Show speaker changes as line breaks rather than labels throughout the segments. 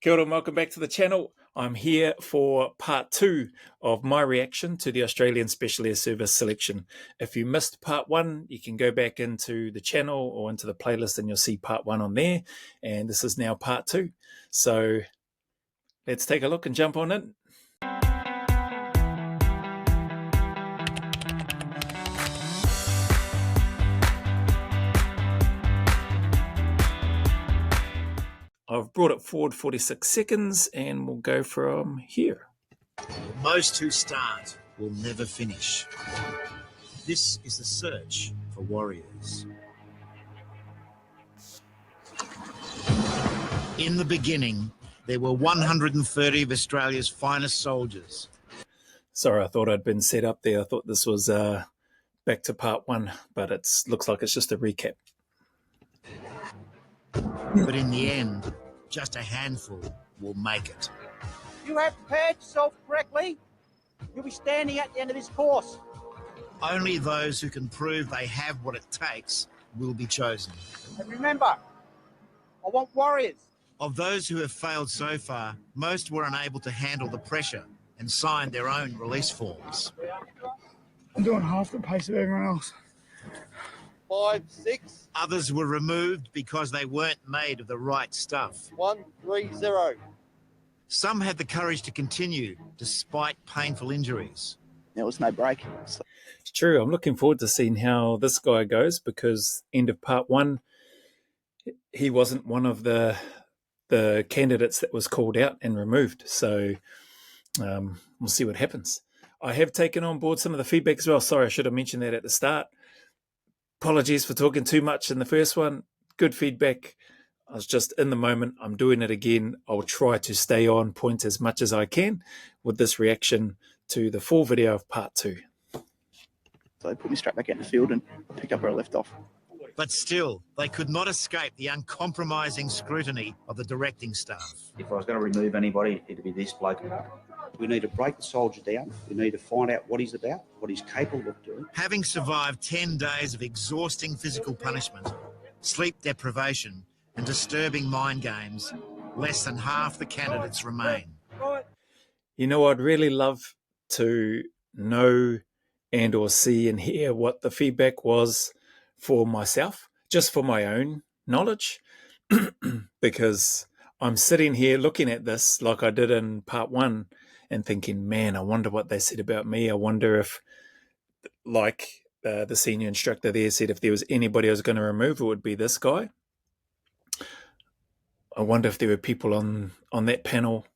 Kia ora, and welcome back to the channel. I'm here for part 2 of my reaction to the Australian Special Air Service selection. If you missed part 1, you can go back into the channel or into the playlist and you'll see part 1 on there. And this is now part 2. So let's take a look and jump on in. I've brought it forward 46 seconds and we'll go from here.
Most who start will never finish. This is the search for warriors. In the beginning, there were 130 of Australia's finest soldiers.
Sorry, I thought I'd been set up there. I thought this was back to part 1, but it looks like it's just a recap.
But in the end, just a handful will make it.
You have prepared yourself correctly, you'll be standing at the end of this course.
Only those who can prove they have what it takes will be chosen.
And remember, I want warriors.
Of those who have failed so far, most were unable to handle the pressure and signed their own release forms.
I'm doing half the pace of everyone else.
5, 6,
Others were removed because they weren't made of the right stuff.
1, 3, 0.
Some had the courage to continue despite painful injuries.
There was no break.
It's true. I'm looking forward to seeing how this guy goes because end of part 1, he wasn't one of the candidates that was called out and removed. So we'll see what happens. I have taken on board some of the feedback as well. Sorry, I should have mentioned that at the start. Apologies for talking too much in the first one. Good feedback. I was just in the moment. I'm doing it again. I'll try to stay on point as much as I can with this reaction to the full video of part 2.
So they put me straight back out in the field and picked up where I left off.
But still, they could not escape the uncompromising scrutiny of the directing staff.
If I was going to remove anybody, it'd be this bloke. We need to break the soldier down. We need to find out what he's about, what he's capable of doing.
Having survived 10 days of exhausting physical punishment, sleep deprivation, and disturbing mind games, less than half the candidates remain.
You know, I'd really love to know and or see and hear what the feedback was for myself, just for my own knowledge, because I'm sitting here looking at this like I did in part 1 and thinking, man, I wonder what they said about me. I wonder if, like the senior instructor there said, if there was anybody I was going to remove, it would be this guy. I wonder if there were people on that panel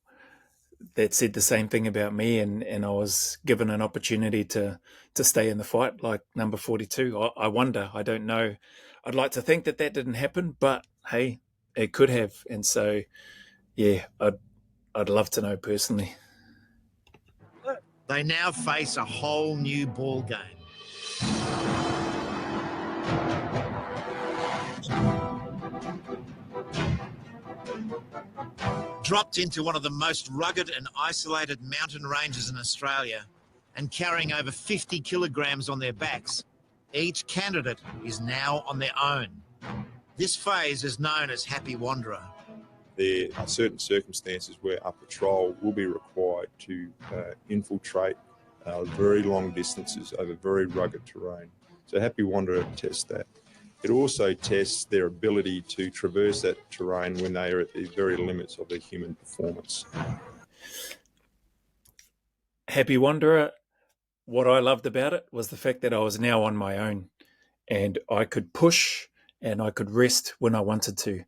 that said the same thing about me and I was given an opportunity to stay in the fight like number 42. I wonder, I don't know. I'd like to think that didn't happen, but hey, it could have. And so, yeah, I'd love to know personally.
They now face a whole new ball game. Dropped into one of the most rugged and isolated mountain ranges in Australia and carrying over 50 kilograms on their backs, each candidate is now on their own. This phase is known as Happy Wanderer.
There are certain circumstances where a patrol will be required to infiltrate very long distances over very rugged terrain. So Happy Wanderer tests that. It also tests their ability to traverse that terrain when they are at the very limits of their human performance.
Happy Wanderer, what I loved about it was the fact that I was now on my own and I could push and I could rest when I wanted to.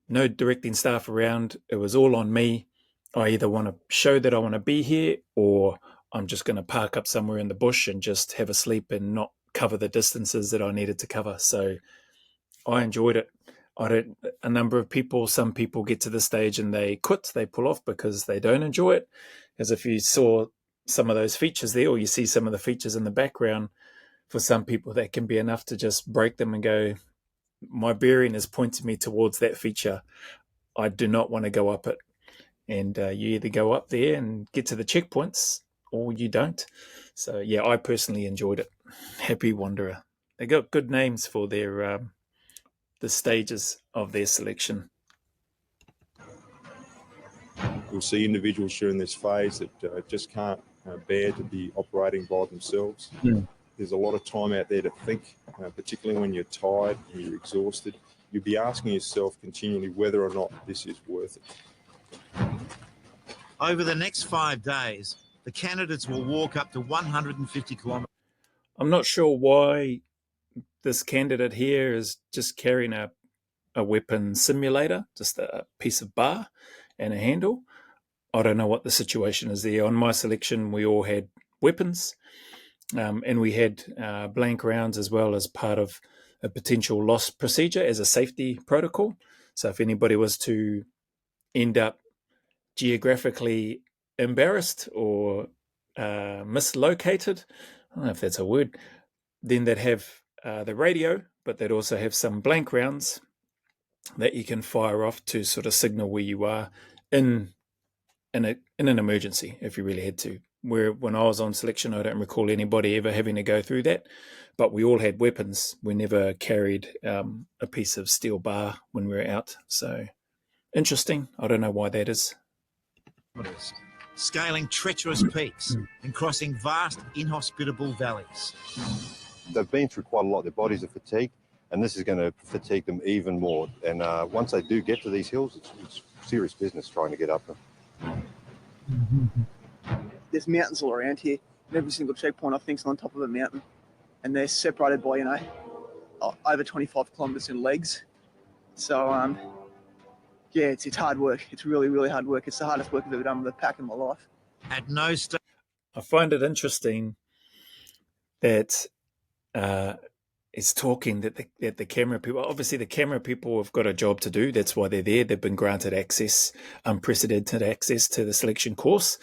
No directing staff around. It was all on me. I either want to show that I want to be here or I'm just going to park up somewhere in the bush and just have a sleep and not cover the distances that I needed to cover. So I enjoyed it. A number of people, some people get to the stage and they quit, they pull off because they don't enjoy it. As if you saw some of those features there, or you see some of the features in the background, for some people that can be enough to just break them and go, my bearing is pointing me towards that feature. I do not want to go up it. And you either go up there and get to the checkpoints or you don't. So yeah, I personally enjoyed it. Happy Wanderer. They got good names for their the stages of their selection.
You'll see individuals during this phase that just can't bear to be operating by themselves. There's a lot of time out there to think, particularly when you're tired and you're exhausted. You'll be asking yourself continually whether or not this is worth it.
Over the next 5 days, the candidates will walk up to 150 kilometres.
I'm not sure why this candidate here is just carrying a weapon simulator, just a piece of bar and a handle. I don't know what the situation is there. On my selection, we all had weapons, and we had blank rounds as well as part of a potential loss procedure as a safety protocol. So if anybody was to end up geographically embarrassed or mislocated, I don't know if that's a word, then they'd have the radio, but they'd also have some blank rounds that you can fire off to sort of signal where you are in an emergency if you really had to. Where when I was on selection, I don't recall anybody ever having to go through that, but we all had weapons. We never carried a piece of steel bar when we were out. So interesting. I don't know why that is.
Scaling treacherous peaks and crossing vast, inhospitable valleys.
They've been through quite a lot. Their bodies are fatigued, and this is going to fatigue them even more. And once they do get to these hills, it's serious business trying to get up them.
There's mountains all around here. And every single checkpoint, I think, is on top of a mountain. And they're separated by, over 25 kilometres in legs. So, yeah, it's hard work. It's really, really hard work. It's the hardest work I've ever done with a pack in my life.
At no stage.
I find it interesting that it's talking that the camera people, obviously the camera people have got a job to do. That's why they're there. They've been granted access, unprecedented access to the selection course.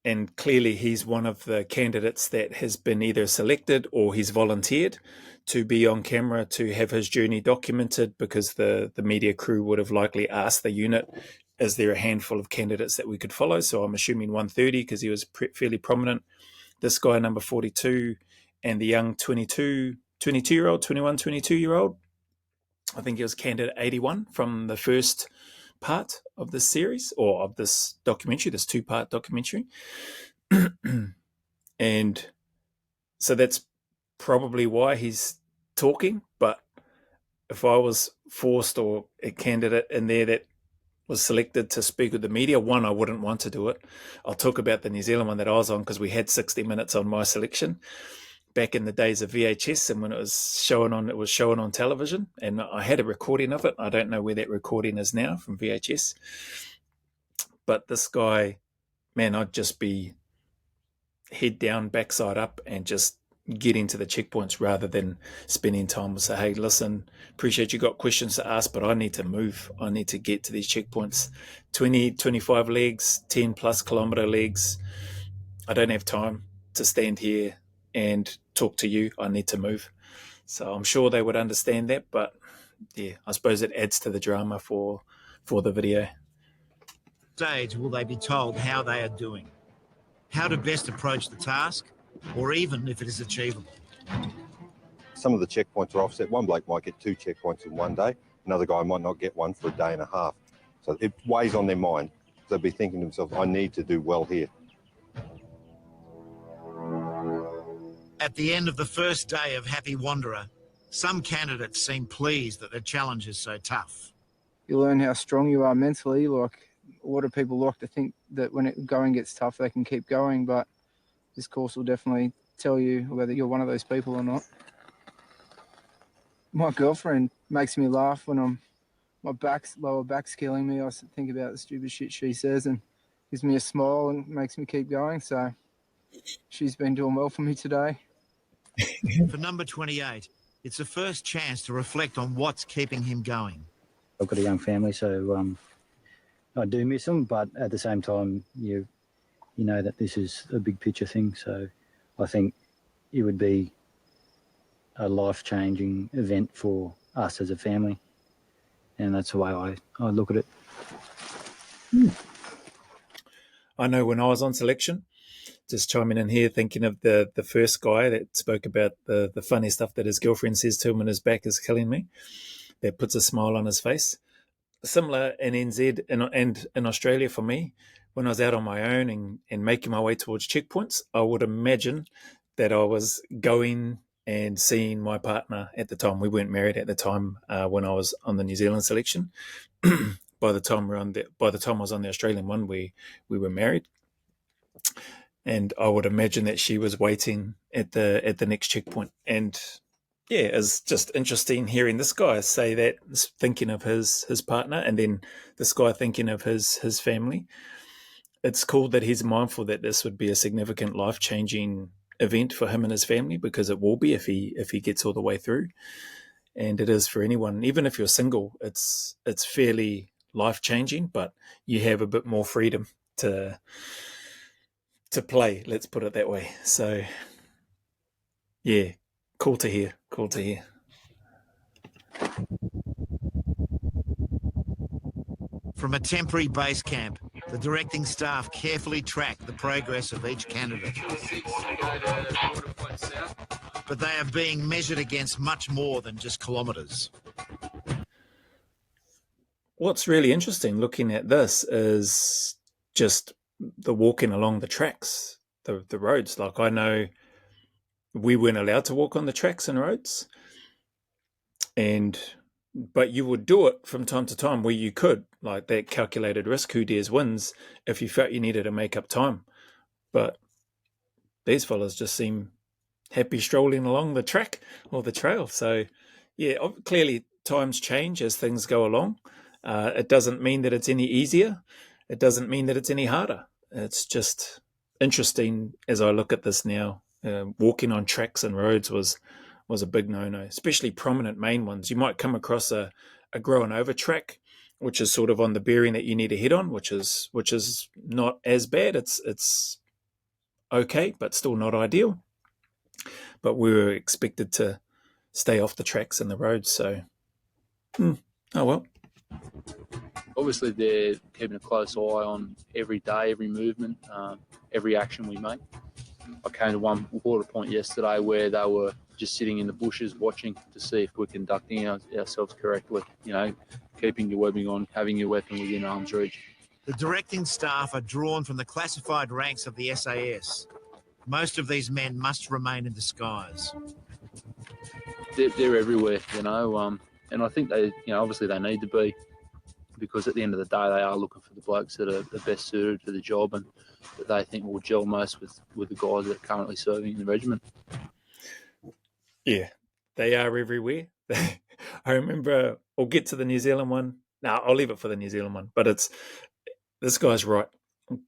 And clearly he's one of the candidates that has been either selected or he's volunteered to be on camera to have his journey documented, because the media crew would have likely asked the unit, is there a handful of candidates that we could follow? So I'm assuming 130, because he was fairly prominent. This guy, number 42, and the young 22-year-old, 22-year-old, I think he was candidate 81 from the first part of this series, or of this documentary, this 2-part documentary. And so that's probably why he's talking. But if I was forced, or a candidate in there that was selected to speak with the media, one, I wouldn't want to do it. I'll talk about the New Zealand one that I was on, because we had 60 minutes on my selection back in the days of VHS, and when it was shown on television, and I had a recording of it. I don't know where that recording is now from VHS. But this guy, man, I'd just be head down, backside up, and just get into the checkpoints rather than spending time and say, hey, listen, appreciate you got questions to ask, but I need to move. I need to get to these checkpoints. 20, 25 legs, 10 plus kilometer legs. I don't have time to stand here and talk to you. I need to move. So I'm sure they would understand that, but yeah, I suppose it adds to the drama for the video.
Stage will they be told how they are doing, how to best approach the task, or even if it is achievable.
Some of the checkpoints are offset. One bloke might get 2 checkpoints in one day. Another guy might not get one for a day and a half. So it weighs on their mind. They'll be thinking to themselves, I need to do well here.
At the end of the first day of Happy Wanderer, some candidates seem pleased that the challenge is so tough.
You learn how strong you are mentally. Like, a lot of people like to think that when going gets tough, they can keep going, but this course will definitely tell you whether you're one of those people or not. My girlfriend makes me laugh when my lower back's killing me. I think about the stupid shit she says, and gives me a smile and makes me keep going. So she's been doing well for me today.
For number 28, it's the first chance to reflect on what's keeping him going.
I've got a young family, so I do miss them, but at the same time, you know that this is a big picture thing. So I think it would be a life-changing event for us as a family, and that's the way I look at it.
I know when I was on selection, just chiming in here, thinking of the first guy that spoke about the funny stuff that his girlfriend says to him when his back is killing me, that puts a smile on his face. similar in NZ and in Australia for me. When I was out on my own and making my way towards checkpoints, I would imagine that I was going and seeing my partner at the time. We weren't married at the time when I was on the New Zealand selection. By the time I was on the Australian one, we were married, and I would imagine that she was waiting at the next checkpoint. And yeah, it's just interesting hearing this guy say that, thinking of his partner, and then this guy thinking of his family. It's cool that he's mindful that this would be a significant life-changing event for him and his family, because it will be if he gets all the way through. And it is for anyone, even if you're single. It's fairly life-changing, but you have a bit more freedom to play, let's put it that way. So yeah, cool to hear.
From a temporary base camp, the directing staff carefully track the progress of each candidate. But they are being measured against much more than just kilometres.
What's really interesting looking at this is just the walking along the tracks, the roads. Like, I know we weren't allowed to walk on the tracks and roads, but you would do it from time to time where you could, like that calculated risk, who dares wins, if you felt you needed to make up time. But these fellas just seem happy strolling along the track or the trail. So yeah, clearly times change as things go along. It doesn't mean that it's any easier. It doesn't mean that it's any harder. It's just interesting as I look at this now. Walking on tracks and roads was a big no-no, especially prominent main ones. You might come across a growing over track, which is sort of on the bearing that you need to head on, which is not as bad. It's okay, but still not ideal. But we were expected to stay off the tracks and the roads. So, oh well.
Obviously, they're keeping a close eye on every day, every movement, every action we make. I came to one water point yesterday where they were just sitting in the bushes watching to see if we're conducting ourselves correctly. You know, keeping your webbing on, having your weapon within arm's reach.
The directing staff are drawn from the classified ranks of the SAS. Most of these men must remain in disguise.
They're everywhere, you know, and I think they, you know, obviously they need to be, because at the end of the day they are looking for the blokes that are the best suited for the job and that they think will gel most with the guys that are currently serving in the regiment.
Yeah, they are everywhere. I remember, I'll get to the New Zealand one. No, I'll leave it for the New Zealand one. But this guy's right.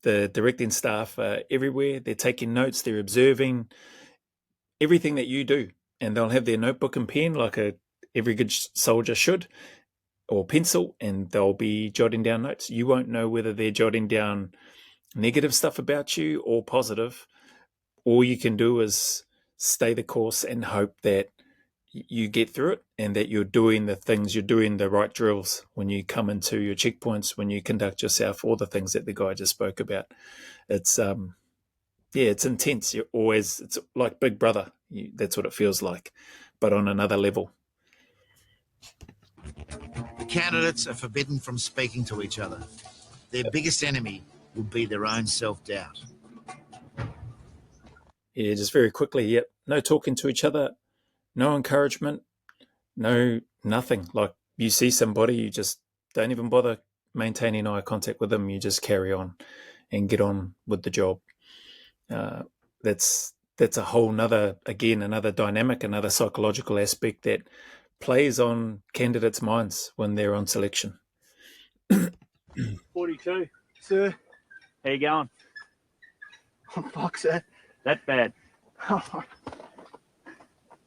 The directing staff are everywhere. They're taking notes. They're observing everything that you do. And they'll have their notebook and pen like every good soldier should, or pencil, and they'll be jotting down notes. You won't know whether they're jotting down negative stuff about you or positive. All you can do is stay the course and hope that you get through it and that you're doing the right drills when you come into your checkpoints, when you conduct yourself, all the things that the guy just spoke about. It's it's intense. It's like Big Brother. That's what it feels like, but on another level.
The candidates are forbidden from speaking to each other. Their biggest enemy will be their own self-doubt.
Yeah, just very quickly, yep. No talking to each other, no encouragement, no nothing. Like, you see somebody, you just don't even bother maintaining eye contact with them. You just carry on and get on with the job. That's a whole another dynamic, another psychological aspect that plays on candidates' minds when they're on selection.
42.
Sir,
How you going?
oh, fuck, sir.
That bad.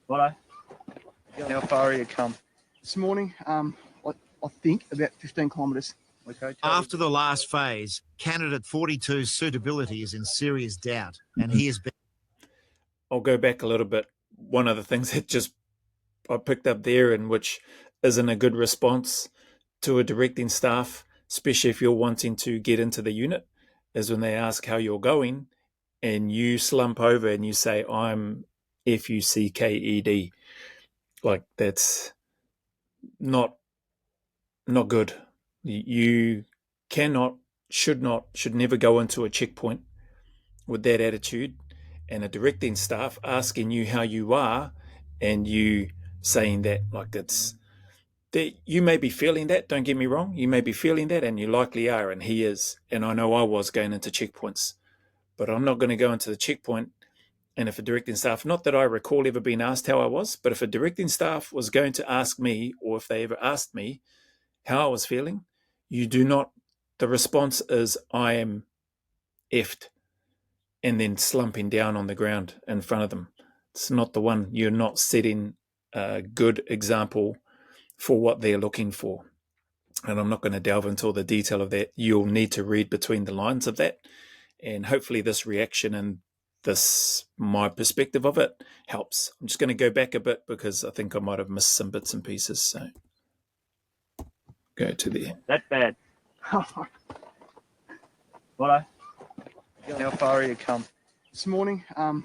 What?
How far have you come? This morning, I think about 15 kilometres.
Okay.
After the last phase, candidate 42's suitability is in serious doubt, and he has been...
I'll go back a little bit. One of the things that I picked up there, and which isn't a good response to a directing staff, especially if you're wanting to get into the unit, is when they ask how you're going and you slump over and you say, I'm FUCKED. Like, that's not good. You cannot, should never go into a checkpoint with that attitude and a directing staff asking you how you are and you saying that like it's that you may be feeling that, don't get me wrong, you may be feeling that and you likely are, and he is, and I know I was going into checkpoints, but I'm not going to go into the checkpoint. And if a directing staff, not that I recall ever being asked how I was, but if a directing staff was going to ask me, or if they ever asked me how I was feeling, you do not, the response is I am effed, and then slumping down on the ground in front of them. It's not the one. You're not setting a good example for what they're looking for. And I'm not going to delve into all the detail of that. You'll need to read between the lines of that. And hopefully this reaction and this, my perspective of it, helps. I'm just going to go back a bit because I think I might have missed some bits and pieces. So go to there.
That's bad. Righto.
How far are you come? This morning, I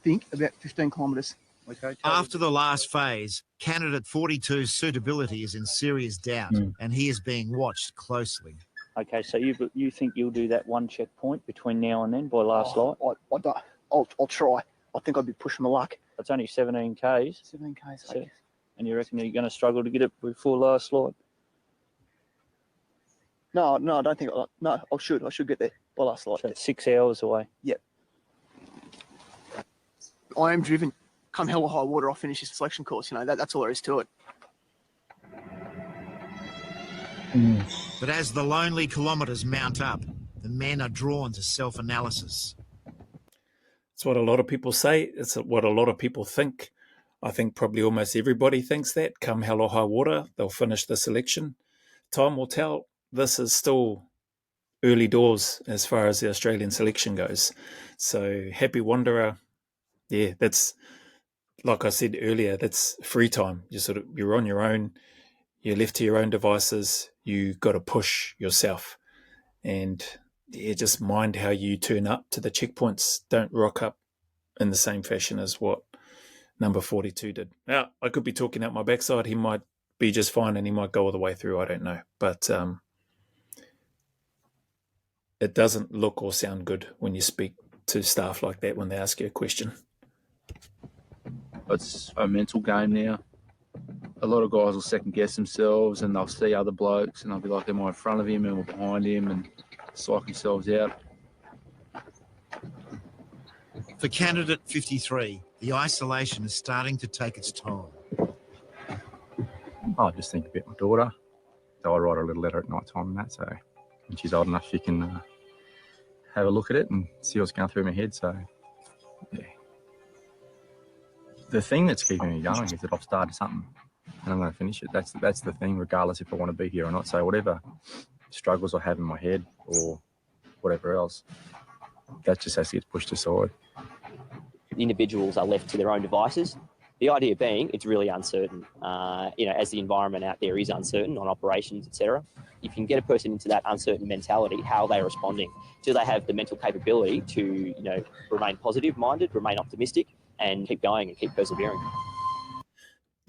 think about 15 kilometres.
Okay. After the last phase, candidate 42's suitability is in serious doubt, and he is being watched closely.
Okay, so you think you'll do that one checkpoint between now and then by last light?
I'll try. I think I'd be pushing my luck.
That's only 17 Ks.
17 Ks.
So, and you reckon you're going to struggle to get it before last light?
No, I don't think. No, I should get there by last light.
So it's 6 hours away.
Yep. I am driven. Come hell or high water, I'll finish this selection course. You know, that's all there is to it.
But as the lonely kilometres mount up, the men are drawn to self-analysis.
It's what a lot of people say. It's what a lot of people think. I think probably almost everybody thinks that. Come hell or high water, they'll finish the selection. Time will tell. This is still early doors as far as the Australian selection goes. So happy wanderer, yeah, that's, like I said earlier, that's free time. You're on your own. You're left to your own devices. You got to push yourself, and yeah, just mind how you turn up to the checkpoints. Don't rock up in the same fashion as what number 42 did. Now, I could be talking out my backside. He might be just fine, and he might go all the way through. I don't know, but it doesn't look or sound good when you speak to staff like that when they ask you a question.
It's a mental game now. A lot of guys will second guess themselves and they'll see other blokes and they'll be like, am I in front of him or behind him, and psych themselves out.
For candidate 53, the isolation is starting to take its toll.
I just think about my daughter. So I write a little letter at night time and that, so when she's old enough she can have a look at it and see what's going through my head. So yeah, the thing that's keeping me going is that I've started something and I'm going to finish it. That's the thing, regardless if I want to be here or not. So whatever struggles I have in my head or whatever else, that just has to get pushed aside.
Individuals are left to their own devices. The idea being, it's really uncertain. As the environment out there is uncertain on operations, etc. If you can get a person into that uncertain mentality, how are they responding? Do they have the mental capability to, remain positive-minded, remain optimistic, and keep going and keep persevering?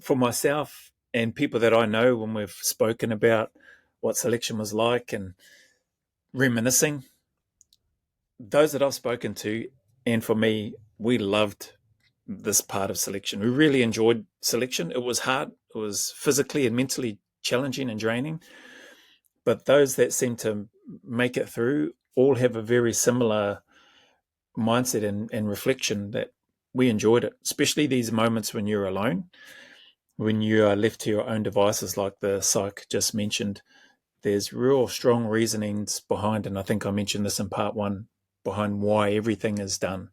For myself and people that I know, when we've spoken about what selection was like and reminiscing, those that I've spoken to, and for me, we loved this part of selection. We really enjoyed selection. It was hard. It was physically and mentally challenging and draining. But those that seem to make it through all have a very similar mindset and reflection that we enjoyed it, especially these moments when you're alone, when you are left to your own devices, like the psych just mentioned. There's real strong reasonings behind, and I think I mentioned this in part one, behind why everything is done.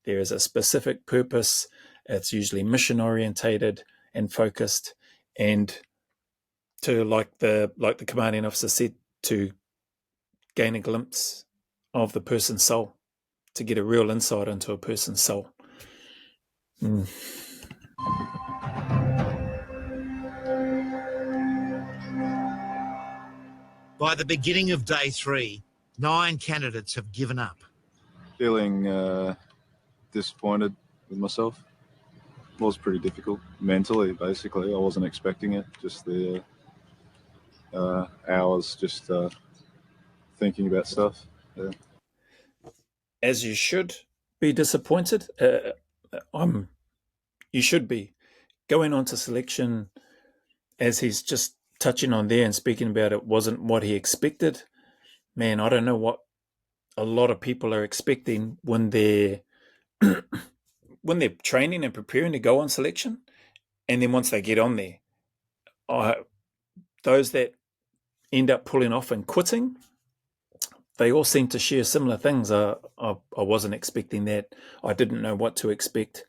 There is a specific purpose. It's usually mission orientated and focused, and to like the commanding officer said, to gain a glimpse of the person's soul, to get a real insight into a person's soul.
By the beginning of day 3, 9 candidates have given up.
Feeling disappointed with myself. It was pretty difficult mentally, basically. I wasn't expecting it. Just the hours just thinking about stuff. Yeah.
As you should be disappointed. You should be. Going on to selection, as he's just touching on there and speaking about it, wasn't what he expected. Man, I don't know what a lot of people are expecting when they're training and preparing to go on selection, and then once they get on there, those that end up pulling off and quitting, they all seem to share similar things. I wasn't expecting that. I didn't know what to expect.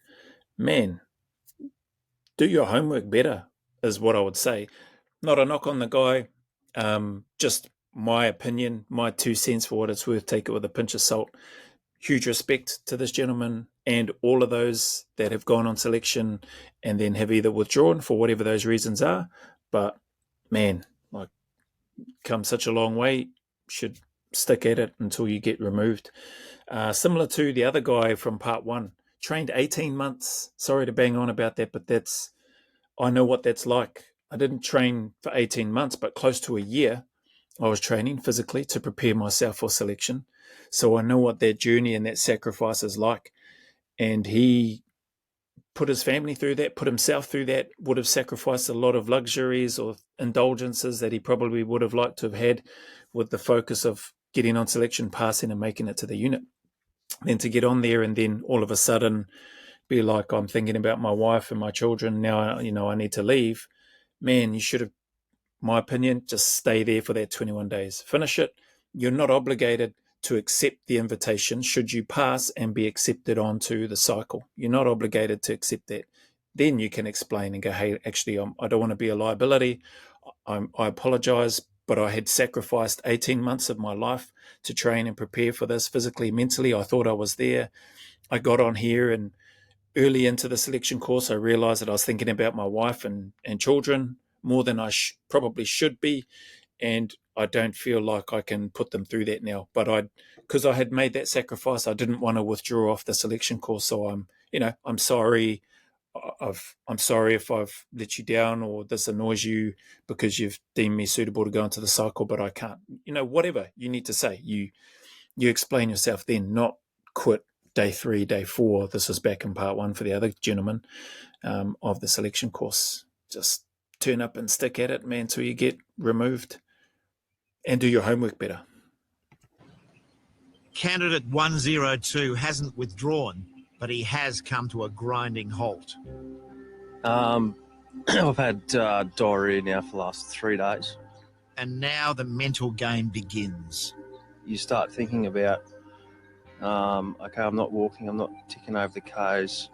Man, do your homework better is what I would say. Not a knock on the guy, just my opinion, my 2 cents for what it's worth. Take it with a pinch of salt. Huge respect to this gentleman and all of those that have gone on selection and then have either withdrawn for whatever those reasons are. But man, like, come such a long way, should stick at it until you get removed. Similar to the other guy from part 1, trained 18 months. Sorry to bang on about that, but I know what that's like. I didn't train for 18 months, but close to a year I was training physically to prepare myself for selection. So I know what that journey and that sacrifice is like. And he put his family through that, put himself through that, would have sacrificed a lot of luxuries or indulgences that he probably would have liked to have had with the focus of getting on selection, passing and making it to the unit. Then to get on there and then all of a sudden be like, I'm thinking about my wife and my children now, I need to leave. Man, you should have, my opinion, just stay there for that 21 days. Finish it. You're not obligated to accept the invitation should you pass and be accepted onto the cycle. You're not obligated to accept that. Then you can explain and go, hey, actually, I don't want to be a liability. I apologize, but I had sacrificed 18 months of my life to train and prepare for this physically, mentally. I thought I was there. I got on here, and early into the selection course, I realized that I was thinking about my wife and children more than I probably should be. And I don't feel like I can put them through that now. But because I had made that sacrifice, I didn't want to withdraw off the selection course. So I'm sorry. I'm sorry if I've let you down or this annoys you because you've deemed me suitable to go into the cycle, but I can't. Whatever you need to say, you explain yourself then, not quit day 3, day 4. This was back in part 1 for the other gentleman of the selection course. Just turn up and stick at it, man, till you get removed. And do your homework better.
Candidate 102 hasn't withdrawn, but he has come to a grinding halt.
I've had diarrhea now for the last 3 days.
And now the mental game begins.
You start thinking about, okay, I'm not walking, I'm not ticking over the Ks.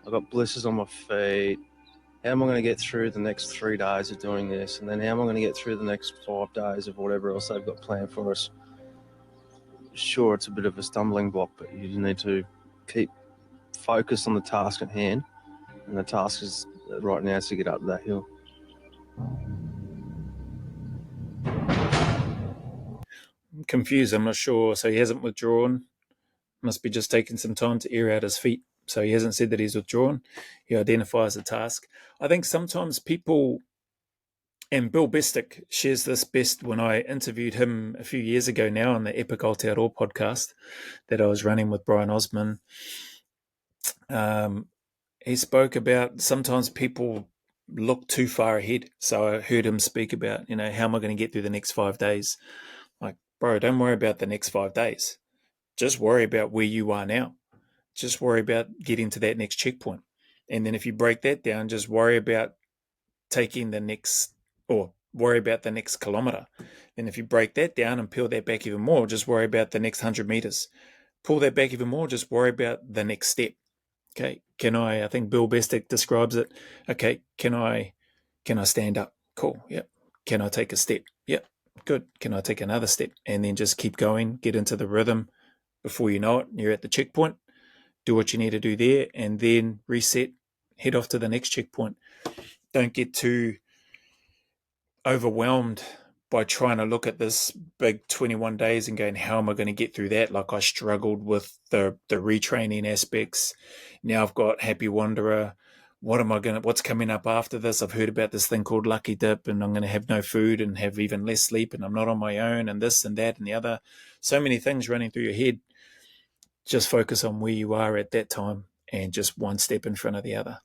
I've got blisters on my feet. How am I going to get through the next 3 days of doing this? And then how am I going to get through the next 5 days of whatever else they've got planned for us? Sure, it's a bit of a stumbling block, but you need to keep focused on the task at hand. And the task is right now is to get up that hill.
I'm confused. I'm not sure. So he hasn't withdrawn. Must be just taking some time to air out his feet. So he hasn't said that he's withdrawn. He identifies the task. I think sometimes people, and Bill Bestick shares this best when I interviewed him a few years ago now on the Epic Aotearoa podcast that I was running with Brian Osman. He spoke about sometimes people look too far ahead. So I heard him speak about, how am I going to get through the next 5 days? Like, bro, don't worry about the next 5 days. Just worry about where you are now. Just worry about getting to that next checkpoint. And then if you break that down, just worry about taking the next, or worry about the next kilometer. Then if you break that down and peel that back even more, just worry about the next 100 meters. Pull that back even more, just worry about the next step. Okay, I think Bill Bestick describes it. Okay, can I stand up? Cool, yep. Can I take a step? Yep, good. Can I take another step? And then just keep going, get into the rhythm. Before you know it, you're at the checkpoint. Do what you need to do there, and then reset, head off to the next checkpoint. Don't get too overwhelmed by trying to look at this big 21 days and going, how am I going to get through that? Like I struggled with the retraining aspects. Now I've got Happy Wanderer. what's coming up after this? I've heard about this thing called Lucky Dip, and I'm going to have no food and have even less sleep, and I'm not on my own, and this and that and the other. So many things running through your head. Just focus on where you are at that time and just one step in front of the other.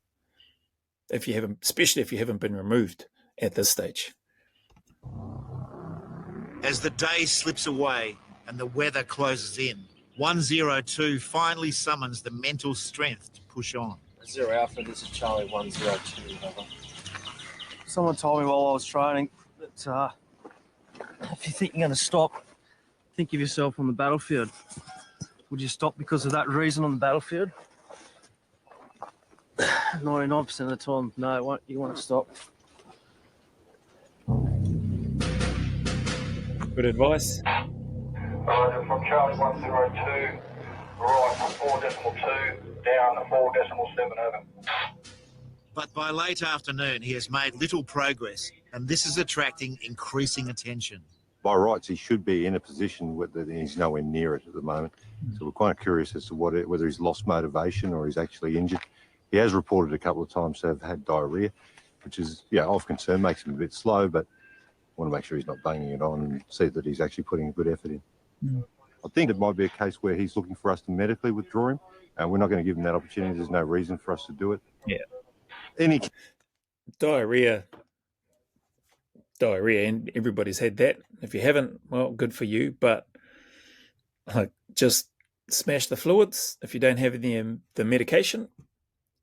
Especially if you haven't been removed at this stage.
As the day slips away and the weather closes in, 102 finally summons the mental strength to push on.
0 Alpha, this is Charlie 102. Someone told me while I was training that if you think you're going to stop, think of yourself on the battlefield. Would you stop because of that reason on the battlefield? 99% of the time, no, you want to stop.
Good advice.
From Charlie 102, right from 4.2 down to 4.7 over.
But by late afternoon, he has made little progress, and this is attracting increasing attention.
By rights, he should be in a position where he's nowhere near it at the moment. So we're quite curious as to whether he's lost motivation or he's actually injured. He has reported a couple of times to have had diarrhea, which is, of concern, makes him a bit slow, but I want to make sure he's not banging it on and see that he's actually putting a good effort in. I think it might be a case where he's looking for us to medically withdraw him, and we're not going to give him that opportunity. There's no reason for us to do it.
Yeah. Diarrhea, and everybody's had that. If you haven't, well, good for you, but just smash the fluids if you don't have the medication,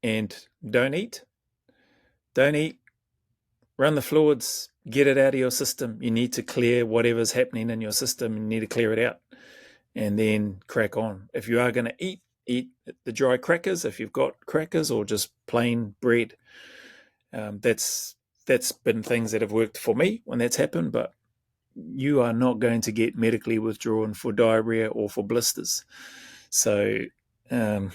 and don't eat, run the fluids, get it out of your system. You need to clear whatever's happening in your system. You need to clear it out and then crack on. If you are going to eat the dry crackers, if you've got crackers, or just plain bread. That's been things that have worked for me when that's happened, but you are not going to get medically withdrawn for diarrhea or for blisters. So, I'm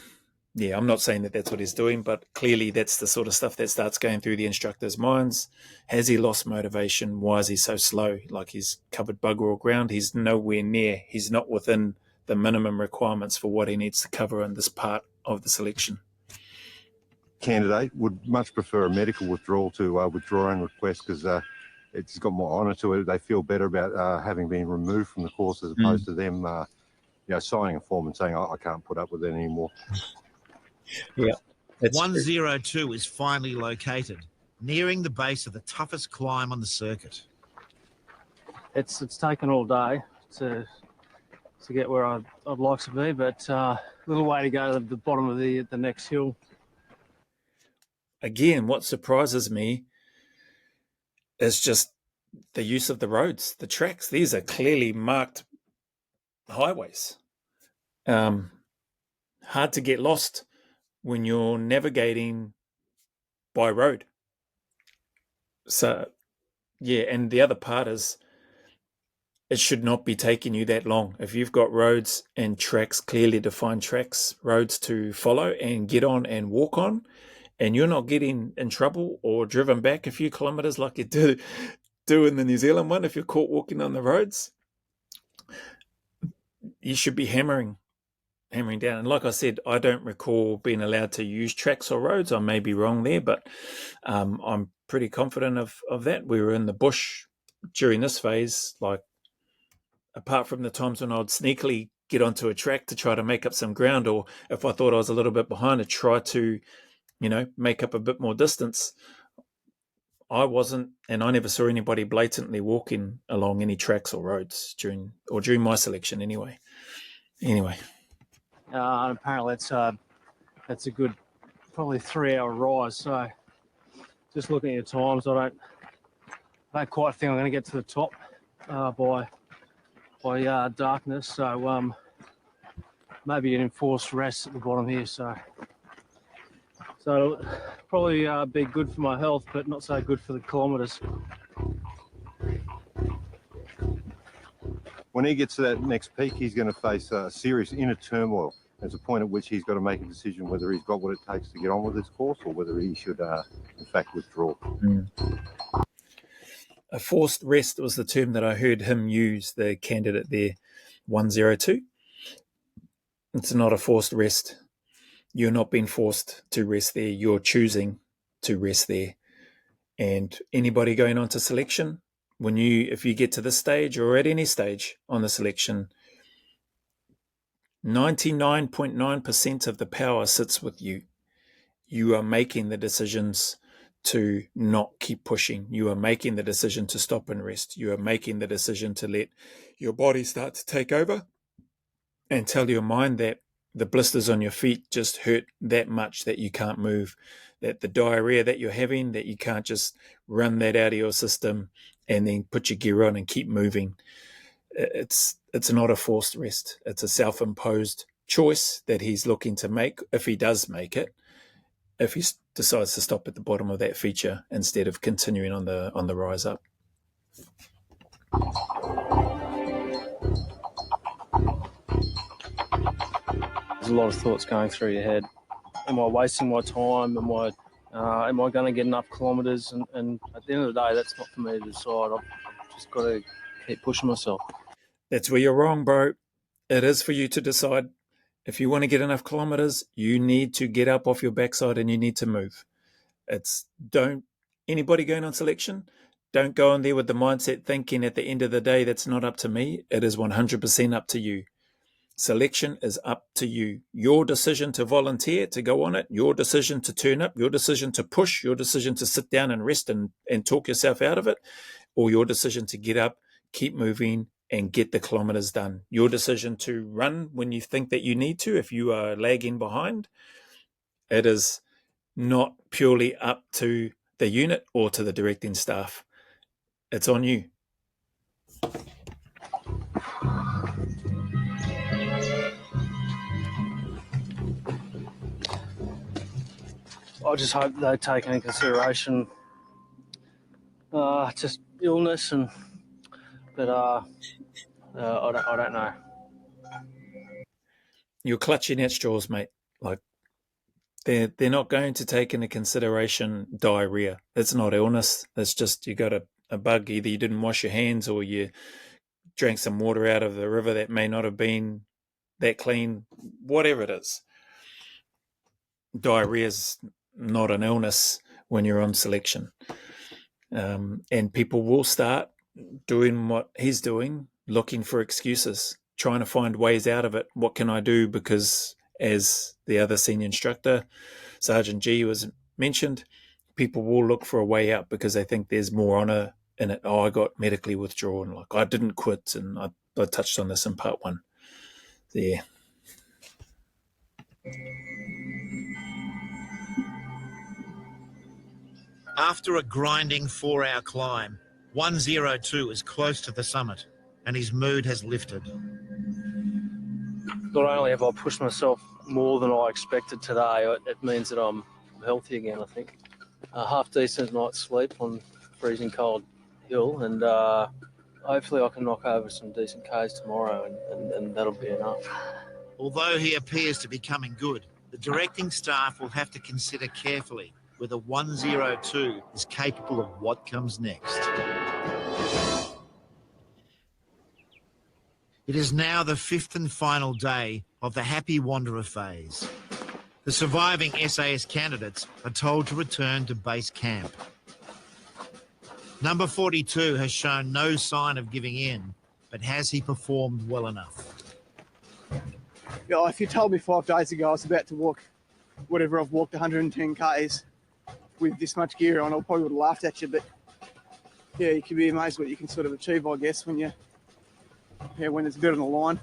not saying that that's what he's doing, but clearly that's the sort of stuff that starts going through the instructors' minds. Has he lost motivation? Why is he so slow? Like, he's covered bugger all ground. He's nowhere near. He's not within the minimum requirements for what he needs to cover in this part of the selection.
Candidate would much prefer a medical withdrawal to withdraw and request, because it's got more honour to it. They feel better about having been removed from the course as opposed to them signing a form and saying, I can't put up with it anymore.
Yeah.
102 is finally located, nearing the base of the toughest climb on the circuit.
It's taken all day to get where I'd like to be, but a little way to go to the bottom of the next hill.
Again, what surprises me is just the use of the roads, the tracks. These are clearly marked highways. Hard to get lost when you're navigating by road. So, and the other part is it should not be taking you that long. If you've got roads and tracks, clearly defined tracks, roads to follow and get on and walk on, and you're not getting in trouble or driven back a few kilometres like you do in the New Zealand one, if you're caught walking on the roads, you should be hammering down. And like I said, I don't recall being allowed to use tracks or roads. I may be wrong there, but I'm pretty confident of that. We were in the bush during this phase, like, apart from the times when I'd sneakily get onto a track to try to make up some ground, or if I thought I was a little bit behind, to try to make up a bit more distance. I wasn't, and I never saw anybody blatantly walking along any tracks or roads during my selection anyway.
Apparently that's a good probably 3-hour rise. So just looking at your times, I don't quite think I'm going to get to the top by darkness. So maybe an enforced rest at the bottom here. So it'll probably be good for my health, but not so good for the kilometres.
When he gets to that next peak, he's going to face a serious inner turmoil. There's a point at which he's got to make a decision whether he's got what it takes to get on with this course, or whether he should, in fact, withdraw.
A forced rest was the term that I heard him use, the candidate there, 102. It's not a forced rest. You're not being forced to rest there. You're choosing to rest there. And anybody going on to selection, if you get to this stage or at any stage on the selection, 99.9% of the power sits with you. You are making the decisions to not keep pushing. You are making the decision to stop and rest. You are making the decision to let your body start to take over and tell your mind that the blisters on your feet just hurt that much that you can't move, that the diarrhea that you're having, that you can't just run that out of your system and then put your gear on and keep moving. It's not a forced rest. It's a self-imposed choice that he's looking to make, if he does make it, if he decides to stop at the bottom of that feature instead of continuing on the rise up.
There's a lot of thoughts going through your head. Am I wasting my time? Am I going to get enough kilometres? And at the end of the day, that's not for me to decide. I've just got to keep pushing myself.
That's where you're wrong, bro. It is for you to decide. If you want to get enough kilometres, you need to get up off your backside and you need to move. Anybody going on selection, don't go on there with the mindset thinking at the end of the day, that's not up to me. It is 100% up to you. Selection is up to you. Your decision to volunteer, to go on it, your decision to turn up, your decision to push, your decision to sit down and rest and talk yourself out of it, or your decision to get up, keep moving, and get the kilometers done. Your decision to run when you think that you need to, if you are lagging behind. It is not purely up to the unit or to the directing staff. It's on you.
I just hope they take into consideration just illness but I don't know.
You're clutching at straws, mate. Like they're not going to take into consideration diarrhea. It's not illness. It's just you got a bug. Either you didn't wash your hands or you drank some water out of the river that may not have been that clean. Whatever it is, diarrhea is not an illness when you're on selection. And people will start doing what he's doing, looking for excuses, trying to find ways out of it. What can I do? Because as the other senior instructor, Sergeant G, was mentioned, people will look for a way out because they think there's more honour in it. Oh, I got medically withdrawn. Like, I didn't quit. And I touched on this in part one. Yeah.
After a grinding 4-hour climb, 102 is close to the summit and his mood has lifted.
Not only have I pushed myself more than I expected today, it means that I'm healthy again, I think. A half-decent night's sleep on freezing cold hill, and hopefully I can knock over some decent Ks tomorrow, and that'll be enough.
Although he appears to be coming good, the directing staff will have to consider carefully whether 102 is capable of what comes next. It is now the 5th and final day of the Happy Wanderer phase. The surviving SAS candidates are told to return to base camp. Number 42 has shown no sign of giving in, but has he performed well enough?
Yeah, if you told me 5 days ago I was about to walk whatever I've walked 110 Ks with this much gear on, I probably would have laughed at you, but yeah, you can be amazed what you can sort of achieve, I guess, when there's a bit on the line.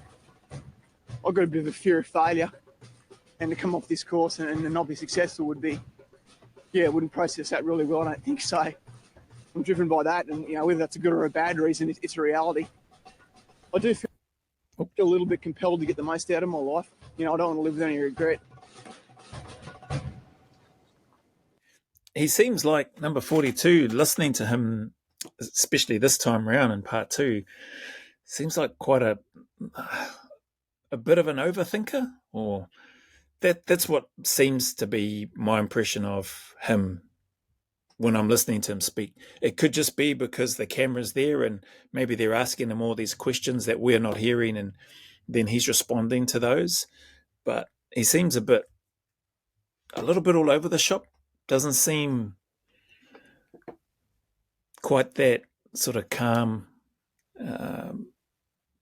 I've got a bit of a fear of failure, and to come off this course and not be successful would be, wouldn't process that really well, I don't think. So I'm driven by that, and whether that's a good or a bad reason, it's a reality. I do feel a little bit compelled to get the most out of my life. I don't want to live with any regret.
He seems like number 42, listening to him, especially this time around in part 2, seems like quite a bit of an overthinker, or that's what seems to be my impression of him when I'm listening to him speak. It could just be because the camera's there and maybe they're asking him all these questions that we're not hearing, and then he's responding to those. But he seems a little bit all over the shop, doesn't seem quite that sort of calm,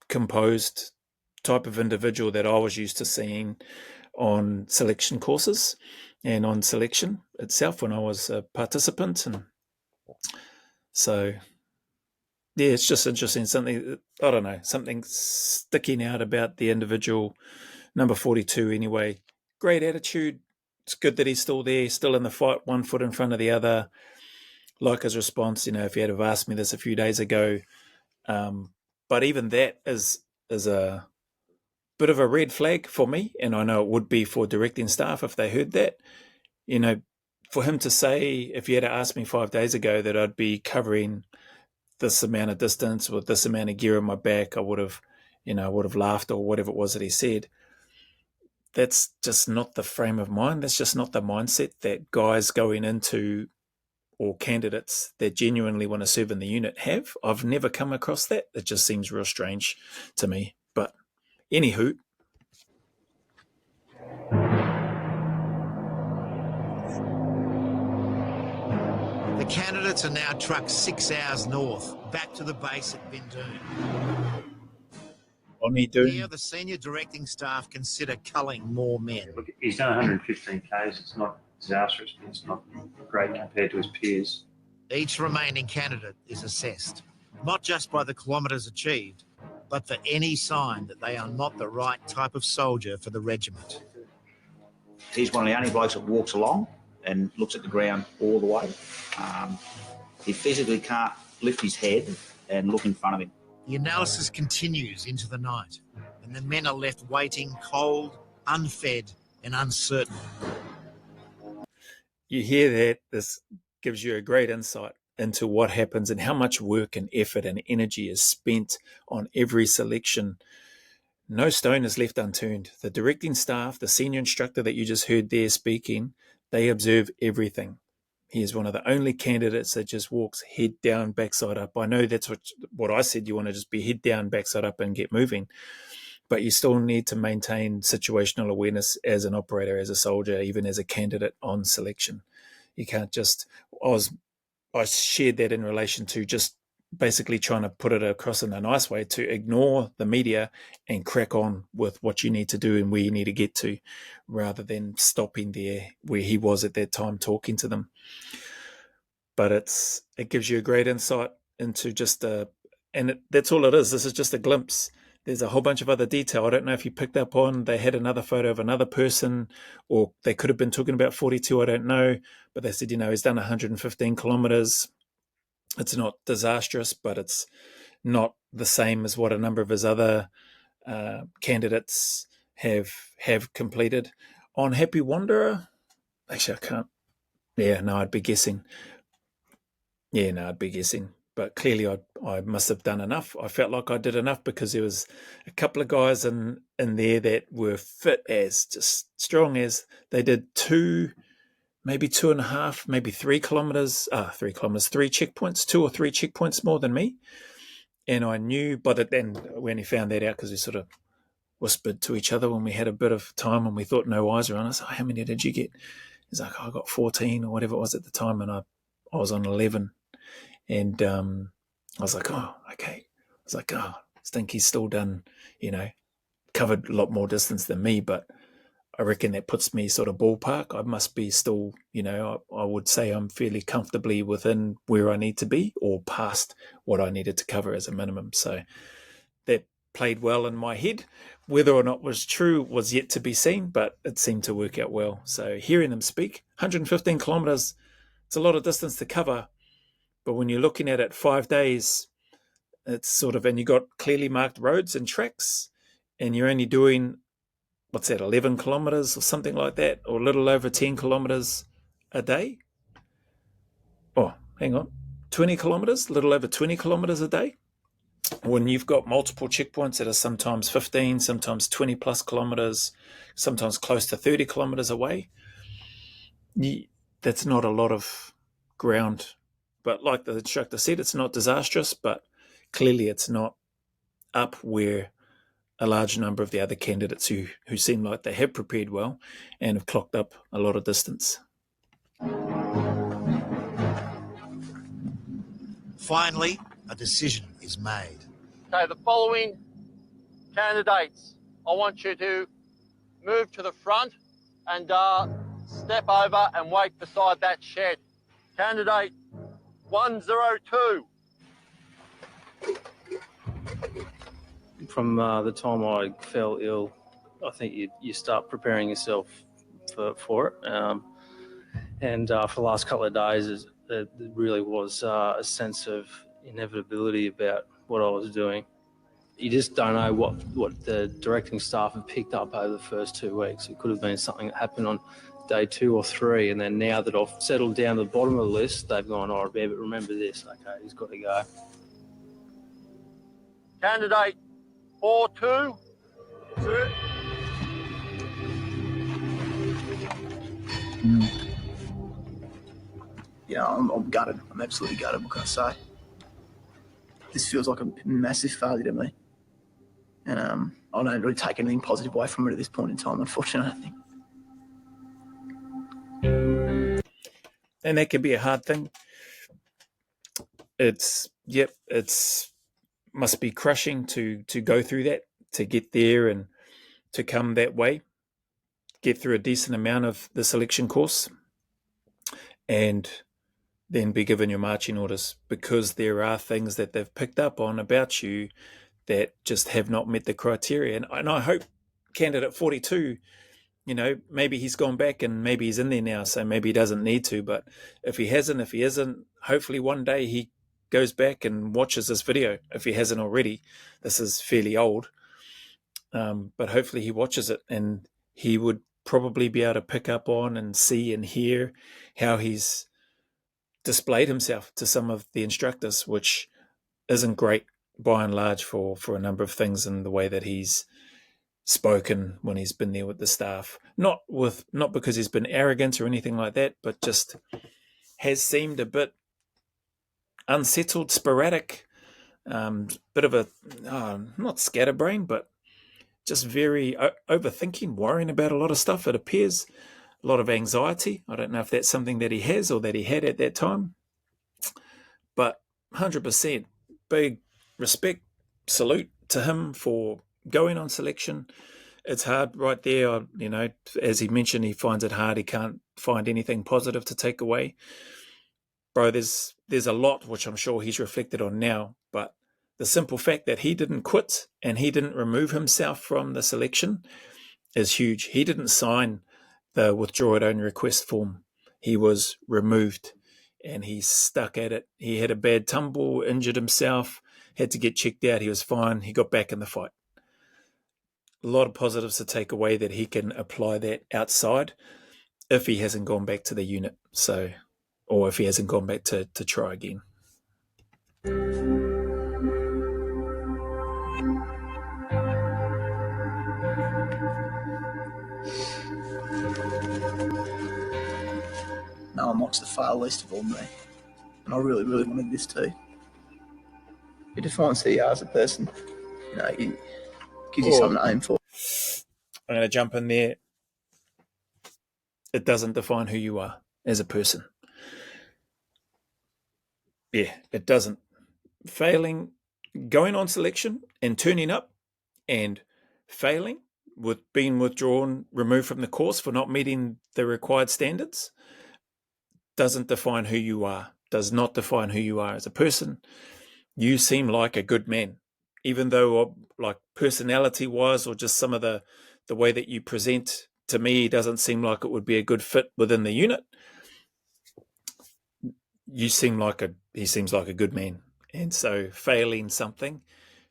composed type of individual that I was used to seeing on selection courses and on selection itself when I was a participant. And so, yeah, it's just interesting. Something, I don't know, something sticking out about the individual, number 42 anyway. Great attitude. It's good that he's still there, still in the fight, 1 foot in front of the other. Like his response, if you had have asked me this a few days ago, but even that is a bit of a red flag for me, and I know it would be for directing staff if they heard that. For him to say, if you had asked me 5 days ago that I'd be covering this amount of distance with this amount of gear on my back, I would have laughed or whatever it was that he said. That's just not the frame of mind. That's just not the mindset that guys going into, or candidates that genuinely want to serve in the unit have. I've never come across that. It just seems real strange to me. But anywho.
The candidates are now trucked 6 hours north, back to the base at Bindoon. Here, the senior directing staff consider culling more men.
Look, he's done 115 Ks. It's not disastrous, but it's not great compared to his peers.
Each remaining candidate is assessed, not just by the kilometres achieved, but for any sign that they are not the right type of soldier for the regiment.
He's one of the only blokes that walks along and looks at the ground all the way. He physically can't lift his head and look in front of him.
The analysis continues into the night, and the men are left waiting, cold, unfed, and uncertain.
You hear that, this gives you a great insight into what happens and how much work and effort and energy is spent on every selection. No stone is left unturned. The directing staff, the senior instructor that you just heard there speaking, they observe everything. He is one of the only candidates that just walks head down, backside up. I know that's what I said. You want to just be head down, backside up and get moving. But you still need to maintain situational awareness as an operator, as a soldier, even as a candidate on selection. You can't just... I shared that in relation to just basically trying to put it across in a nice way, to ignore the media and crack on with what you need to do and where you need to get to, rather than stopping there where he was at that time talking to them. But it gives you a great insight into just that's all it is. This is just a glimpse. There's a whole bunch of other detail. I don't know if you picked up on, they had another photo of another person, or they could have been talking about 42, I don't know. But they said, he's done 115 kilometers. It's not disastrous, but it's not the same as what a number of his other candidates have completed. On Happy Wanderer, actually I can't. Yeah, no, I'd be guessing. But clearly I must have done enough. I felt like I did enough because there was a couple of guys in there that were fit as, just strong as. They did 2, maybe 2.5, maybe 3 kilometers, 3 checkpoints, 2 or 3 checkpoints more than me. And I knew by the then, when he found that out, because we sort of whispered to each other when we had a bit of time and we thought no eyes were on us. How many did you get? He's like, I got 14 or whatever it was at the time, and I was on 11. And I was like, oh, okay. I was like, oh, Stinky's still done, covered a lot more distance than me, but I reckon that puts me sort of ballpark. I must be still, I would say I'm fairly comfortably within where I need to be, or past what I needed to cover as a minimum. So that played well in my head. Whether or not it was true was yet to be seen, but it seemed to work out well. So hearing them speak, 115 kilometers, it's a lot of distance to cover. But when you're looking at it 5 days, it's sort of, and you got clearly marked roads and tracks, and you're only doing, 11 kilometers or something like that, or a little over 10 kilometers a day. Oh, hang on. 20 kilometers, a little over 20 kilometers a day. When you've got multiple checkpoints that are sometimes 15, sometimes 20 plus kilometers, sometimes close to 30 kilometers away, that's not a lot of ground. But like the instructor said, it's not disastrous, but clearly it's not up where a large number of the other candidates who seem like they have prepared well and have clocked up a lot of distance.
Finally, a decision is made.
Okay, the following candidates, I want you to move to the front and step over and wait beside that shed. Candidate 102.
From the time I fell ill, I think you start preparing yourself for it. And for the last couple of days, it really was a sense of inevitability about what I was doing. You just don't know what the directing staff have picked up over the first 2 weeks. It could have been something that happened on day 2 or 3, and then now that I've settled down to the bottom of the list, they've gone, oh, yeah, but remember this, okay, he's got to go.
Candidate 42.
Yeah, I'm gutted. I'm absolutely gutted. What can I say? This feels like a massive failure to me. And I don't really take anything positive away from it at this point in time, unfortunately, I think.
And that can be a hard thing. It's must be crushing to go through that, to get there and to come that way, get through a decent amount of the selection course, and then be given your marching orders, because there are things that they've picked up on about you that just have not met the criteria. And I hope candidate 42, maybe he's gone back and maybe he's in there now, so maybe he doesn't need to. But if he isn't, hopefully one day he goes back and watches this video. If he hasn't already, this is fairly old, but hopefully he watches it, and he would probably be able to pick up on and see and hear how he's displayed himself to some of the instructors, which isn't great by and large for a number of things, in the way that he's spoken when he's been there with the staff. Not because he's been arrogant or anything like that, but just has seemed a bit unsettled, sporadic, bit of a not scatterbrain, but just very overthinking, worrying about a lot of stuff. It appears a lot of anxiety. I don't know if that's something that he has or that he had at that time, but 100% big respect, salute to him for going on selection. It's hard right there. As he mentioned, he finds it hard. He can't find anything positive to take away. Bro, there's a lot which I'm sure he's reflected on now, but the simple fact that he didn't quit and he didn't remove himself from the selection is huge. He didn't sign the withdraw at own request form. He was removed and he stuck at it. He had a bad tumble, injured himself, had to get checked out. He was fine. He got back in the fight. A lot of positives to take away, that he can apply that outside if he hasn't gone back to the unit. Or if he hasn't gone back to try again.
No one likes to fail, least of all me. And I really, really wanted this too. It defines who you are as a person. It gives you something to aim for.
I'm going to jump in there. It doesn't define who you are as a person. Yeah, it doesn't. Failing, going on selection and turning up and failing with being withdrawn, removed from the course for not meeting the required standards, doesn't define who you are, does not define who you are as a person. You seem like a good man, even though like personality-wise or just some of the way that you present, to me, doesn't seem like it would be a good fit within the unit. He seems like a good man. And so failing something,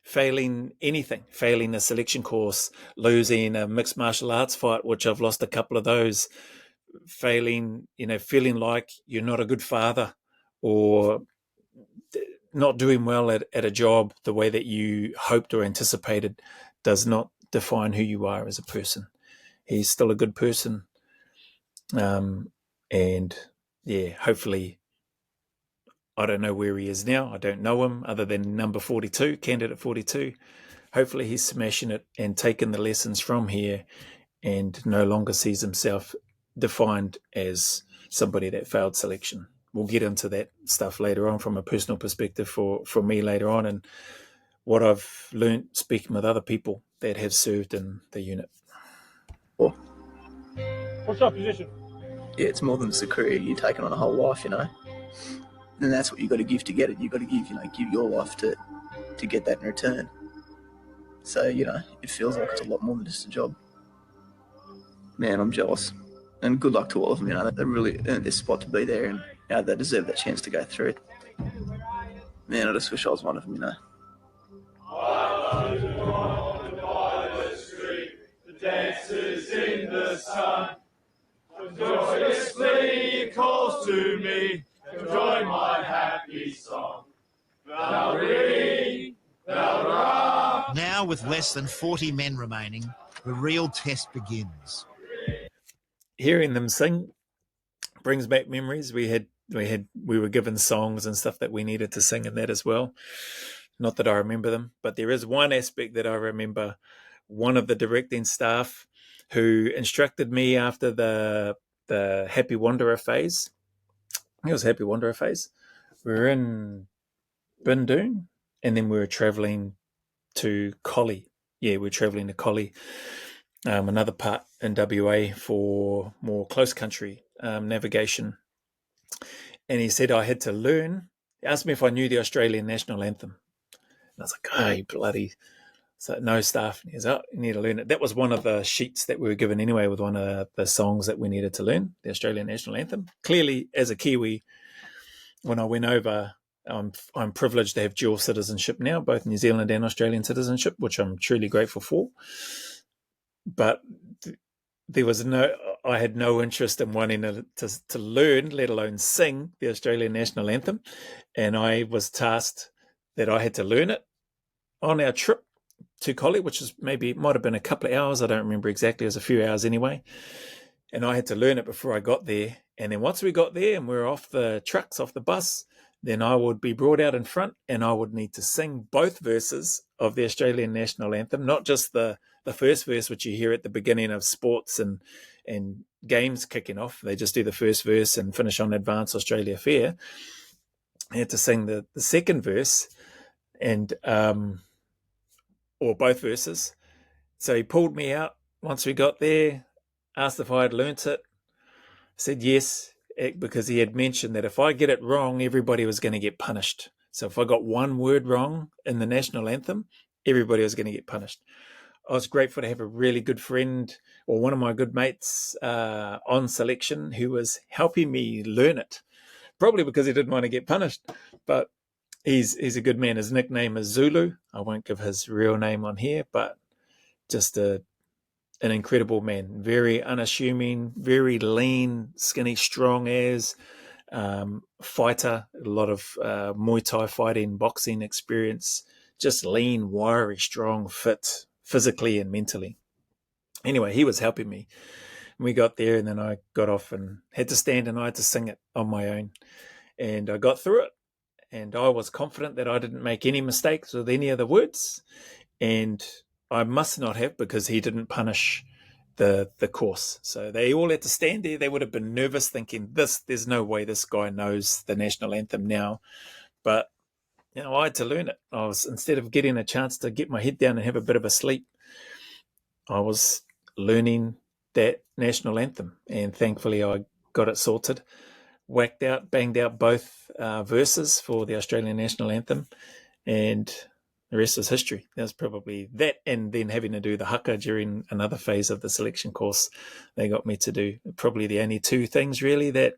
failing anything, failing a selection course, losing a mixed martial arts fight, which I've lost a couple of those, failing, feeling like you're not a good father, or not doing well at a job the way that you hoped or anticipated, does not define who you are as a person. He's still a good person. And yeah, hopefully, I don't know where he is now. I don't know him other than number 42, candidate 42. Hopefully he's smashing it and taking the lessons from here and no longer sees himself defined as somebody that failed selection. We'll get into that stuff later on from a personal perspective for me later on, and what I've learned speaking with other people that have served in the unit.
What's our position?
Yeah, it's more than just a career. You're taking on a whole life, you know. And that's what you got to give to get it. You got to give, give your life to get that in return. So, it feels like it's a lot more than just a job. Man, I'm jealous. And good luck to all of them, they really earned their spot to be there, and they deserve that chance to go through. Man, I just wish I was one of them,
The dancers in the sun, joyously calls to me to join my happy song. Valerie, Valerie.
Now, with less than 40 men remaining, the real test begins.
Hearing them sing brings back memories. We were given songs and stuff that we needed to sing in that as well. Not that I remember them, but there is one aspect that I remember. One of the directing staff who instructed me after the Happy Wanderer phase. I think it was Happy Wanderer phase. We were in Bindoon, and then we were travelling to Collie. Yeah, we were travelling to Collie, another part in WA for more close country navigation. And he said I had to learn. He asked me if I knew the Australian national anthem. And I was like, oh, bloody... So no staff. He goes, oh, you need to learn it. That was one of the sheets that we were given anyway with one of the songs that we needed to learn, the Australian national anthem. Clearly, as a Kiwi, when I went over, I'm privileged to have dual citizenship now, both New Zealand and Australian citizenship, which I'm truly grateful for. But I had no interest in wanting to learn, let alone sing the Australian national anthem. And I was tasked that I had to learn it on our trip to Collie, which might have been a couple of hours. I don't remember exactly. It was a few hours anyway. And I had to learn it before I got there. And then once we got there and we were off the trucks, off the bus, then I would be brought out in front and I would need to sing both verses of the Australian national anthem, not just the first verse, which you hear at the beginning of sports and games kicking off. They just do the first verse and finish on Advance Australia Fair. I had to sing the second verse and... or both verses. So he pulled me out once we got there, asked if I had learnt it. I said yes, because he had mentioned that if I get it wrong, everybody was going to get punished. So if I got one word wrong in the national anthem, everybody was going to get punished. I was grateful to have a really good friend, or one of my good mates on selection, who was helping me learn it. Probably because he didn't want to get punished, but he's a good man. His nickname is Zulu. I won't give his real name on here, but just an incredible man. Very unassuming, very lean, skinny, strong as fighter. A lot of Muay Thai fighting, boxing experience. Just lean, wiry, strong, fit, physically and mentally. Anyway, he was helping me. We got there, and then I got off and had to stand, and I had to sing it on my own. And I got through it. And I was confident that I didn't make any mistakes with any of the words. And I must not have, because he didn't punish the course. So they all had to stand there. They would have been nervous thinking, there's no way this guy knows the national anthem now. But, I had to learn it. Instead of getting a chance to get my head down and have a bit of a sleep, I was learning that national anthem. And thankfully I got it sorted. Banged out both verses for the Australian national anthem, and the rest is history. That was probably that, and then having to do the haka during another phase of the selection course they got me to do. Probably the only two things really that,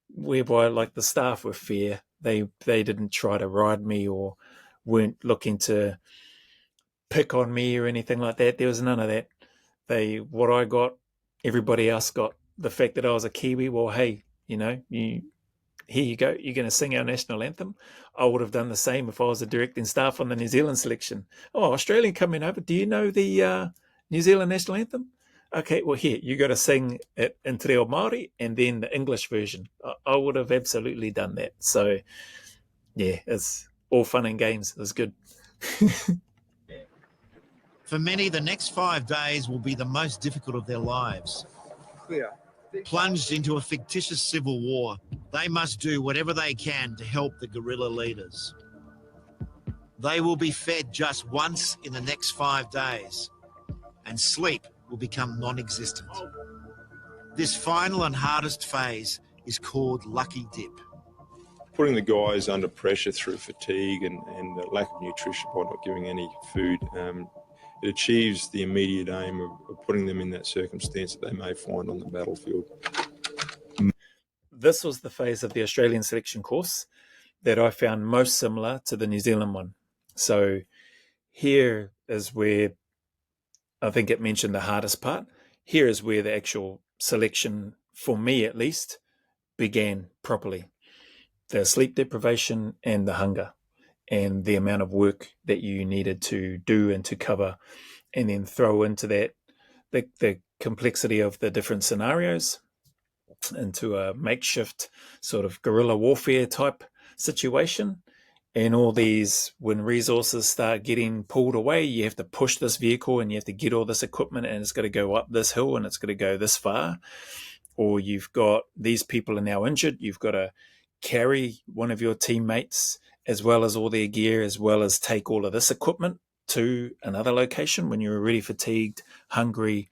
whereby like the staff were fair. They didn't try to ride me or weren't looking to pick on me or anything like that. There was none of that. What I got, everybody else got. The fact that I was a Kiwi, well, hey, here you go, you're going to sing our national anthem. I would have done the same if I was a directing staff on the New Zealand selection. Oh, Australian coming over, do you know the New Zealand national anthem? Okay, well, here, you got to sing it in Te Reo Māori and then the English version. I would have absolutely done that. So, yeah, it's all fun and games. It was good.
For many, the next 5 days will be the most difficult of their lives.
Clear.
Plunged into a fictitious civil war, they must do whatever they can to help the guerrilla leaders. They will be fed just once in the next 5 days, and sleep will become non-existent. This final and hardest phase is called lucky dip.
Putting the guys under pressure through fatigue and lack of nutrition by not giving any food, it achieves the immediate aim of putting them in that circumstance that they may find on the battlefield.
This was the phase of the Australian selection course that I found most similar to the New Zealand one. So here is where, I think it mentioned the hardest part, here is where the actual selection, for me at least, began properly. The sleep deprivation and the hunger and the amount of work that you needed to do and to cover, and then throw into that the complexity of the different scenarios into a makeshift sort of guerrilla warfare type situation. And all these, when resources start getting pulled away, you have to push this vehicle and you have to get all this equipment, and it's got to go up this hill and it's got to go this far. Or you've got these people are now injured. You've got to carry one of your teammates as well as all their gear, as well as take all of this equipment to another location when you're already fatigued, hungry,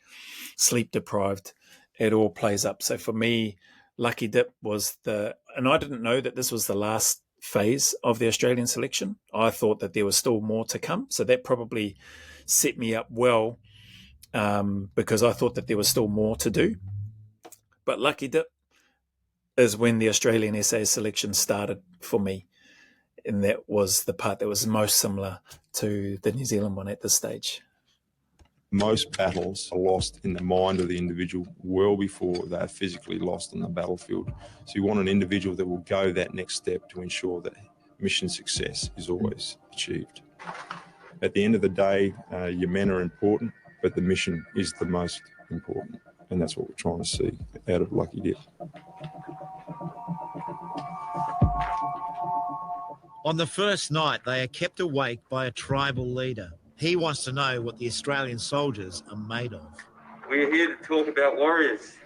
sleep deprived. It all plays up. So for me, lucky dip was and I didn't know that this was the last phase of the Australian selection. I thought that there was still more to come. So that probably set me up well, because I thought that there was still more to do. But lucky dip is when the Australian SAS selection started for me. And that was the part that was most similar to the New Zealand one at this stage.
Most battles are lost in the mind of the individual well before they are physically lost on the battlefield. So you want an individual that will go that next step to ensure that mission success is always achieved. At the end of the day, your men are important, but the mission is the most important. And that's what we're trying to see out of Lucky Dip.
On the first night, they are kept awake by a tribal leader. He wants to know what the Australian soldiers are made of.
We're here to talk about warriors.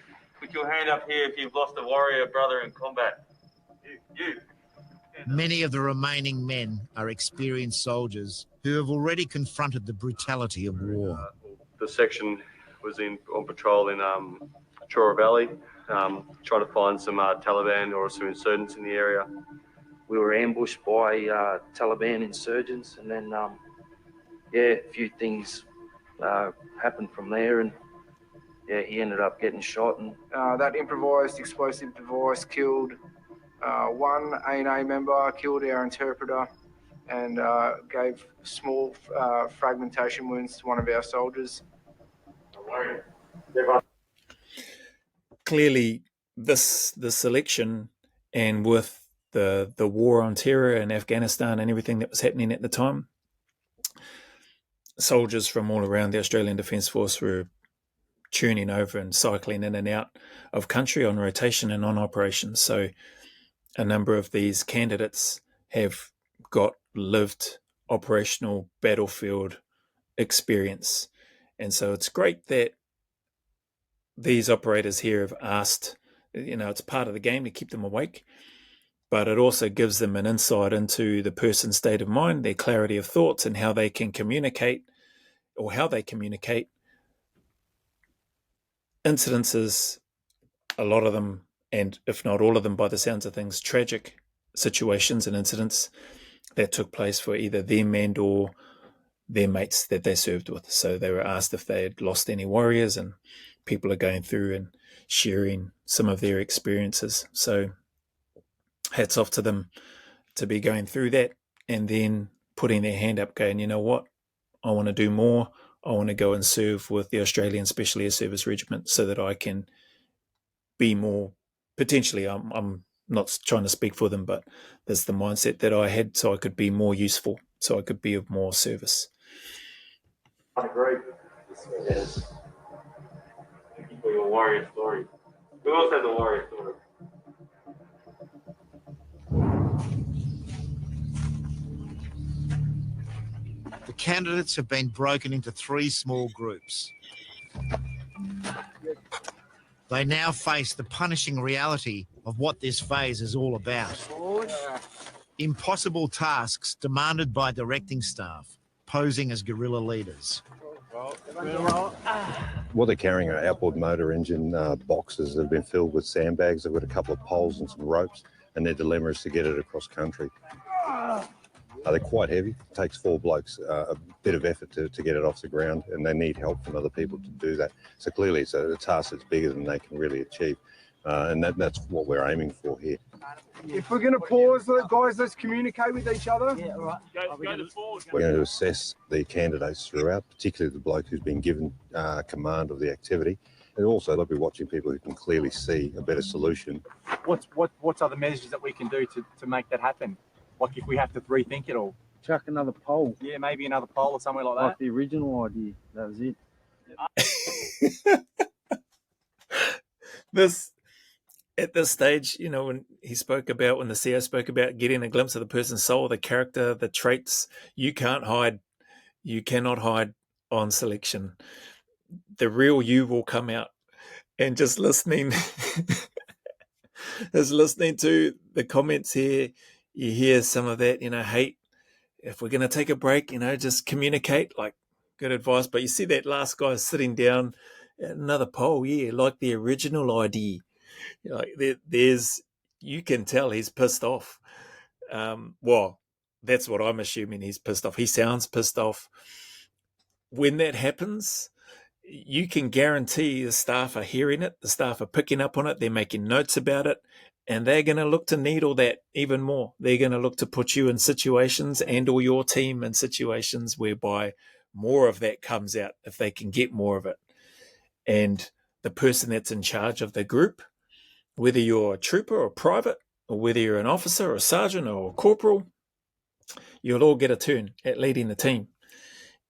Put your hand up here if you've lost a warrior brother in combat. You.
Many of the remaining men are experienced soldiers who have already confronted the brutality of war.
The section was on patrol in Chora Valley, trying to find some Taliban or some insurgents in the area.
We were ambushed by Taliban insurgents, and then a few things happened from there, and he ended up getting shot. And
that improvised explosive device killed one A&A member, killed our interpreter, and gave small fragmentation wounds to one of our soldiers.
Clearly, the selection, and with the war on terror in Afghanistan and everything that was happening at the time, soldiers from all around the Australian Defence Force were tuning over and cycling in and out of country on rotation and on operations. So a number of these candidates have got lived operational battlefield experience. And so it's great that these operators here have asked, it's part of the game to keep them awake, but it also gives them an insight into the person's state of mind, their clarity of thoughts, and how they can communicate, or how they communicate incidences, a lot of them, and if not all of them by the sounds of things, tragic situations and incidents that took place for either them and or their mates that they served with. So they were asked if they had lost any warriors, and people are going through and sharing some of their experiences. So hats off to them to be going through that and then putting their hand up going, you know what, I want to do more. I want to go and serve with the Australian Special Air Service Regiment so that I can be more, potentially, I'm not trying to speak for them, but that's the mindset that I had, so I could be more useful, so I could be of more service.
I agree. Yes. Thank you for your warrior story. Who else has a warrior story?
The candidates have been broken into 3 small groups. They now face the punishing reality of what this phase is all about. Impossible tasks demanded by directing staff, posing as guerrilla leaders.
What they're carrying are outboard motor engine boxes that have been filled with sandbags. They've got a couple of poles and some ropes, and their dilemma is to get it across country. They're quite heavy. It takes 4 blokes a bit of effort to get it off the ground, and they need help from other people to do that. So clearly it's a task that's bigger than they can really achieve, and that's what we're aiming for here.
If we're going to pause, guys, let's communicate with each other. Yeah, all right.
We're going to assess the candidates throughout, particularly the bloke who's been given command of the activity. And also they'll be watching people who can clearly see a better solution.
What's other measures that we can do to make that happen? Like if we have to rethink it all.
Chuck another pole.
Yeah, maybe another pole or somewhere like that.
Like the original idea. That was it.
At this stage, you know, when the CEO spoke about getting a glimpse of the person's soul, the character, the traits, you can't hide. You cannot hide on selection. The real you will come out. And just listening, to the comments here, you hear some of that, hate. If we're going to take a break, just communicate, like good advice. But you see that last guy sitting down at another pole, like the original idea. Like you can tell he's pissed off. Well, that's what I'm assuming. He's pissed off. He sounds pissed off. When that happens, you can guarantee the staff are hearing it. The staff are picking up on it. They're making notes about it. And they're going to look to needle that even more. They're going to look to put you in situations and or your team in situations whereby more of that comes out if they can get more of it. And the person that's in charge of the group, whether you're a trooper or private, or whether you're an officer or a sergeant or a corporal, you'll all get a turn at leading the team.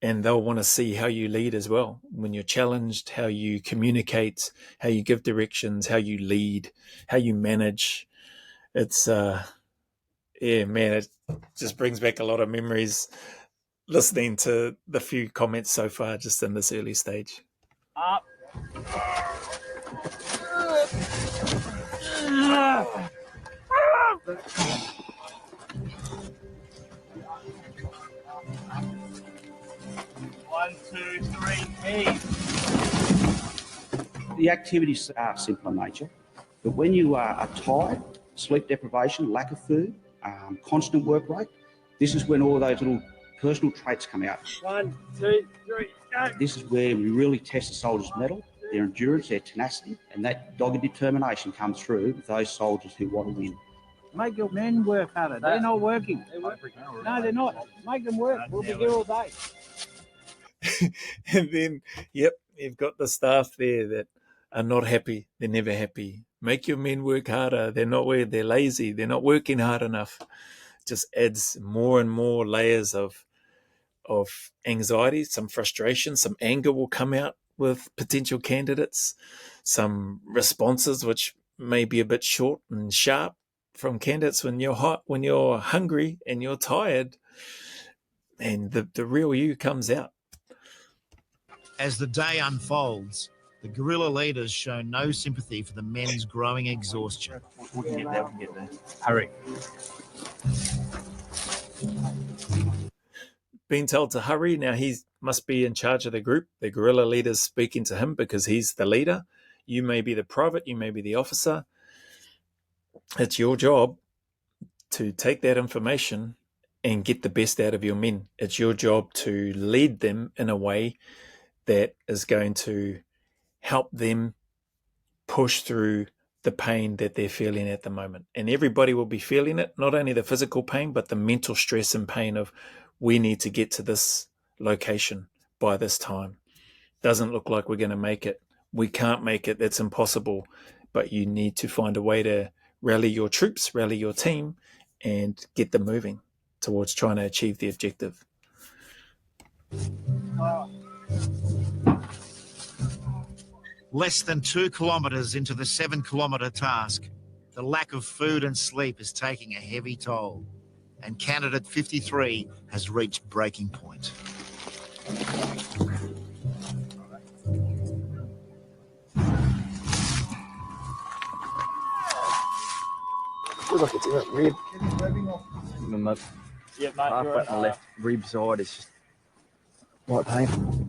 And they'll want to see how you lead as well. When you're challenged, how you communicate, how you give directions, how you lead, how you manage. It's, it just brings back a lot of memories listening to the few comments so far just in this early stage.
Up. 1, 2, 3, heave.
The activities are simple in nature, but when you are tired, sleep deprivation, lack of food, constant work rate, this is when all those little personal traits come out.
1, 2, 3, go.
This is where we really test the soldiers' mettle, their endurance, their tenacity, and that dogged determination comes through with those soldiers who want to win.
Make your men work harder. They're not working. No, they're not. Make them work. We'll be here all day.
And then, you've got the staff there that are not happy. They're never happy. Make your men work harder. They're not working. They're lazy. They're not working hard enough. Just adds more and more layers of anxiety, some frustration, some anger will come out with potential candidates, some responses which may be a bit short and sharp from candidates when you're hot, when you're hungry and you're tired, and the real you comes out.
As the day unfolds, the guerrilla leaders show no sympathy for the men's growing exhaustion.
We can get there, we can get there.
Hurry. Being told to hurry, now he must be in charge of the group. The guerrilla leader's speaking to him because he's the leader. You may be the private, you may be the officer. It's your job to take that information and get the best out of your men. It's your job to lead them in a way that is going to help them push through the pain that they're feeling at the moment. And everybody will be feeling it, not only the physical pain, but the mental stress and pain of, we need to get to this location by this time. Doesn't look like we're going to make it. We can't make it. That's impossible. But you need to find a way to rally your troops, rally your team, and get them moving towards trying to achieve the objective.
Less than 2 kilometres into the 7-kilometre task, the lack of food and sleep is taking a heavy toll, and candidate 53 has reached breaking point.
like it's in that rib. My halfway on the left rib side is just quite painful.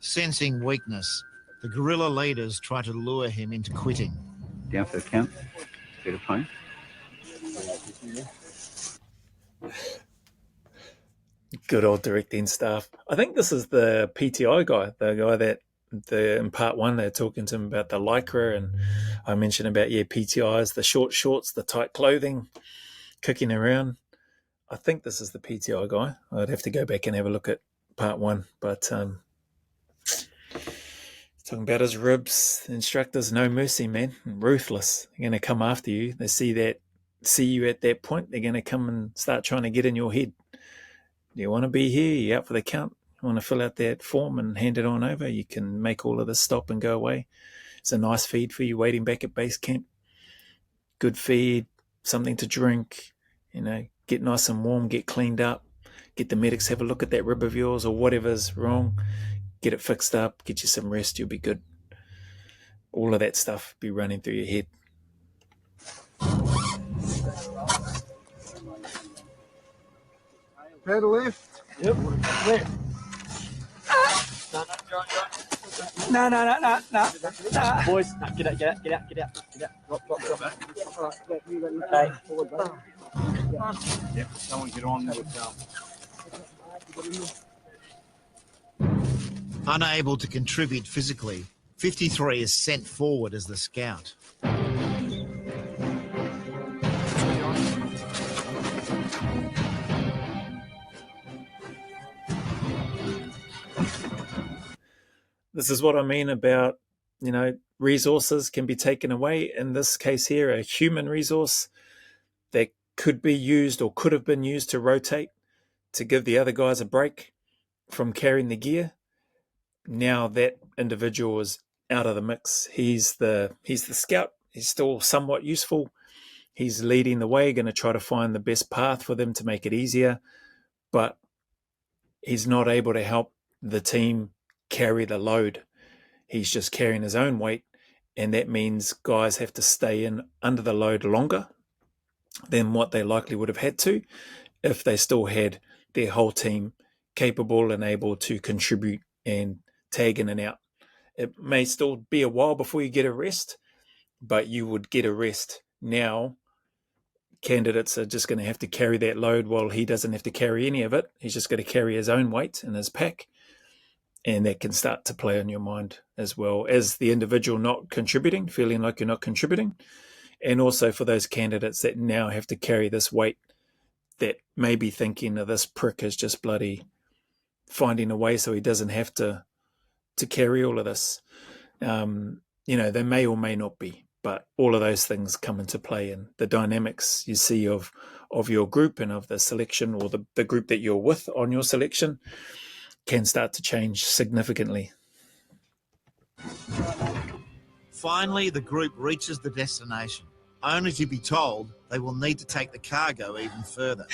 Sensing weakness, the guerrilla leaders try to lure him into quitting.
Down for the count. Bit of pain.
Good old directing staff. I think this is the PTI guy, the guy that in part one they're talking to him about the lycra, and I mentioned about PTIs, the short shorts, the tight clothing, kicking around. I think this is the PTI guy. I'd have to go back and have a look at part one, but talking about his ribs. The instructors, no mercy, man, ruthless. They're going to come after you. They see you at that point. They're going to come and start trying to get in your head. Do you want to be here? You're out for the count. You want to fill out that form and hand it on over? You can make all of this stop and go away. It's a nice feed for you waiting back at base camp. Good feed, something to drink, get nice and warm, get cleaned up, get the medics, have a look at that rib of yours or whatever's wrong, get it fixed up, get you some rest, you'll be good. All of that stuff be running through your head.
Pedal left.
Yep. Left. No. Boys, get out. Drop. Okay.
Yep, someone get on with
Unable to contribute physically, 53 is sent forward as the scout.
This is what I mean about, resources can be taken away. In this case here, a human resource that could be used or could have been used to rotate to give the other guys a break from carrying the gear. Now that individual is out of the mix. He's the scout. He's still somewhat useful. He's leading the way, going to try to find the best path for them to make it easier, but he's not able to help the team carry the load. He's just carrying his own weight, and that means guys have to stay in under the load longer than what they likely would have had to if they still had their whole team capable and able to contribute and tag in and out. It may still be a while before you get a rest, but you would get a rest. Now candidates are just going to have to carry that load while he doesn't have to carry any of it. He's just going to carry his own weight in his pack. And that can start to play on your mind as well as the individual not contributing, feeling like you're not contributing. And also for those candidates that now have to carry this weight that may be thinking, this prick is just bloody finding a way so he doesn't have to carry all of this. They may or may not be, but all of those things come into play, and the dynamics you see of your group and of the selection or the group that you're with on your selection can start to change significantly.
Finally, the group reaches the destination, only to be told they will need to take the cargo even further.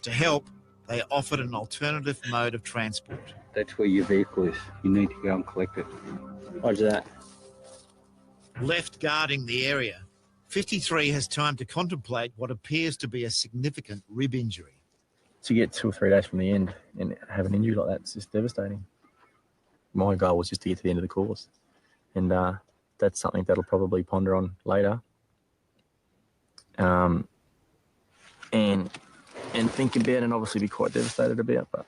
To help, they are offered an alternative mode of transport.
That's where your vehicle is. You need to go and collect it.
Roger that.
Left guarding the area, 53 has time to contemplate what appears to be a significant rib injury.
To get 2 or 3 days from the end and have an injury like that's just devastating. My goal was just to get to the end of the course, and that's something that'll probably ponder on later, and think about and obviously be quite devastated about. But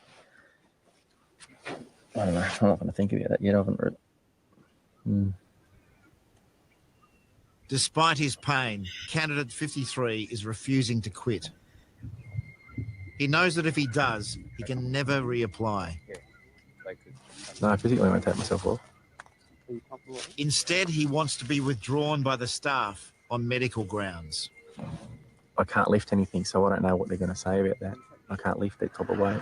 I don't know. I'm not going to think about that yet. I haven't really.
Despite his pain, candidate 53 is refusing to quit. He knows that if he does, he can never reapply.
No, physically I won't take myself off.
Instead, he wants to be withdrawn by the staff on medical grounds.
I can't lift anything, so I don't know what they're going to say about that. I can't lift that type of weight.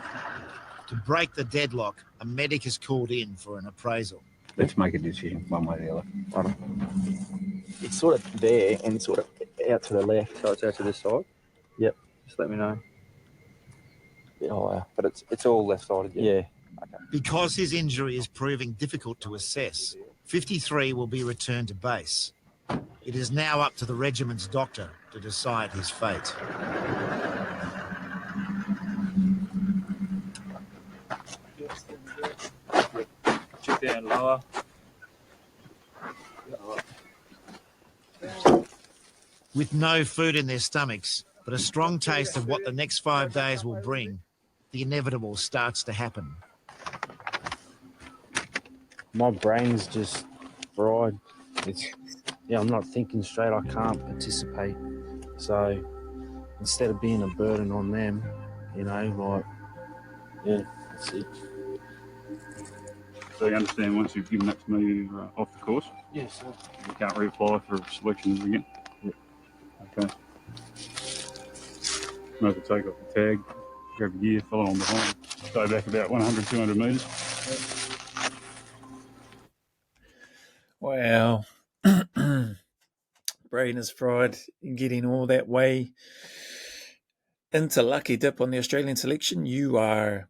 To break the deadlock, a medic is called in for an appraisal.
Let's make a decision one way or the other.
It's sort of there and sort of out to the left.
So it's out to this side?
Yep.
Just let me know.
A bit higher.
But it's all left-sided, yeah?
Yeah.
Okay.
Because his injury is proving difficult to assess, 53 will be returned to base. It is now up to the regiment's doctor to decide his fate.
Chip down lower.
With no food in their stomachs, but a strong taste of what the next 5 days will bring, the inevitable starts to happen.
My brain's just fried. I'm not thinking straight. I can't participate. So instead of being a burden on them, that's it.
So you understand once you've given that to me, you're off the course?
Yes, sir.
You can't reapply for selections again?
Yep.
Okay. Might as well take off the tag, grab your gear, follow on behind. Stay back about 100, 200 metres.
Wow. Brain is fried getting all that way into Lucky Dip on the Australian selection. You are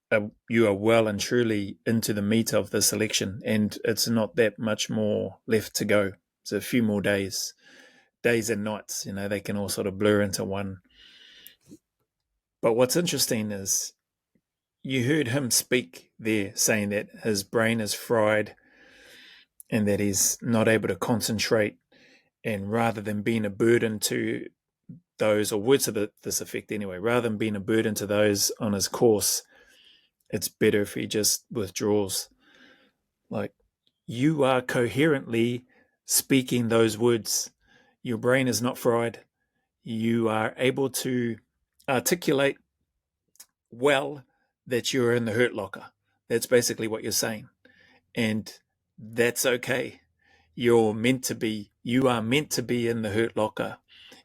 well and truly into the meat of the selection, and it's not that much more left to go. It's a few more days and nights. They can all sort of blur into one. But what's interesting is you heard him speak there saying that his brain is fried and that he's not able to concentrate, and rather than being a burden to those, or words to this effect anyway, rather than being a burden to those on his course, it's better if he just withdraws. Like, you are coherently speaking those words. Your brain is not fried. You are able to articulate well that you're in the hurt locker. That's basically what you're saying. And that's okay. You are meant to be in the hurt locker.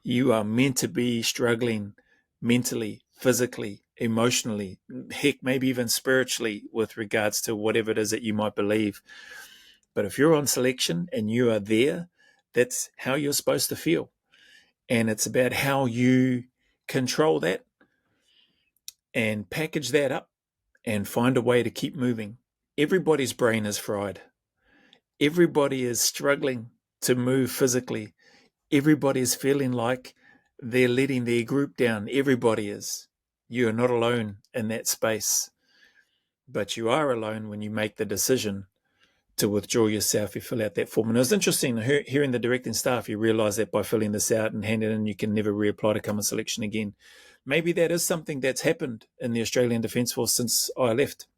You are meant to be struggling mentally, physically, emotionally, heck, maybe even spiritually with regards to whatever it is that you might believe. But if you're on selection and you are there, that's how you're supposed to feel. And it's about how you control that and package that up and find a way to keep moving. Everybody's brain is fried. Everybody is struggling to move physically. Everybody is feeling like they're letting their group down. Everybody is. You are not alone in that space. But you are alone when you make the decision to withdraw yourself. You fill out that form. And it was interesting hearing the directing staff. You realise that by filling this out and handing it in, you can never reapply to come on selection again. Maybe that is something that's happened in the Australian Defence Force since I left.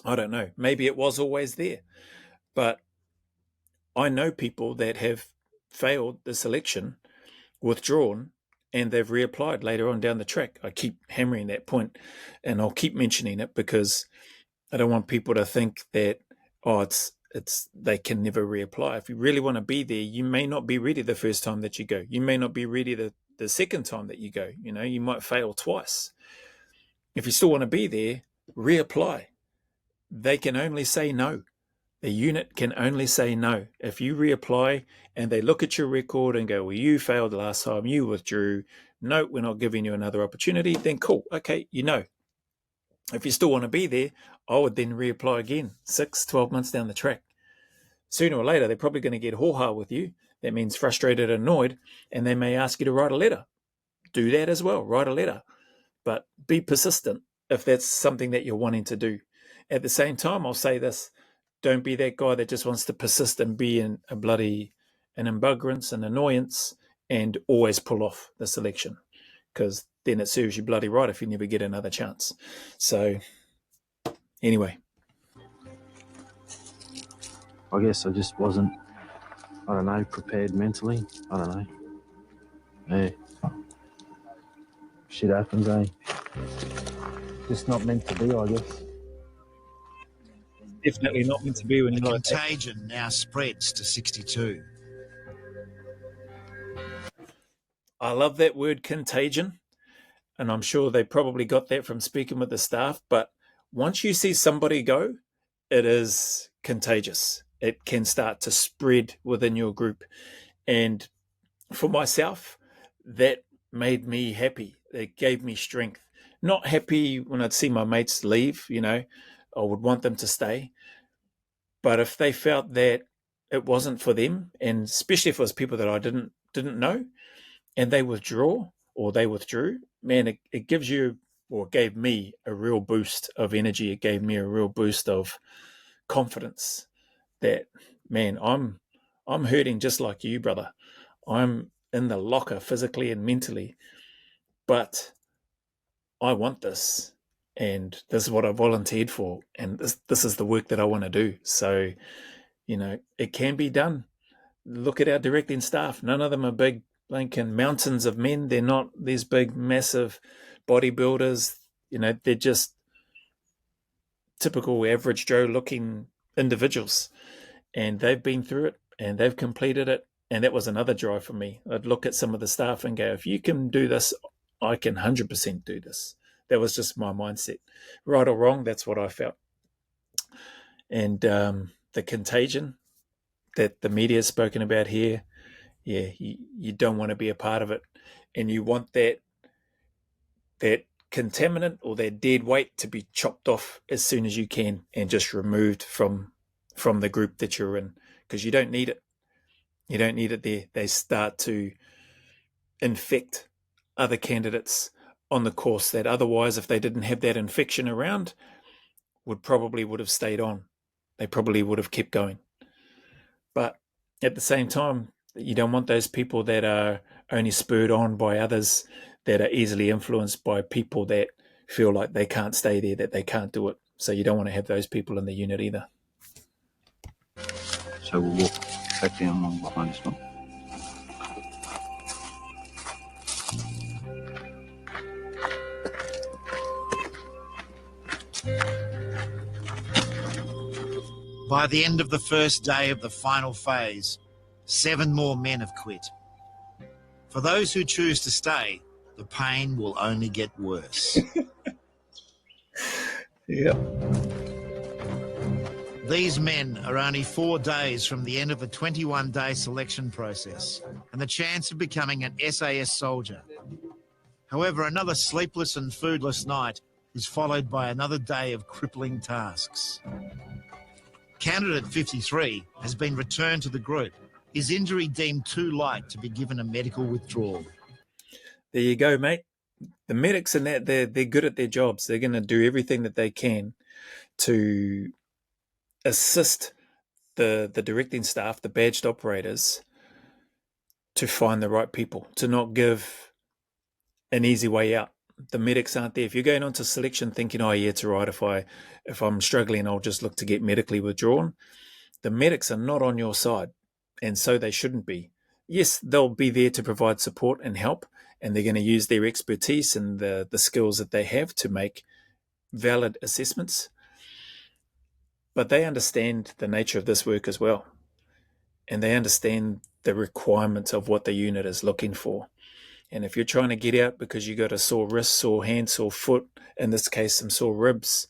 I don't know. Maybe it was always there. But I know people that have failed the selection, withdrawn, and they've reapplied later on down the track. I keep hammering that point, and I'll keep mentioning it because I don't want people to think that, it's they can never reapply. If you really want to be there, you may not be ready the first time that you go. You may not be ready the second time that you go. You might fail twice. If you still want to be there, reapply. They can only say no. The unit can only say no. If you reapply and they look at your record and go, well, you failed last time, you withdrew, no, we're not giving you another opportunity, then cool, okay, If you still want to be there, I would then reapply again 6, 12 months down the track. Sooner or later, they're probably going to get haw-ha with you. That means frustrated, annoyed, and they may ask you to write a letter. Do that as well, write a letter. But be persistent if that's something that you're wanting to do. At the same time, I'll say this, don't be that guy that just wants to persist and be an embuggerance, an annoyance, and always pull off the selection, because then it serves you bloody right if you never get another chance. So, anyway.
I guess I just wasn't, prepared mentally. I don't know. Yeah. Shit happens, eh? Just not meant to be, I guess.
Definitely not meant to be when you're like that.
Contagion now spreads to 62.
I love that word, contagion, and I'm sure they probably got that from speaking with the staff, but once you see somebody go, it is contagious. It can start to spread within your group. And for myself, that made me happy. It gave me strength. Not happy when I'd see my mates leave, I would want them to stay. But if they felt that it wasn't for them, and especially if it was people that I didn't know, and they withdrew, man, it gives you, or gave me, a real boost of energy. It gave me a real boost of confidence that, man, I'm hurting just like you, brother. I'm in the locker physically and mentally, but I want this, and this is what I volunteered for, and this is the work that I want to do. So, it can be done. Look at our directing staff. None of them are big, Lincoln mountains of men. They're not these big, massive bodybuilders. They're just typical average Joe looking individuals, and they've been through it and they've completed it. And that was another drive for me. I'd look at some of the staff and go, if you can do this, I can 100% do this. That was just my mindset. Right or wrong, that's what I felt. And the contagion that the media has spoken about here, yeah, you don't want to be a part of it. And you want that contaminant or that dead weight to be chopped off as soon as you can and just removed from the group that you're in, because you don't need it. You don't need it there. They start to infect other candidates on the course that otherwise, if they didn't have that infection around, would have stayed on. They probably would have kept going. But at the same time, you don't want those people that are only spurred on by others, that are easily influenced by people that feel like they can't stay there, that they can't do it. So you don't want to have those people in the unit either.
So we'll walk back down along behind us, one.
By the end of the first day of the final phase, 7 more men have quit. For those who choose to stay, the pain will only get worse.
Yep.
These men are only 4 days from the end of the 21-day selection process and the chance of becoming an SAS soldier. However, another sleepless and foodless night is followed by another day of crippling tasks. Candidate 53 has been returned to the group, his injury deemed too light to be given a medical withdrawal.
There you go, mate. The medics and that, they're good at their jobs. They're going to do everything that they can to assist the directing staff, the badged operators, to find the right people, to not give an easy way out. The medics aren't there. If you're going on to selection thinking, oh yeah, it's all right, if I'm struggling, I'll just look to get medically withdrawn. The medics are not on your side, and so they shouldn't be. Yes, they'll be there to provide support and help, and they're going to use their expertise and the skills that they have to make valid assessments. But they understand the nature of this work as well, and they understand the requirements of what the unit is looking for. And if you're trying to get out because you got a sore wrist, sore hand, sore foot, in this case some sore ribs,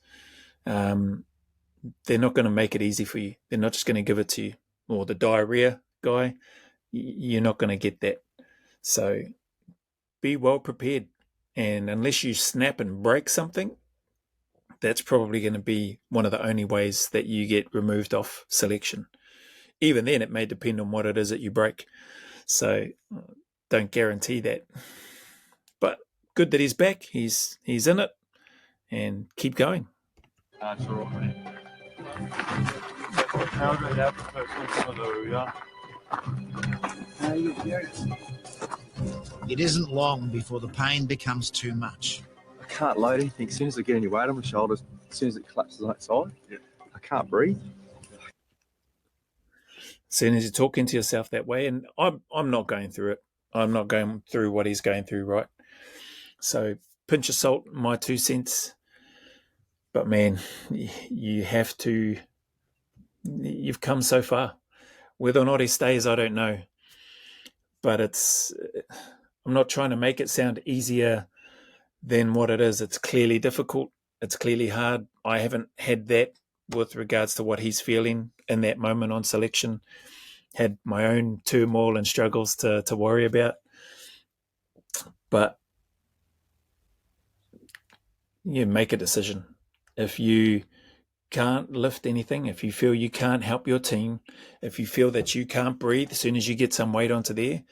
they're not going to make it easy for you. They're not just going to give it to you. Or the diarrhea guy, you're not going to get that. So be well prepared. And unless you snap and break something, that's probably going to be one of the only ways that you get removed off selection. Even then, it may depend on what it is that you break. So don't guarantee that. But good that he's back. He's in it. And keep going.
That's all right. How do you have the first one to do, yeah?
It isn't long before the pain becomes too much.
I can't load anything. As soon as I get any weight on my shoulders, as soon as it collapses outside, I can't breathe.
As soon as you're talking to yourself that way, and I'm not going through it. I'm not going through what he's going through, right? So pinch of salt, my 2 cents. But man, you have to, you've come so far. Whether or not he stays, I don't know. But I'm not trying to make it sound easier than what it is. It's clearly difficult. It's clearly hard. I haven't had that with regards to what he's feeling in that moment on selection. Had my own turmoil and struggles to worry about. But you make a decision. If you can't lift anything, if you feel you can't help your team, if you feel that you can't breathe as soon as you get some weight onto there,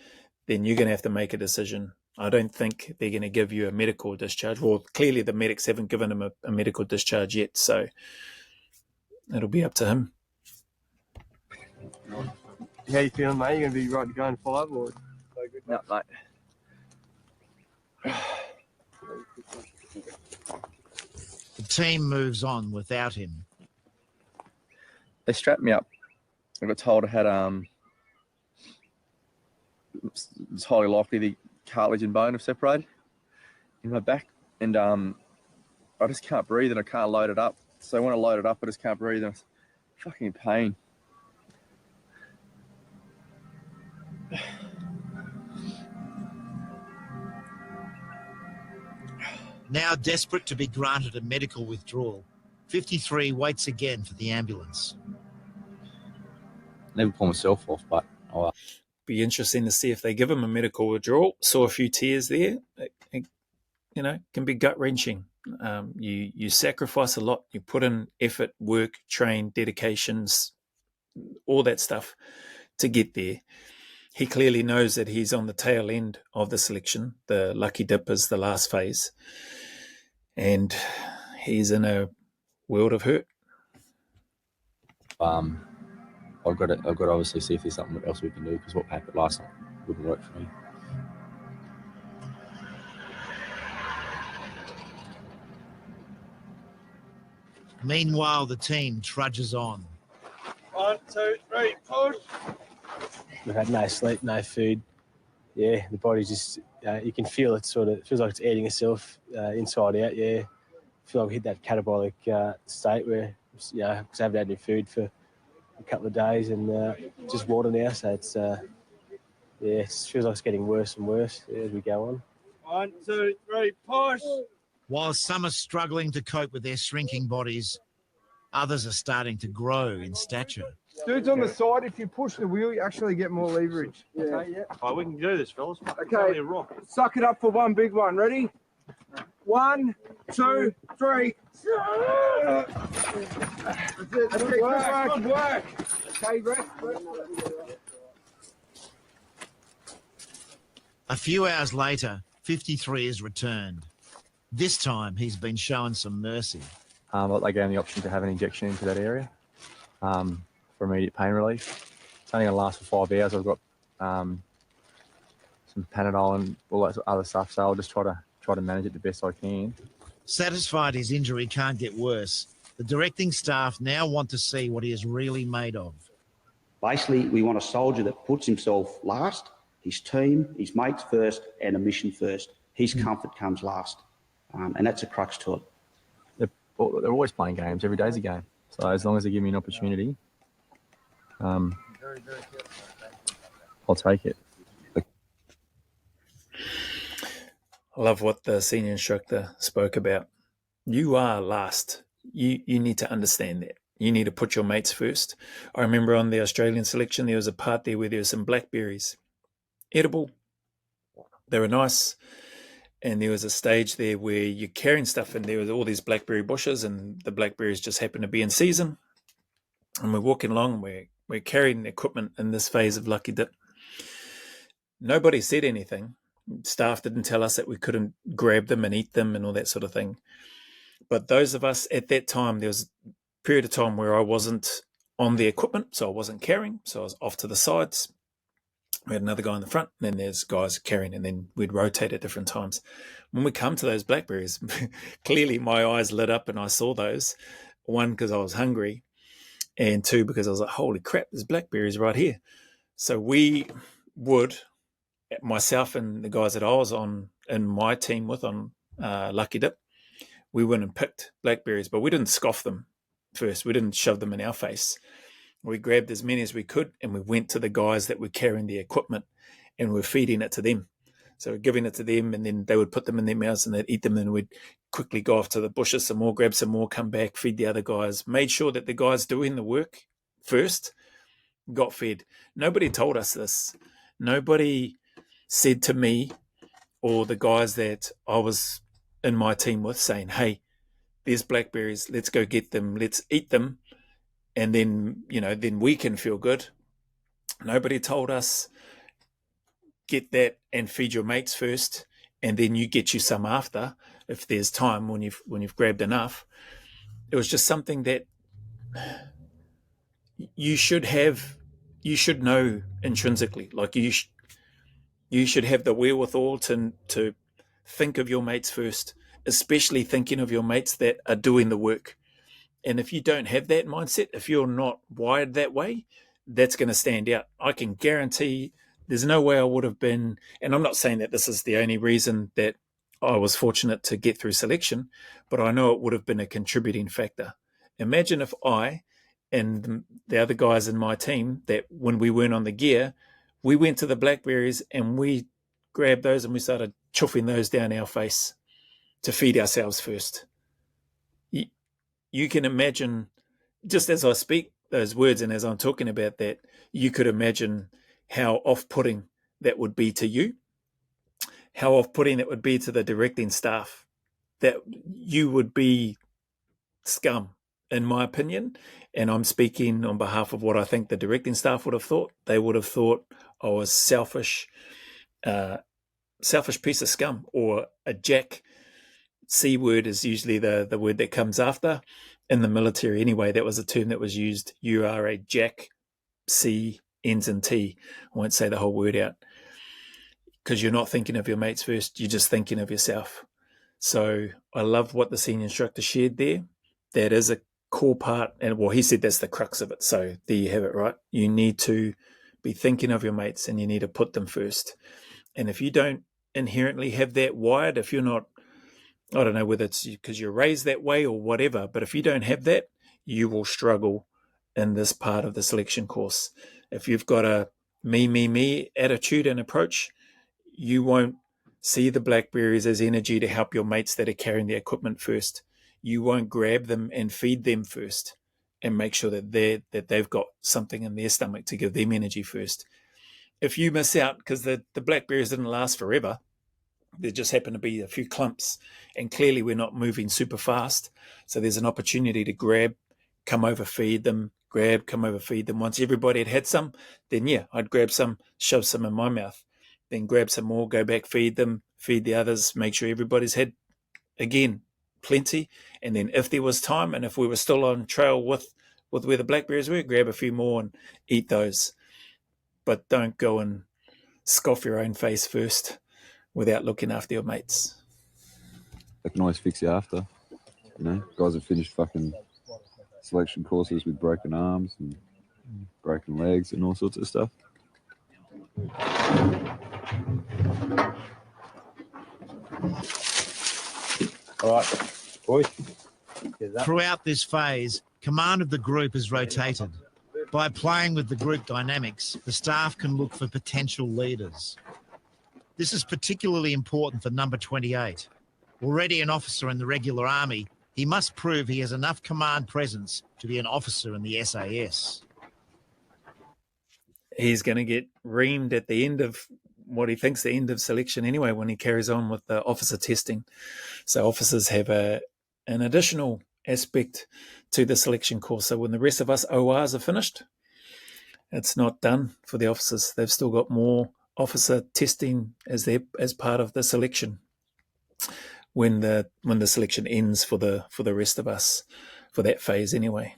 then you're going to have to make a decision. I don't think they're going to give you a medical discharge. Well, clearly the medics haven't given him a medical discharge yet, so it'll be up to him.
How you feeling, mate? You going to be right to go in 5 or?
No, mate.
The team moves on without him.
They strapped me up. I got told I had it's highly likely the cartilage and bone have separated in my back, and I just can't breathe and I can't load it up. So when I load it up, I just can't breathe and it's fucking in pain.
Now desperate to be granted a medical withdrawal, 53 waits again for the ambulance.
Never pull myself off, but I'll
be interesting to see if they give him a medical withdrawal. Saw a few tears there. It, can be gut-wrenching. You sacrifice a lot. You put in effort, work, train, dedications, all that stuff to get there. He clearly knows that he's on the tail end of the selection. The lucky dip is the last phase. And he's in a world of hurt.
I've got to obviously see if there's something else we can do, because what happened last night wouldn't work for me.
Meanwhile, the team trudges on.
1, 2, 3, push.
We've had no sleep, no food. Yeah, the body just, you can feel it it feels like it's eating itself inside out, yeah. I feel like we hit that catabolic state where, because I haven't had any food for a couple of days and just water now, so it's, it feels like it's getting worse and worse as we go on.
1, 2, 3, push.
While some are struggling to cope with their shrinking bodies, others are starting to grow in stature.
Dudes on the side, if you push the wheel, you actually get more leverage. Yeah. Okay, yeah.
Oh, we can do this, fellas. It's
Okay,
only a rock.
Suck it up for one big one. Ready? 1, 2, 3. That's it. Good work. Okay, rest.
A few hours later, 53 is returned. This time, he's been shown some mercy.
They gave me the option to have an injection into that area for immediate pain relief. It's only going to last for 5 hours. I've got some Panadol and all that other stuff, so I'll just try to manage it the best I can.
Satisfied his injury can't get worse, the directing staff now want to see what he is really made of.
Basically, we want a soldier that puts himself last, his team, his mates first, and a mission first. His comfort comes last, and that's a crux to it.
They're always playing games. Every day's a game. So as long as they give me an opportunity, I'll take it.
I love what the senior instructor spoke about. You are last. You need to understand that. You need to put your mates first. I remember on the Australian selection, there was a part there where there were some blackberries. Edible. They were nice. And there was a stage there where you're carrying stuff and there was all these blackberry bushes and the blackberries just happen to be in season. And we're walking along, we're carrying equipment in this phase of Lucky Dip. Nobody said anything. Staff didn't tell us that we couldn't grab them and eat them and all that sort of thing. But those of us at that time, there was a period of time where I wasn't on the equipment, so I wasn't carrying, so I was off to the sides. We had another guy in the front, and then there's guys carrying, and then we'd rotate at different times. When we come to those blackberries, clearly my eyes lit up and I saw those. One, because I was hungry, and two, because I was like, holy crap, there's blackberries right here. So we would, myself and the guys that I was on in my team with on Lucky Dip, we went and picked blackberries, but we didn't scoff them first. We didn't shove them in our face. We grabbed as many as we could and we went to the guys that were carrying the equipment and we're feeding it to them. So we're giving it to them and then they would put them in their mouths and they'd eat them and we'd quickly go off to the bushes some more, grab some more, come back, feed the other guys. Made sure that the guys doing the work first got fed. Nobody told us this. Nobody said to me or the guys that I was in my team with saying, hey, there's blackberries, let's go get them, let's eat them, and then, then we can feel good. Nobody told us, get that and feed your mates first, and then you get you some after, if there's time, when you've grabbed enough. It was just something that you should know intrinsically. Like you should have the wherewithal to think of your mates first, especially thinking of your mates that are doing the work. And if you don't have that mindset, if you're not wired that way, that's going to stand out. I can guarantee there's no way I would have been, and I'm not saying that this is the only reason that I was fortunate to get through selection, but I know it would have been a contributing factor. Imagine if I and the other guys in my team, that when we weren't on the gear, we went to the blackberries and we grabbed those and we started chuffing those down our face to feed ourselves first. You can imagine, just as I speak those words and as I'm talking about that, you could imagine how off-putting that would be to you, how off-putting that would be to the directing staff, that you would be scum, in my opinion. And I'm speaking on behalf of what I think the directing staff would have thought. They would have thought I was selfish piece of scum, or a jack. C word is usually the word that comes after. In the military anyway, that was a term that was used. You are a jack. C ends in T. I won't say the whole word out, because you're not thinking of your mates first. You're just thinking of yourself. So I love what the senior instructor shared there. That is a core part. And well, he said that's the crux of it. So there you have it, right? You need to be thinking of your mates and you need to put them first. And if you don't inherently have that wired, if you're not, I don't know whether it's because you're raised that way or whatever, but if you don't have that, you will struggle in this part of the selection course. If you've got a me attitude and approach, you won't see the blackberries as energy to help your mates that are carrying the equipment first. You won't grab them and feed them first and make sure that they've got something in their stomach to give them energy first. If you miss out, because the blackberries didn't last forever, there just happened to be a few clumps, and clearly we're not moving super fast. So there's an opportunity to grab, come over, feed them, grab, come over, feed them. Once everybody had some, then yeah, I'd grab some, shove some in my mouth, then grab some more, go back, feed them, feed the others, make sure everybody's had, again, plenty. And then if there was time, and if we were still on trail with where the blackberries were, grab a few more and eat those. But don't go and scoff your own face first without looking after your mates.
They can always fix you after. Guys have finished fucking selection courses with broken arms and broken legs and all sorts of stuff.
All right, boys. Throughout this phase, command of the group is rotated. By playing with the group dynamics, the staff can look for potential leaders. This is particularly important for number 28. Already an officer in the regular army, he must prove he has enough command presence to be an officer in the SAS.
He's going to get reamed at the end of what he thinks the end of selection anyway, when he carries on with the officer testing. So officers have an additional aspect to the selection course. So when the rest of us ORs are finished, it's not done for the officers. They've still got more officer testing as part of the selection when the selection ends for the rest of us, for that phase anyway.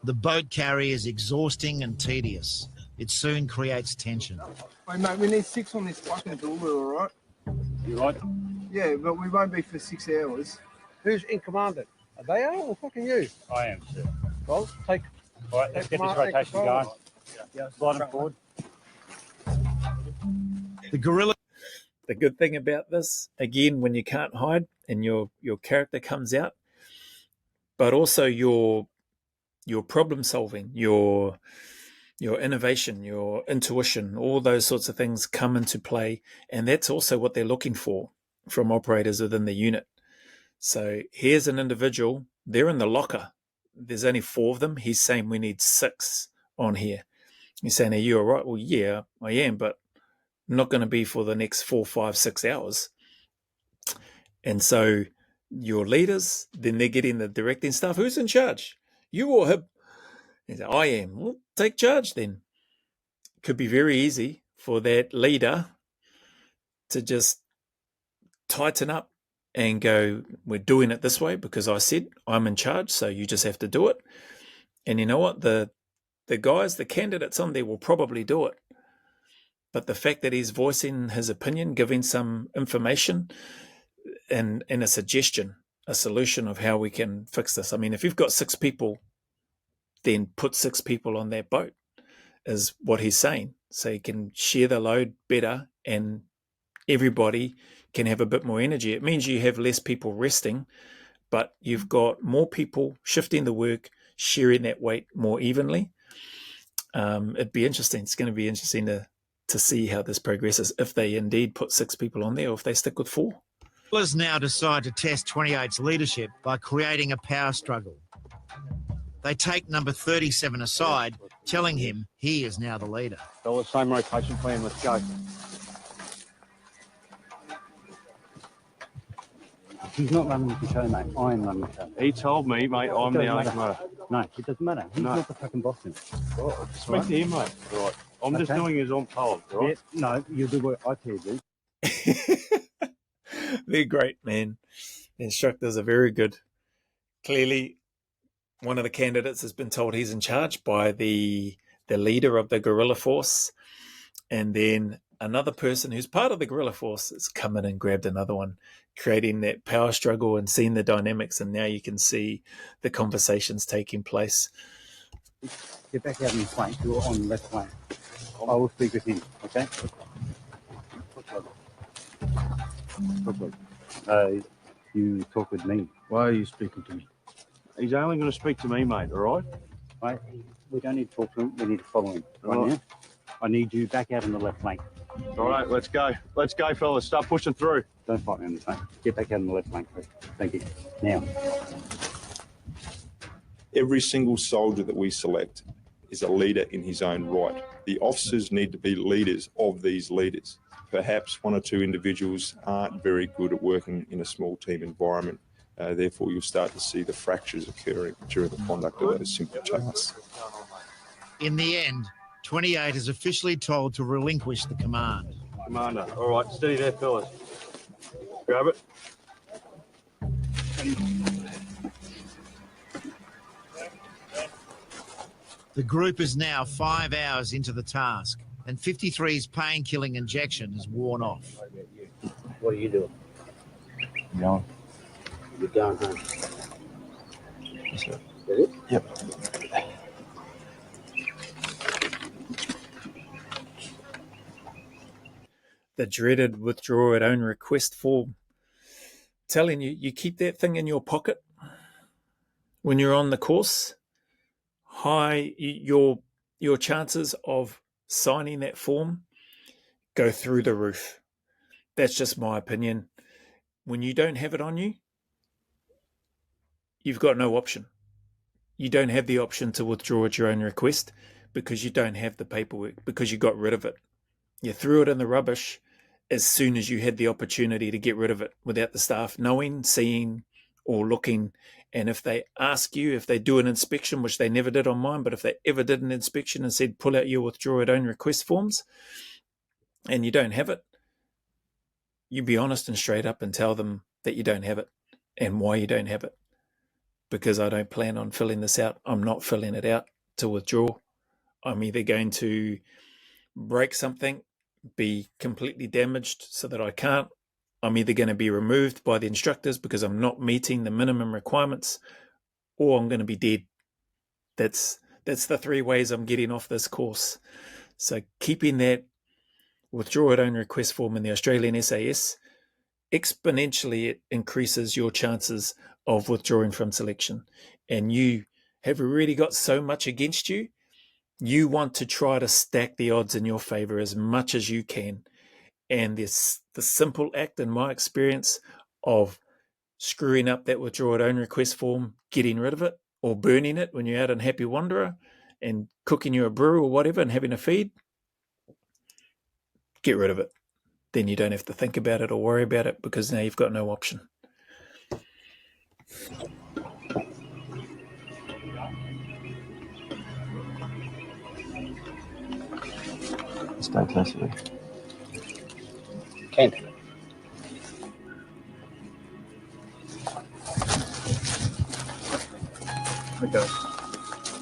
The boat carry is exhausting and tedious. It soon creates tension.
Hey, mate, we need 6 on this fucking door, all right?
You right?
Yeah, but we won't be for 6 hours.
Who's in command then? Are they or fucking you?
I am, sir.
Well, take.
All right, let's get this rotation going. Yeah, slide them forward.
The guerrilla. The good thing about this, again, when you can't hide and your character comes out, but also your problem solving, your innovation, your intuition, all those sorts of things come into play. And that's also what they're looking for from operators within the unit. So here's an individual, they're in the locker. There's only 4 of them. He's saying we need 6 on here. He's saying, are you all right? Well, yeah, I am, but not going to be for the next 4, 5, 6 hours. And so your leaders, then they're getting the directing staff. Who's in charge? You or him? Say, I am. Well, take charge then. It could be very easy for that leader to just tighten up and go, we're doing it this way because I said I'm in charge, so you just have to do it. And you know what? The guys, the candidates on there will probably do it. But the fact that he's voicing his opinion, giving some information and a suggestion, a solution of how we can fix this. I mean, if you've got 6 people, then put 6 people on that boat, is what he's saying. So you can share the load better and everybody can have a bit more energy. It means you have less people resting, but you've got more people shifting the work, sharing that weight more evenly. It'd be interesting. It's going to be interesting to see how this progresses, if they indeed put 6 people on there or if they stick with 4.
Let's now decide to test 28's leadership by creating a power struggle. They take number 37 aside, telling him he is now the leader.
Follow the same rotation plan, let's go. He's not running the show, mate. I am running the show.
He told me, mate, I'm the only matter.
No, it doesn't matter. He's not the fucking boss then.
Right, speak to him, mate. Right. I'm just doing as I'm told, right?
Yeah, no, you do what I tell you, dude.
They're great, man. The instructors are very good. Clearly, one of the candidates has been told he's in charge by the leader of the guerrilla force. And then another person who's part of the guerrilla force has come in and grabbed another one, creating that power struggle and seeing the dynamics. And now you can see the conversations taking place.
Get back out in the flank. You're on the left flank. I will speak with him, okay? You talk with me.
Why are you speaking to me? He's only going to speak to me, mate, all right?
Right? We don't need to talk to him. We need to follow him right now. I need you back out on the left flank.
All right, let's go. Let's go, fellas. Start pushing through.
Don't fight me on the flank. Get back out on the left flank, please. Thank you. Now.
Every single soldier that we select is a leader in his own right. The officers need to be leaders of these leaders. Perhaps 1 or 2 individuals aren't very good at working in a small team environment. Therefore, you'll start to see the fractures occurring during the conduct of those simple tasks.
In the end, 28 is officially told to relinquish the command.
Commander, all right, steady there, fellas. Grab it.
The group is now 5 hours into the task, and 53's pain-killing injection has worn off.
What are you doing?
No.
You're going home.
Yes, sir.
That it?
Yep.
The dreaded withdraw at own request form. Telling you, you keep that thing in your pocket when you're on the course. Your chances of signing that form go through the roof. That's just my opinion. When you don't have it on you, you've got no option. You don't have the option to withdraw at your own request because you don't have the paperwork, because you got rid of it. You threw it in the rubbish as soon as you had the opportunity to get rid of it without the staff knowing, seeing, or looking. And if they ask you, if they do an inspection, which they never did on mine, but if they ever did an inspection and said, pull out your withdraw at own request forms, and you don't have it, you be honest and straight up and tell them that you don't have it and why you don't have it. Because I don't plan on filling this out. I'm not filling it out to withdraw. I'm either going to break something, be completely damaged so that I can't. I'm either going to be removed by the instructors because I'm not meeting the minimum requirements, or I'm going to be dead. That's the 3 ways I'm getting off this course. So keeping that withdraw at own request form in the Australian SAS, exponentially it increases your chances of withdrawing from selection. And you have already got so much against you, you want to try to stack the odds in your favor as much as you can. And the simple act, in my experience, of screwing up that withdraw at own request form, getting rid of it, or burning it when you're out on Happy Wanderer and cooking you a brew or whatever and having a feed, get rid of it. Then you don't have to think about it or worry about it because now you've got no option.
Stay close to me.
Kent.
Okay.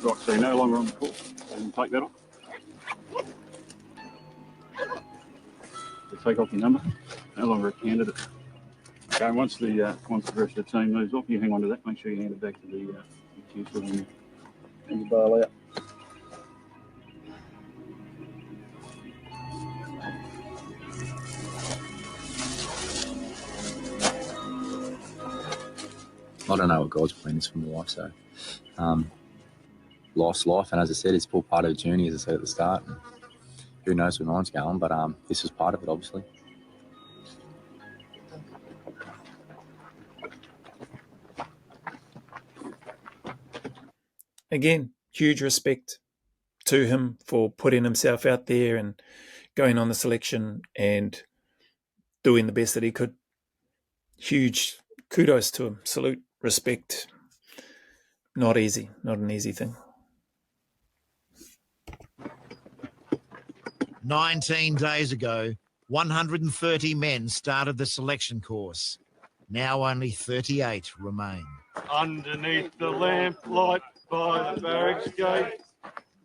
Right, so you're no longer on the course. So you can take that off. So take off your number. No longer a candidate. Okay, and once the rest of the team moves off, you hang on to that. Make sure you hand it back to the queue so when you bail out.
I don't know what God's plan is for my life, so life's life, and as I said, it's all part of the journey, as I said at the start. And who knows where mine's going, but this is part of it, obviously.
Again, huge respect to him for putting himself out there and going on the selection and doing the best that he could. Huge kudos to him. Salute, respect. Not easy, not an easy thing.
19 days ago, 130 men started the selection course. Now only 38 remain.
Underneath the lamplight by the barracks gate,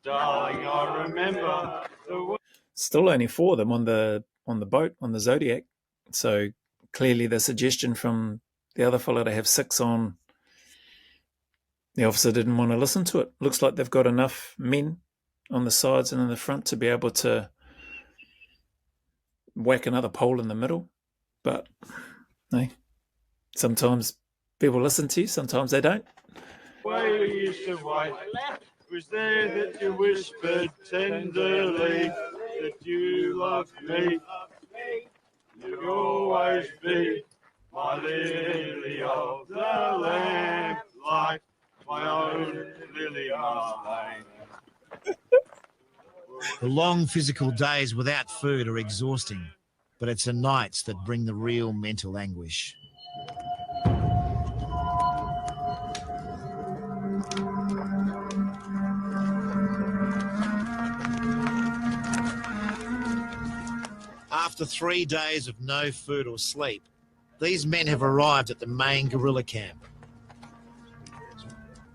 darling, I remember the...
Still only 4 of them on the boat, on the Zodiac. So clearly the suggestion from the other fellow to have 6 on, the officer didn't want to listen to it. Looks like they've got enough men on the sides and in the front to be able to whack another pole in the middle. But hey, sometimes people listen to you, sometimes they don't.
Way we used to wait was there that you whispered tenderly that you loved me. You'd always be my lily of the lamplight, my own lily mine.
The long physical days without food are exhausting, but it's the nights that bring the real mental anguish. After 3 days of no food or sleep, these men have arrived at the main guerrilla camp.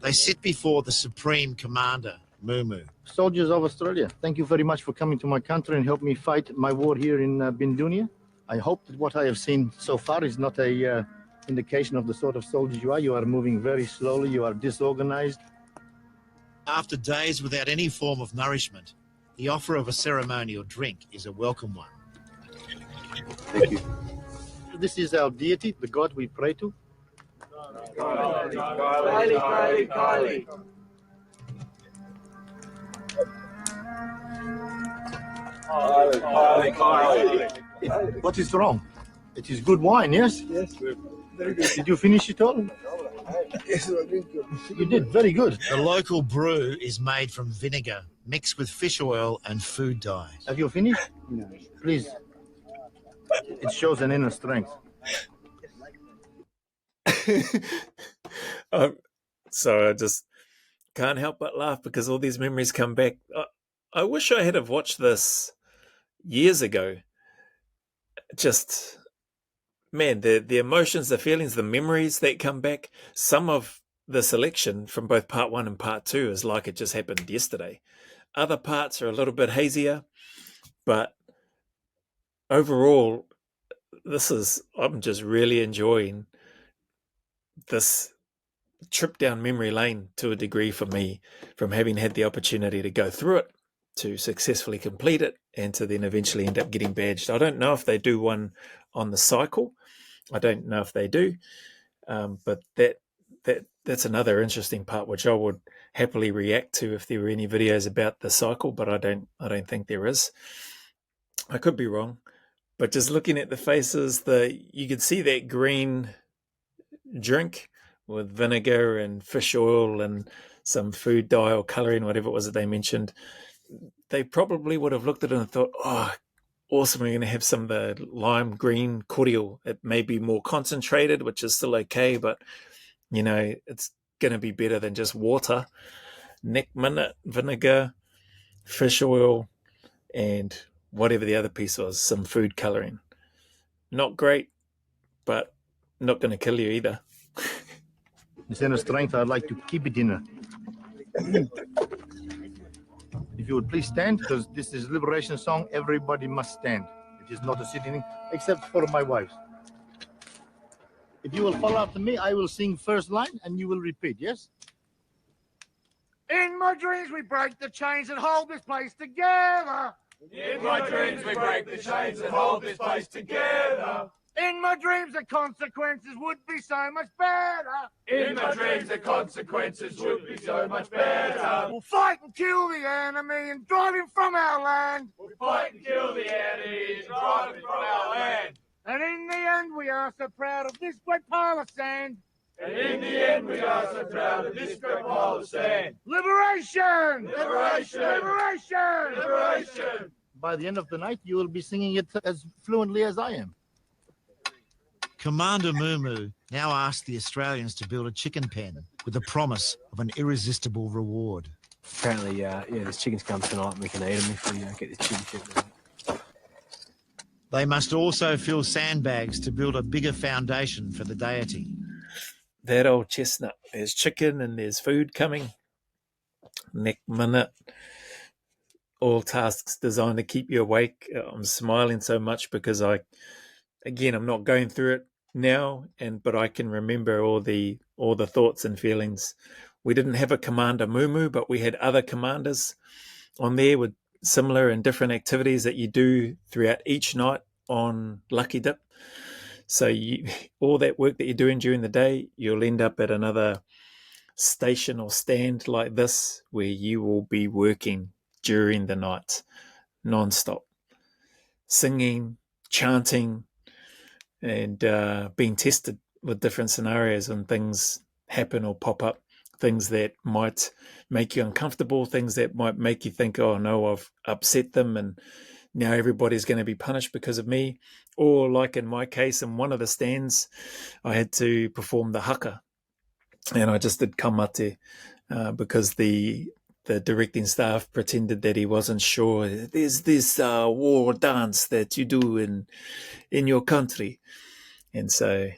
They sit before the Supreme Commander, Mumu.
Soldiers of Australia, thank you very much for coming to my country and help me fight my war here in Bindunia. I hope that what I have seen so far is not a indication of the sort of soldiers you are. You are moving very slowly, you are disorganized.
After days without any form of nourishment, the offer of a ceremonial drink is a welcome one.
Thank you. This is our deity, the God we pray to.
Kylie.
What is wrong? It is good wine, yes?
Yes, very good.
Did you finish it all?
Yes, I drink it.
You did, very good.
The local brew is made from vinegar, mixed with fish oil and food dye.
Have you finished? No. Please. It shows an inner strength.
So I just can't help but laugh because all these memories come back. I wish I had have watched this years ago. Just, man, the emotions, the feelings, the memories that come back. Some of the selection from both part 1 and part 2 is like it just happened yesterday. Other parts are a little bit hazier, but overall, I'm just really enjoying this trip down memory lane to a degree for me, from having had the opportunity to go through it, to successfully complete it, and to then eventually end up getting badged. I don't know if they do one on the cycle. I don't know if they do, but that's another interesting part which I would happily react to if there were any videos about the cycle, but I don't think there is. I could be wrong, but just looking at the faces, you could see that green drink with vinegar and fish oil and some food dye or colouring, whatever it was that they mentioned. They probably would have looked at it and thought, oh, awesome. We're going to have some of the lime green cordial. It may be more concentrated, which is still okay, but you know, it's going to be better than just water. Neck minute vinegar, fish oil, and whatever the other piece was, some food coloring. Not great, but not going to kill you either.
This inner strength, I'd like to keep it in her. If you would please stand, because this is liberation song, everybody must stand. It is not a sitting, except for my wife. If you will follow after me, I will sing first line and you will repeat, yes?
In my dreams we break the chains that hold this place together.
In my dreams we break the chains that hold this place together.
In my dreams the consequences would be so much better.
In my dreams the consequences would be so much better.
We'll fight and kill the enemy and drive him from our land.
We'll fight and kill the enemy and drive him from our land.
And in the end we are so proud of this great pile of sand.
And in the end we are so proud of this great pile of sand.
Liberation!
Liberation!
Liberation!
Liberation!
By the end of the night, you will be singing it as fluently as I am.
Commander Mumu now asked the Australians to build a chicken pen with the promise of an irresistible reward.
Apparently, there's chickens come tonight and we can eat them if we get this chicken pen.
They must also fill sandbags to build a bigger foundation for the deity.
That old chestnut. There's chicken and there's food coming. Neck minute. All tasks designed to keep you awake. I'm smiling so much because I'm not going through it now, but I can remember all the thoughts and feelings. We didn't have a Commander Mumu, but we had other commanders on there with similar and different activities that you do throughout each night on Lucky Dip. So all that work that you're doing during the day, you'll end up at another station or stand like this where you will be working during the night, non-stop, singing, chanting, and being tested with different scenarios when things happen or pop up, things that might make you uncomfortable, things that might make you think, oh no, I've upset them and now everybody's going to be punished because of me. Or like in my case, in one of the stands, I had to perform the haka. And I just did kamate because the directing staff pretended that he wasn't sure. There's this war dance that you do in your country. And so,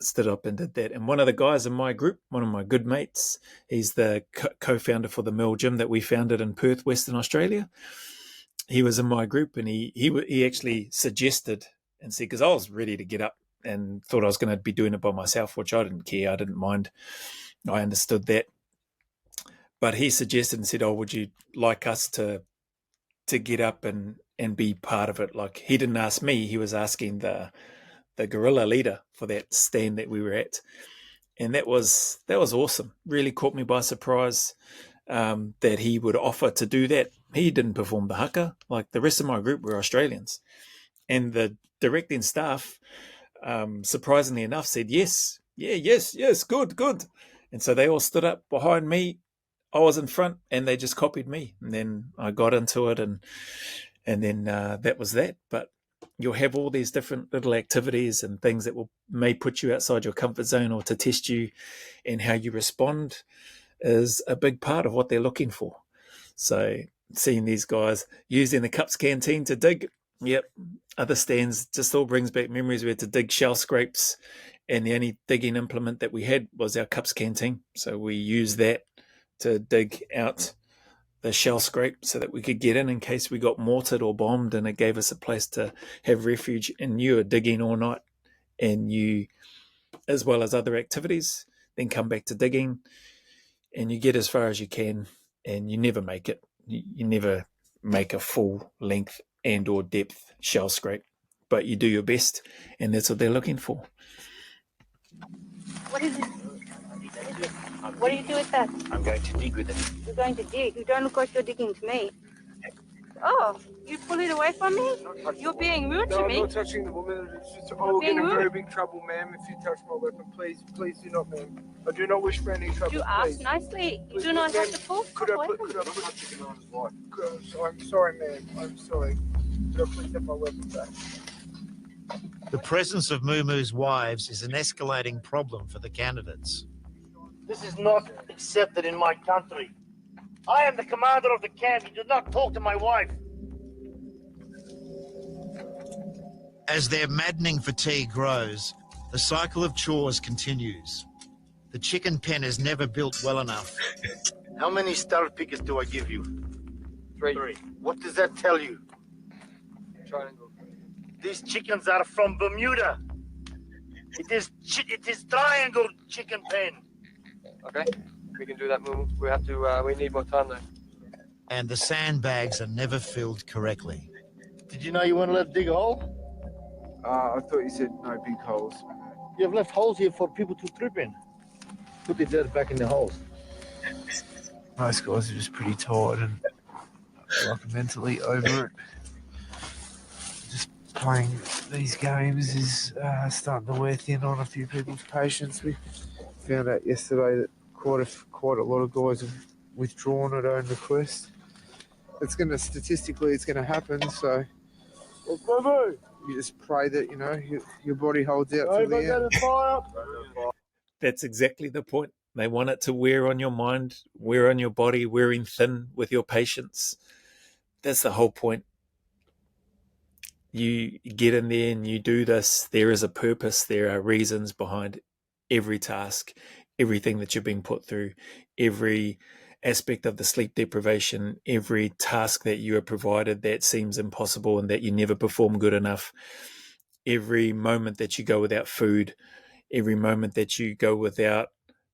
stood up and did that. And one of the guys in my group, one of my good mates, he's the co-founder for the Mill Gym that we founded in Perth, Western Australia. He was in my group and he actually suggested and said, because I was ready to get up and thought I was going to be doing it by myself, which I didn't care. I didn't mind. I understood that. But he suggested and said, oh, would you like us to get up and be part of it? Like, he didn't ask me. He was asking the guerrilla leader for that stand that we were at. And that was awesome. Really caught me by surprise that he would offer to do that. He didn't perform the haka. Like the rest of my group were Australians. And the directing staff, surprisingly enough, said, yes, good. And so they all stood up behind me. I was in front and they just copied me. And then I got into it and then that was that. But you'll have all these different little activities and things that may put you outside your comfort zone or to test you, and how you respond is a big part of what they're looking for. So seeing these guys using the Cups canteen to dig, other stands, just all brings back memories. We had to dig shell scrapes, and the only digging implement that we had was our Cups canteen. So we used that to dig out the shell scrape so that we could get in case we got mortared or bombed, and it gave us a place to have refuge. And you are digging all night, and you, as well as other activities, then come back to digging, and you get as far as you can, and you never make it. You never make a full length and or depth shell scrape, but you do your best, and that's what they're looking for.
What is it? What do you do with that?
I'm going to dig with it.
You're going to dig? You don't look like you're digging to me. Oh, you pull it away from me? You're being rude to me.
No, I'm not touching the woman. I will get in very big trouble, ma'am, if you touch my weapon. Please do not, ma'am. I do not wish for any trouble.
You ask nicely. You do not have to pull.
Could I put my chicken on his wife? I'm sorry, ma'am. I'm sorry. Please have my weapon back.
The presence of Moo-Moo's wives is an escalating problem for the candidates.
This is not accepted in my country. I am the commander of the camp. You do not talk to my wife.
As their maddening fatigue grows, the cycle of chores continues. The chicken pen is never built well enough.
How many star pickers do I give you?
3.
What does that tell you?
Triangle.
These chickens are from Bermuda. It is triangle chicken pen.
Okay, we can do that, Moo. We have to. We need more time though.
And the sandbags are never filled correctly.
Did you know you weren't allowed to dig a hole?
I thought you said no big holes.
You have left holes here for people to trip in. Put the dirt back in the holes.
Most guys are just pretty tired and like mentally over it. Just playing these games is starting to wear thin on a few people's patience. We found out yesterday that quite a lot of guys have withdrawn at own request. Statistically it's gonna happen, so you just pray that your body holds out to the end.
That's exactly the point. They want it to wear on your mind, wear on your body, wearing thin with your patience. That's the whole point. You get in there and you do this. There is a purpose. There are reasons behind every task, everything that you're being put through, every aspect of the sleep deprivation, every task that you are provided that seems impossible and that you never perform good enough, every moment that you go without food, every moment that you go without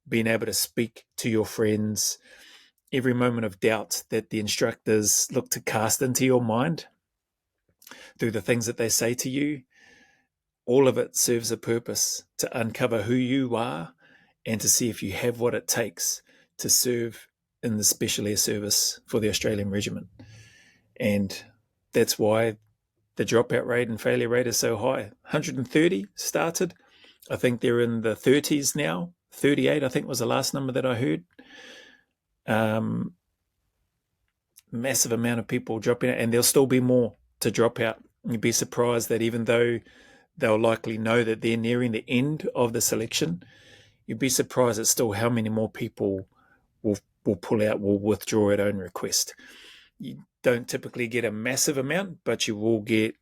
being able to speak to your friends, every moment of doubt that the instructors look to cast into your mind through the things that they say to you, all of it serves a purpose to uncover who you are and to see if you have what it takes to serve in the Special Air Service for the Australian Regiment. And that's why the dropout rate and failure rate is so high. 130 started. I think they're in the 30s now. 38, I think, was the last number that I heard. Massive amount of people dropping out, and there'll still be more to drop out. You'd be surprised that even though they'll likely know that they're nearing the end of the selection, you'd be surprised at still how many more people will pull out, will withdraw at own request. You don't typically get a massive amount, but you will get,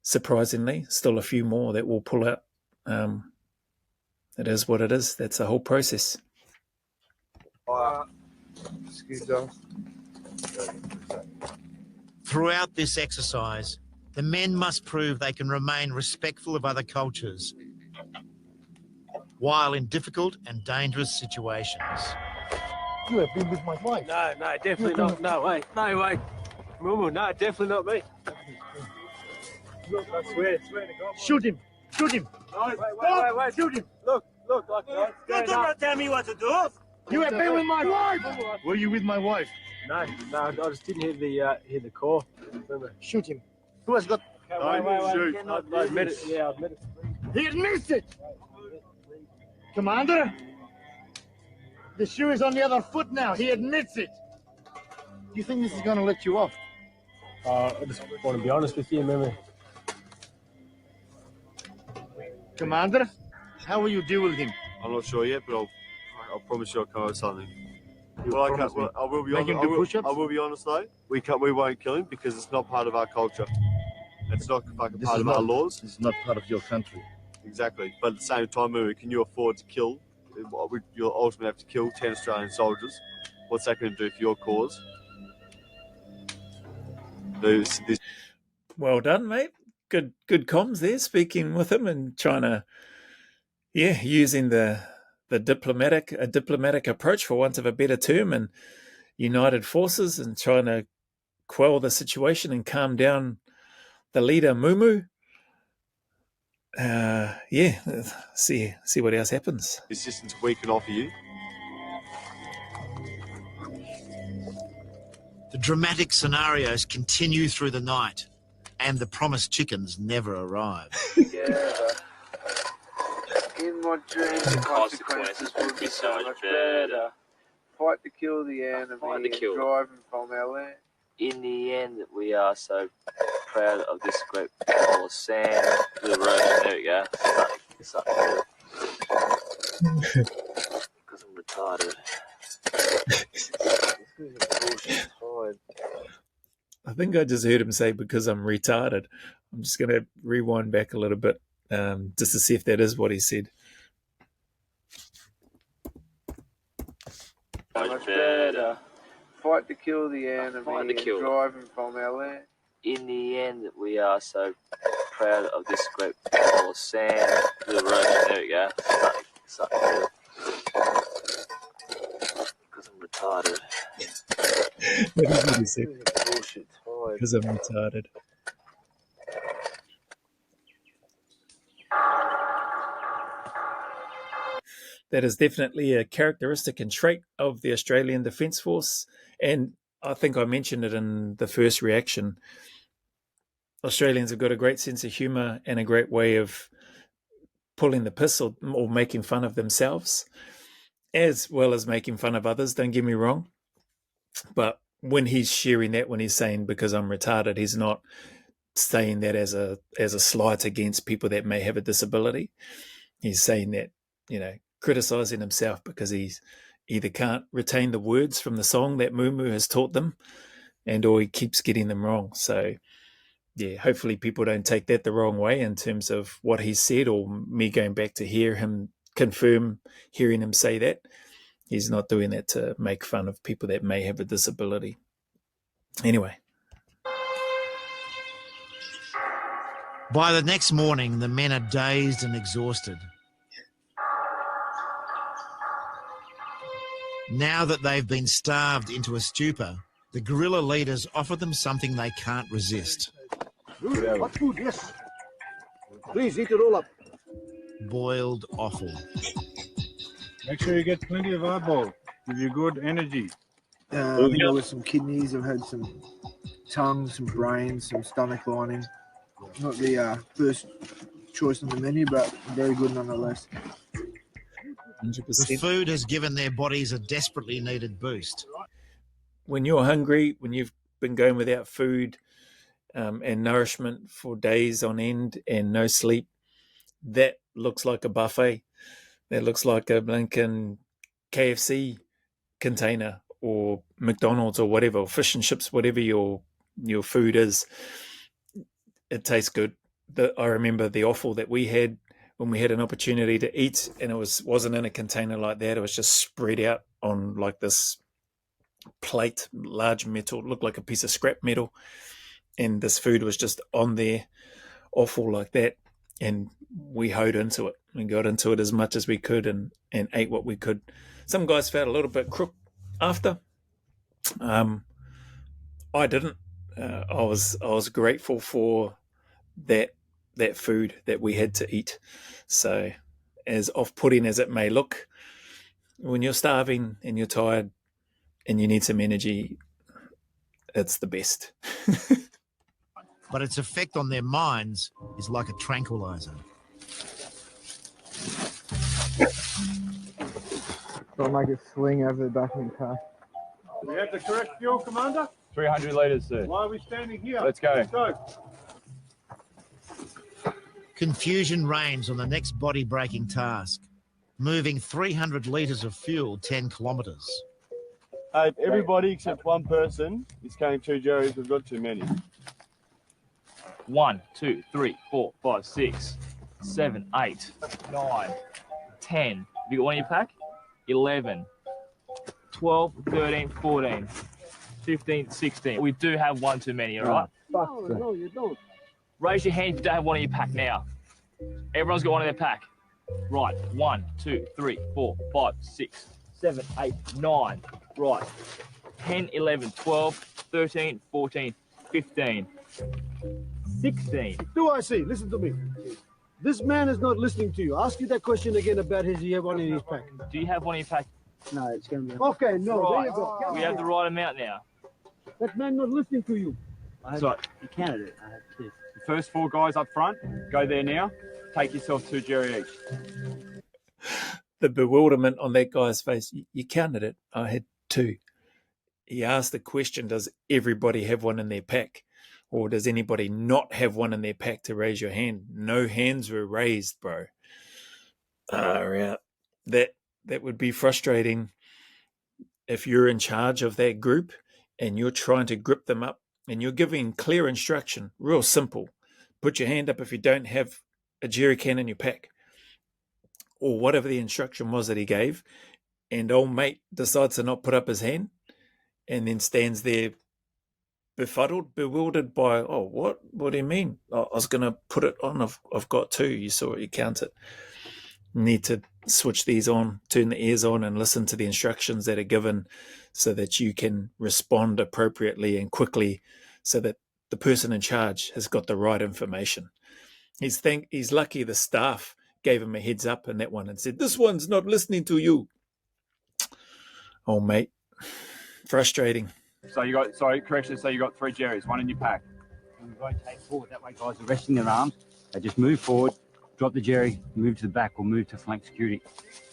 surprisingly, still a few more that will pull out. It is what it is. That's the whole process.
Excuse us.
Throughout this exercise, the men must prove they can remain respectful of other cultures while in difficult and dangerous situations.
You have been with my wife.
No, definitely not. No way. Moo, no, definitely not me. Look, I swear to God.
Shoot him.
Wait.
Shoot him.
Look,
You do not tell me what to do. You have been with my wife.
Were you with my wife?
No, I just didn't hear the call. Remember?
Shoot him. Who has got...
Wait. I admit it. Yeah, I admit it.
He admits it. Commander, the shoe is on the other foot now. He admits it.
Do you think this is going to let you off?
I just want to be honest with you, remember?
Commander, how will you deal with him?
I'm not sure yet, but I'll promise you I'll come up with something. I will be
Make him do push-ups?
I will be honest though. We won't kill him because it's not part of our culture. It's not fucking part of our laws.
This is not part of your country.
Exactly. But at the same time, can you afford to kill? You'll ultimately have to kill 10 Australian soldiers. What's that going to do for your cause?
Well done, mate. Good comms there, speaking with him and trying to, using the diplomatic approach, for want of a better term, and united forces and trying to quell the situation and calm down the leader, Moo. See what else happens.
Assistance we can offer you.
The dramatic scenarios continue through the night, and the promised chickens never arrive.
Yeah. In my dreams, the consequences would be so much better. Fight to kill the enemy and drive him from our land.
In the end, we are so
proud of this great ball of sand to the road. There we go. Starting because I'm retarded.
I think I just heard him say because I'm retarded. I'm just going to rewind back a little bit just to see if that is what he said.
Much better.
Fight to kill the enemy
Fight to kill.
and drive him from our land.
In the end, we are so proud of this great ball of sand to the road. There we go. Starting because I'm retarded.
That is what he said. Because I'm retarded. That is definitely a characteristic and trait of the Australian Defence Force. And I think I mentioned it in the first reaction. Australians have got a great sense of humour and a great way of pulling the piss or making fun of themselves, as well as making fun of others, don't get me wrong. But when he's sharing that, when he's saying because I'm retarded, he's not saying that as a slight against people that may have a disability. He's saying that, criticizing himself because he's either can't retain the words from the song that Mumu has taught them, or he keeps getting them wrong. So yeah, hopefully people don't take that the wrong way in terms of what he said, or me going back to hear him confirm hearing him say that. He's not doing that to make fun of people that may have a disability. Anyway.
By the next morning, the men are dazed and exhausted. Now that they've been starved into a stupor, the guerrilla leaders offer them something they can't resist.
What food? Yes. Please eat it all up.
Boiled offal.
Make sure you get plenty of eyeballs. Give you good energy.
I think there was some kidneys. I've had some tongue, some brains, some stomach lining. Not the first choice on the menu, but very good nonetheless.
100%.
The food has given their bodies a desperately needed boost.
When you're hungry, when you've been going without food and nourishment for days on end and no sleep, that looks like a buffet. That looks like a blinking KFC container or McDonald's or whatever, or fish and chips, whatever your food is. It tastes good. I remember the offal that we had when we had an opportunity to eat, and it wasn't in a container like that. It was just spread out on like this plate, large metal, looked like a piece of scrap metal, and this food was just on there, offal like that, and we hoed into it. We got into it as much as we could and ate what we could. Some guys felt a little bit crook after. I didn't. I was grateful for that food that we had to eat. So, as off-putting as it may look, when you're starving and you're tired and you need some energy, it's the best.
But its effect on their minds is like a tranquilizer.
I'll make it swing over the back of the car.
Do we have the correct fuel, Commander?
300 litres, sir.
Why are we standing here?
Let's go.
Let's go.
Confusion reigns on the next body-breaking task, moving 300 litres of fuel 10 kilometres.
Hey, everybody except one person is carrying 2 Jerry's. We've got too many.
1, 2, 3, 4, 5, 6, 7, 8, 9, 10. Have you got one in your pack? 11, 12, 13, 14, 15, 16. We do have one too many, all right?
No, you don't.
Raise your hand if you don't have one in your pack now. Everyone's got one in their pack. Right, 1, 2, 3, 4, 5, 6, 7, 8, 9. Right, 10, 11, 12, 13, 14, 15, 16.
Do I see? Listen to me. This man is not listening to you. Ask you that question again about his you have one in his pack.
Do you have one in your pack?
No, it's going to be... Okay, no,
Right.
there you go.
We have the right amount now.
That man not listening to you.
That's right.
You counted it. I had 2.
The first 4 guys up front, go there now. Take yourself 2 Jerry each.
The bewilderment on that guy's face. You counted it. I had 2. He asked the question, does everybody have one in their pack? Or does anybody not have one in their pack to raise your hand? No hands were raised, bro. That would be frustrating if you're in charge of that group and you're trying to grip them up and you're giving clear instruction, real simple. Put your hand up if you don't have a jerry can in your pack, or whatever the instruction was that he gave, and old mate decides to not put up his hand and then stands there befuddled, bewildered by, oh, what do you mean? I was going to put it on. I've got two. You saw it, you count it. Need to switch these on, turn the ears on, and listen to the instructions that are given so that you can respond appropriately and quickly so that the person in charge has got the right information. He's lucky the staff gave him a heads up in that one and said, this one's not listening to you. Oh, mate, frustrating.
So you got, sorry, correction, so you got 3 jerrys, one in your pack.
And we rotate forward, that way guys are resting their arms. They just move forward, drop the jerry, move to the back or move to flank security.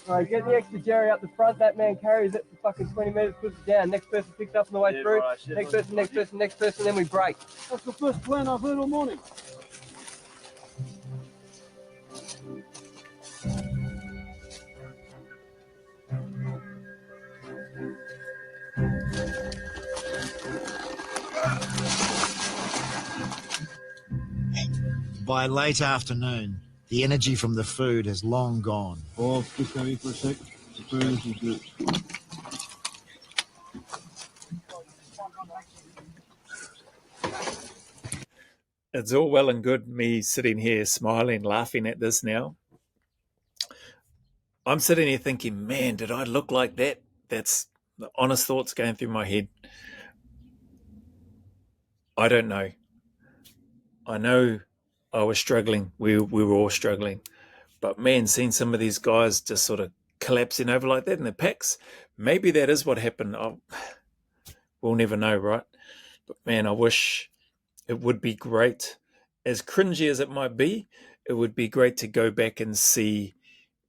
All right, get the extra jerry up the front. That man carries it for fucking 20 metres, puts it down. Next person picks up on the way through. Right, next person, then we break.
That's the first plan I've heard all morning.
By late afternoon, the energy from the food has long gone.
Oh, just going for a sec. The food is good.
It's all well and good me sitting here smiling, laughing at this now. I'm sitting here thinking, man, did I look like that? That's the honest thoughts going through my head. I don't know. I know I was struggling. We were all struggling. But man, seeing some of these guys just sort of collapsing over like that in the packs, maybe that is what happened. We'll never know, right? But man, I wish it would be great. As cringy as it might be, it would be great to go back and see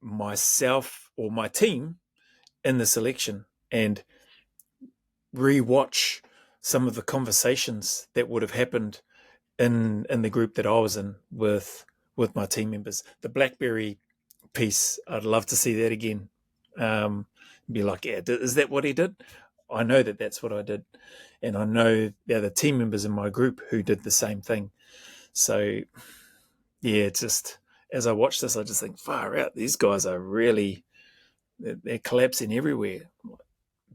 myself or my team in the selection and re-watch some of the conversations that would have happened in the group that I was in with my team members. The BlackBerry piece, I'd love to see that again. Be like, yeah, is that what he did? I know that that's what I did. And I know the other team members in my group who did the same thing. So, yeah, it's just, as I watch this, I just think, far out, these guys are really, they're collapsing everywhere.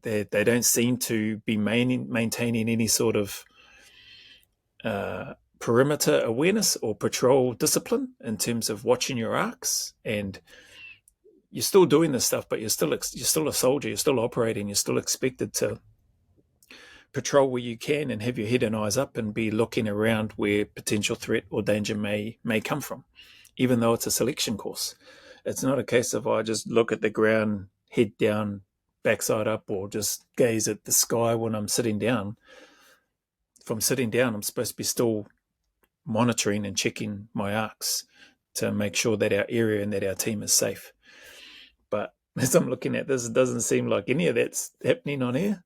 They don't seem to be maintaining any sort of perimeter awareness or patrol discipline in terms of watching your arcs. And you're still doing this stuff, but you're still a soldier, you're still operating, you're still expected to patrol where you can and have your head and eyes up and be looking around where potential threat or danger may come from, even though it's a selection course. It's not a case of I just look at the ground, head down, backside up, or just gaze at the sky when I'm sitting down. From sitting down, I'm supposed to be still monitoring and checking my arcs to make sure that our area and that our team is safe. But as I'm looking at this, it doesn't seem like any of that's happening on here.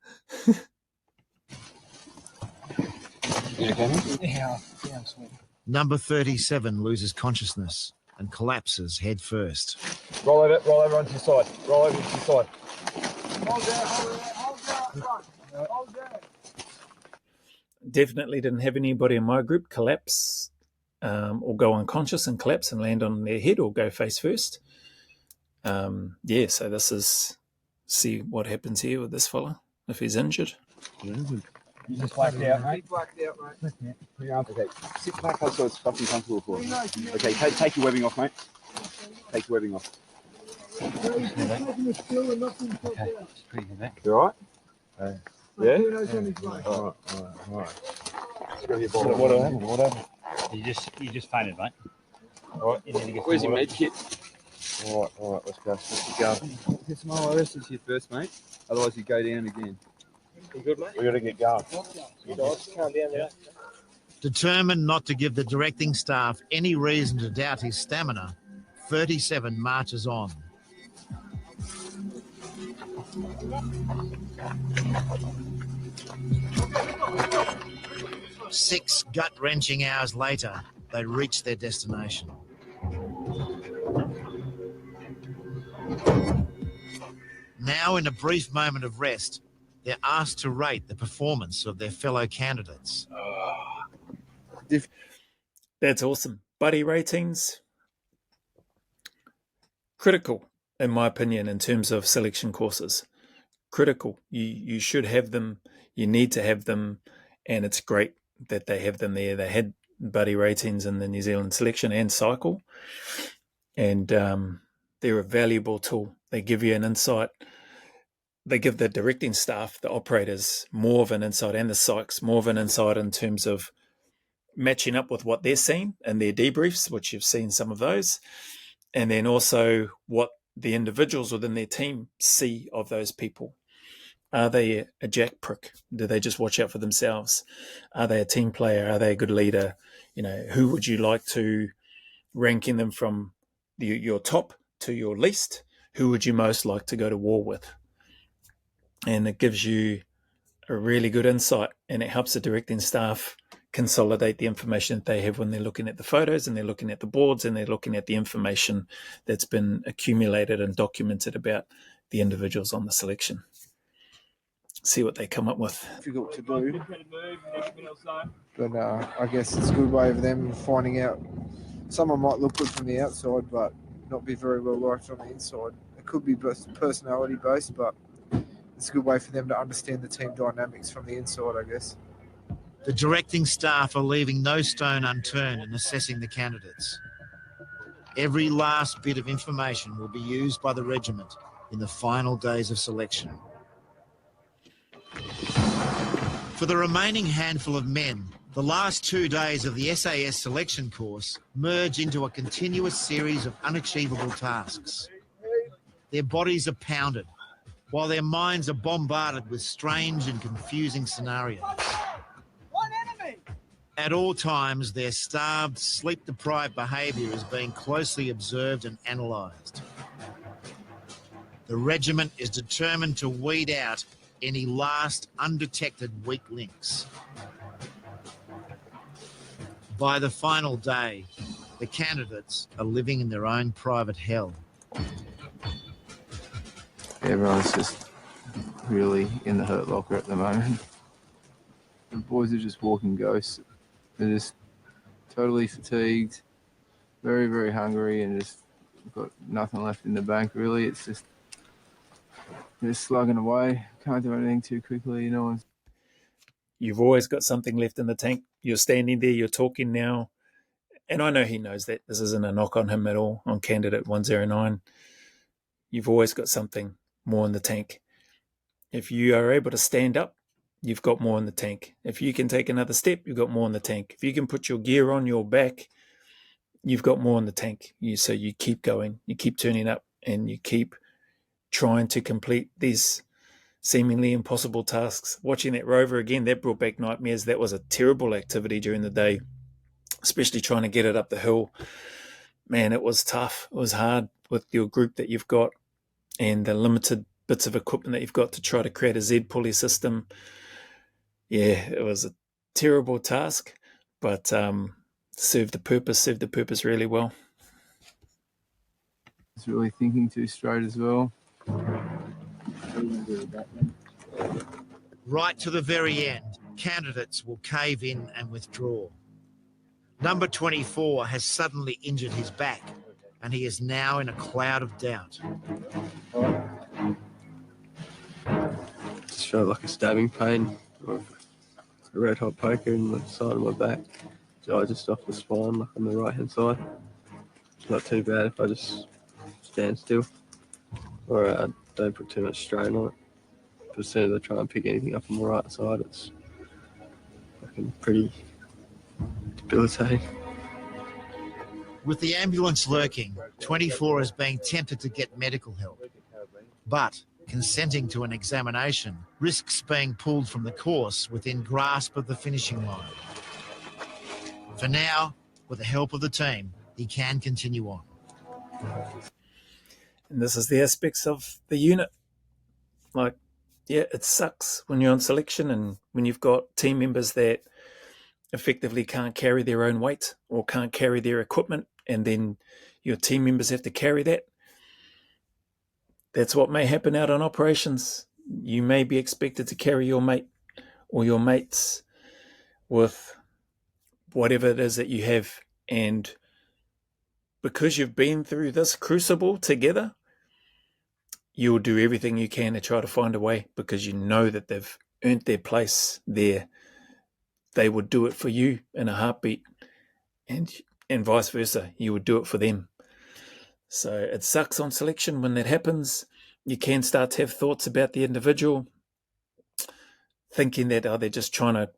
Number 37 loses consciousness and collapses head first.
Roll over onto your side. Roll over to your side.
Hold down.
Definitely didn't have anybody in my group collapse or go unconscious and collapse and land on their head or go face first. Yeah, so this is, see what happens here with this fella if he's injured.
You just blacked out, mate. Okay, sit back so it's fucking comfortable for you. Okay, take your webbing off, mate. Take your webbing off.
Okay, just put your back.
You alright? Yeah?
Alright.
What happened?
You just fainted, mate.
Alright.
Where's your med
kit? Alright, let's go. Let's go. Get some ORSs here first, mate. Otherwise you go down again.
You good, mate?
We gotta get going.
You guys, calm down there.
Determined not to give the directing staff any reason to doubt his stamina, 37 marches on. 6 gut-wrenching hours later, they reach their destination. Now, in a brief moment of rest, they're asked to rate the performance of their fellow candidates.
That's awesome. Buddy ratings, critical, in my opinion, in terms of selection courses. Critical. You should have them. You need to have them, and it's great that they have them there. They had buddy ratings in the New Zealand selection and cycle, and they're a valuable tool. They give you an insight. They give the directing staff, the operators, more of an insight, and the psychs more of an insight in terms of matching up with what they're seeing in their debriefs, which you've seen some of those, and then also what the individuals within their team see of those people. Are they a jack prick? Do they just watch out for themselves? Are they a team player? Are they a good leader? Who would you like to ranking them from your top to your least? Who would you most like to go to war with? And it gives you a really good insight, and it helps the directing staff consolidate the information that they have when they're looking at the photos and they're looking at the boards and they're looking at the information that's been accumulated and documented about the individuals on the selection. See what they come up with.
Difficult to do, but I guess it's a good way of them finding out. Someone might look good from the outside, but not be very well liked on the inside. It could be personality based, but it's a good way for them to understand the team dynamics from the inside, I guess.
The directing staff are leaving no stone unturned in assessing the candidates. Every last bit of information will be used by the regiment in the final days of selection. For the remaining handful of men, the last 2 days of the SAS Selection Course merge into a continuous series of unachievable tasks. Their bodies are pounded, while their minds are bombarded with strange and confusing scenarios. At all times, their starved, sleep-deprived behaviour is being closely observed and analysed. The regiment is determined to weed out any last undetected weak links. By the final day, the candidates are living in their own private hell.
Everyone's just really in the hurt locker at the moment. The boys are just walking ghosts. They're just totally fatigued, very, very hungry, and just got nothing left in the bank, really. It's just they're slugging away. Can't do anything too quickly,
You've always got something left in the tank. You're standing there, you're talking now. And I know he knows that. This isn't a knock on him at all, on candidate 109. You've always got something more in the tank. If you are able to stand up, you've got more in the tank. If you can take another step, you've got more in the tank. If you can put your gear on your back, you've got more in the tank. So you keep going, you keep turning up, and you keep trying to complete these seemingly impossible tasks. Watching that rover again, that brought back nightmares. That was a terrible activity during the day, especially trying to get it up the hill. Man, it was tough. It was hard with your group that you've got and the limited bits of equipment that you've got to try to create a Z pulley system. Yeah, it was a terrible task, but served the purpose really well.
It's really thinking too straight as well.
Right to the very end, candidates will cave in and withdraw. Number 24 has suddenly injured his back, and he is now in a cloud of doubt.
Just felt like a stabbing pain, or a red hot poker in the side of my back. So just off the spine, like on the right hand side. It's not too bad if I just stand still, or don't put too much strain on it. But as soon as I try and pick anything up on the right side, it's fucking pretty debilitating.
With the ambulance lurking, 24 is being tempted to get medical help. But consenting to an examination risks being pulled from the course within grasp of the finishing line. For now, with the help of the team, he can continue on.
And this is the aspects of the unit. Like, yeah, it sucks when you're on selection and when you've got team members that effectively can't carry their own weight or can't carry their equipment, and then your team members have to carry that. That's what may happen out on operations. You may be expected to carry your mate or your mates with whatever it is that you have, and because you've been through this crucible together, you'll do everything you can to try to find a way, because you know that they've earned their place there. They would do it for you in a heartbeat, and vice versa. You would do it for them. So it sucks on selection when that happens. You can start to have thoughts about the individual, thinking that they're just trying to,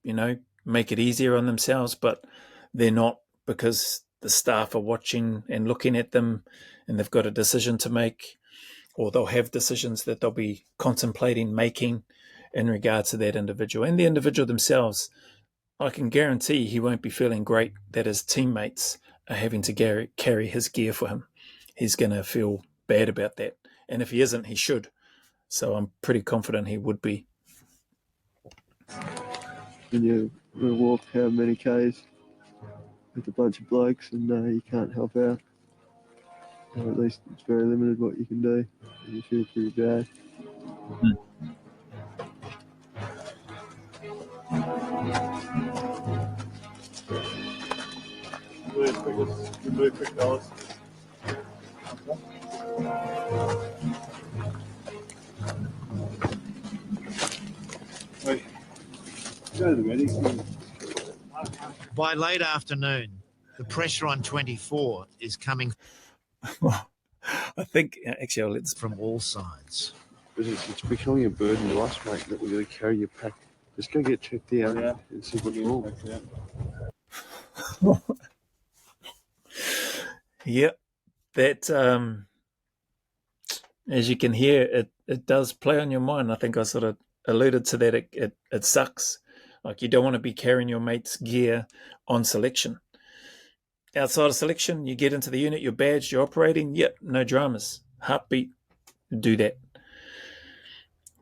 make it easier on themselves, but they're not, because the staff are watching and looking at them, and they've got a decision to make, or they'll have decisions that they'll be contemplating making in regards to that individual. And the individual themselves, I can guarantee he won't be feeling great that his teammates are having to carry his gear for him. He's going to feel bad about that. And if he isn't, he should. So I'm pretty confident he would be.
When you walk how many Ks with a bunch of blokes and you can't help out, or at least it's very limited what you can do, and you feel pretty bad.
Really quick, fellas.
Wait. Go to the medics.
By late afternoon, the pressure on 24 is coming
I think, actually, let's
from all sides.
It's becoming a burden to us, mate, that we've got to carry your pack. Just go get checked out and see what's wrong.
Yep. That, as you can hear, it does play on your mind. I think I sort of alluded to that. It sucks. Like, you don't want to be carrying your mate's gear on selection. Outside of selection, you get into the unit, you're badged, you're operating, yep, no dramas. Heartbeat, do that.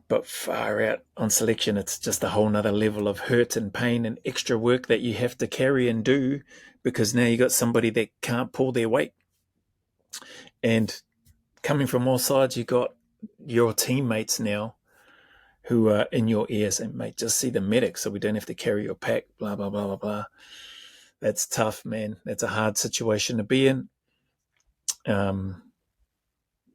But far out on selection, it's just a whole nother level of hurt and pain and extra work that you have to carry and do, because now you got somebody that can't pull their weight. And coming from all sides, you got your teammates now who are in your ears and, mate, just see the medic so we don't have to carry your pack, blah, blah, blah, blah, blah. That's tough, man. That's a hard situation to be in.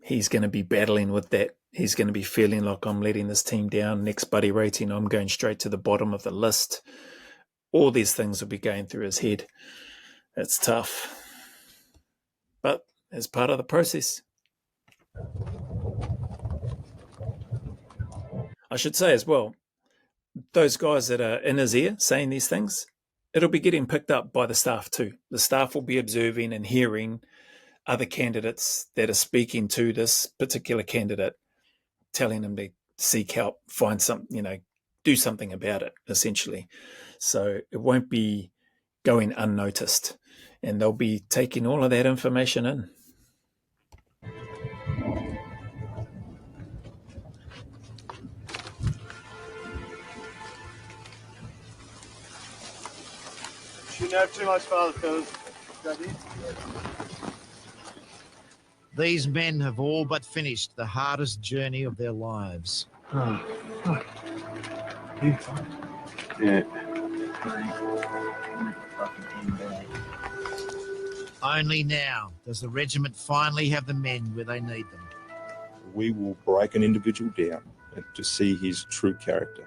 He's going to be battling with that. He's going to be feeling like, I'm letting this team down. Next buddy rating, I'm going straight to the bottom of the list. All these things will be going through his head. It's tough. But it's part of the process. I should say as well, those guys that are in his ear saying these things, it'll be getting picked up by the staff too. The staff will be observing and hearing other candidates that are speaking to this particular candidate, telling them to seek help, find something, do something about it, essentially. So it won't be going unnoticed, and they'll be taking all of that information in.
Shouldn't have too much farther, fellas.
These men have all but finished the hardest journey of their lives.
Yeah.
Only now does the regiment finally have the men where they need them.
We will break an individual down to see his true character.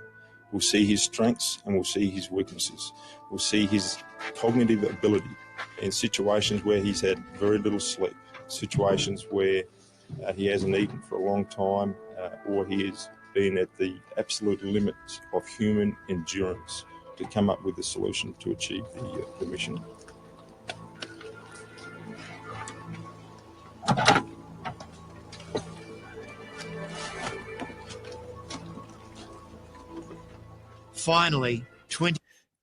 We'll see his strengths and we'll see his weaknesses. We'll see his cognitive ability in situations where he's had very little sleep, situations where he hasn't eaten for a long time, or he has been at the absolute limits of human endurance to come up with a solution to achieve the mission.
Finally, 20.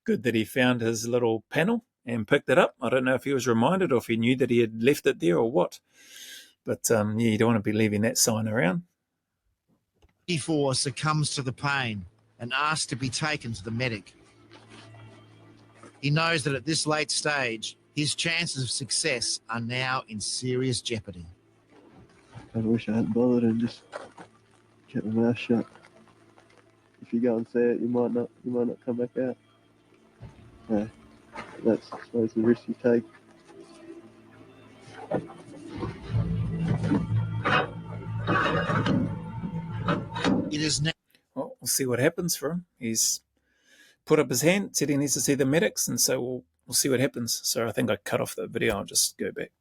Good that he found his little panel and picked it up. I don't know if he was reminded or if he knew that he had left it there or what. But yeah, you don't want to be leaving that sign around.
24 succumbs to the pain and asks to be taken to the medic. He knows that at this late stage, his chances of success are now in serious jeopardy.
I wish I hadn't bothered and just kept my mouth shut. If you go and say it, you might not come back out. Yeah, that's, I suppose, the risk you take.
It is now.
Well, we'll see what happens for him. He's put up his hand, said he needs to see the medics, and so we'll see what happens. So I think I cut off the video. I'll just go back.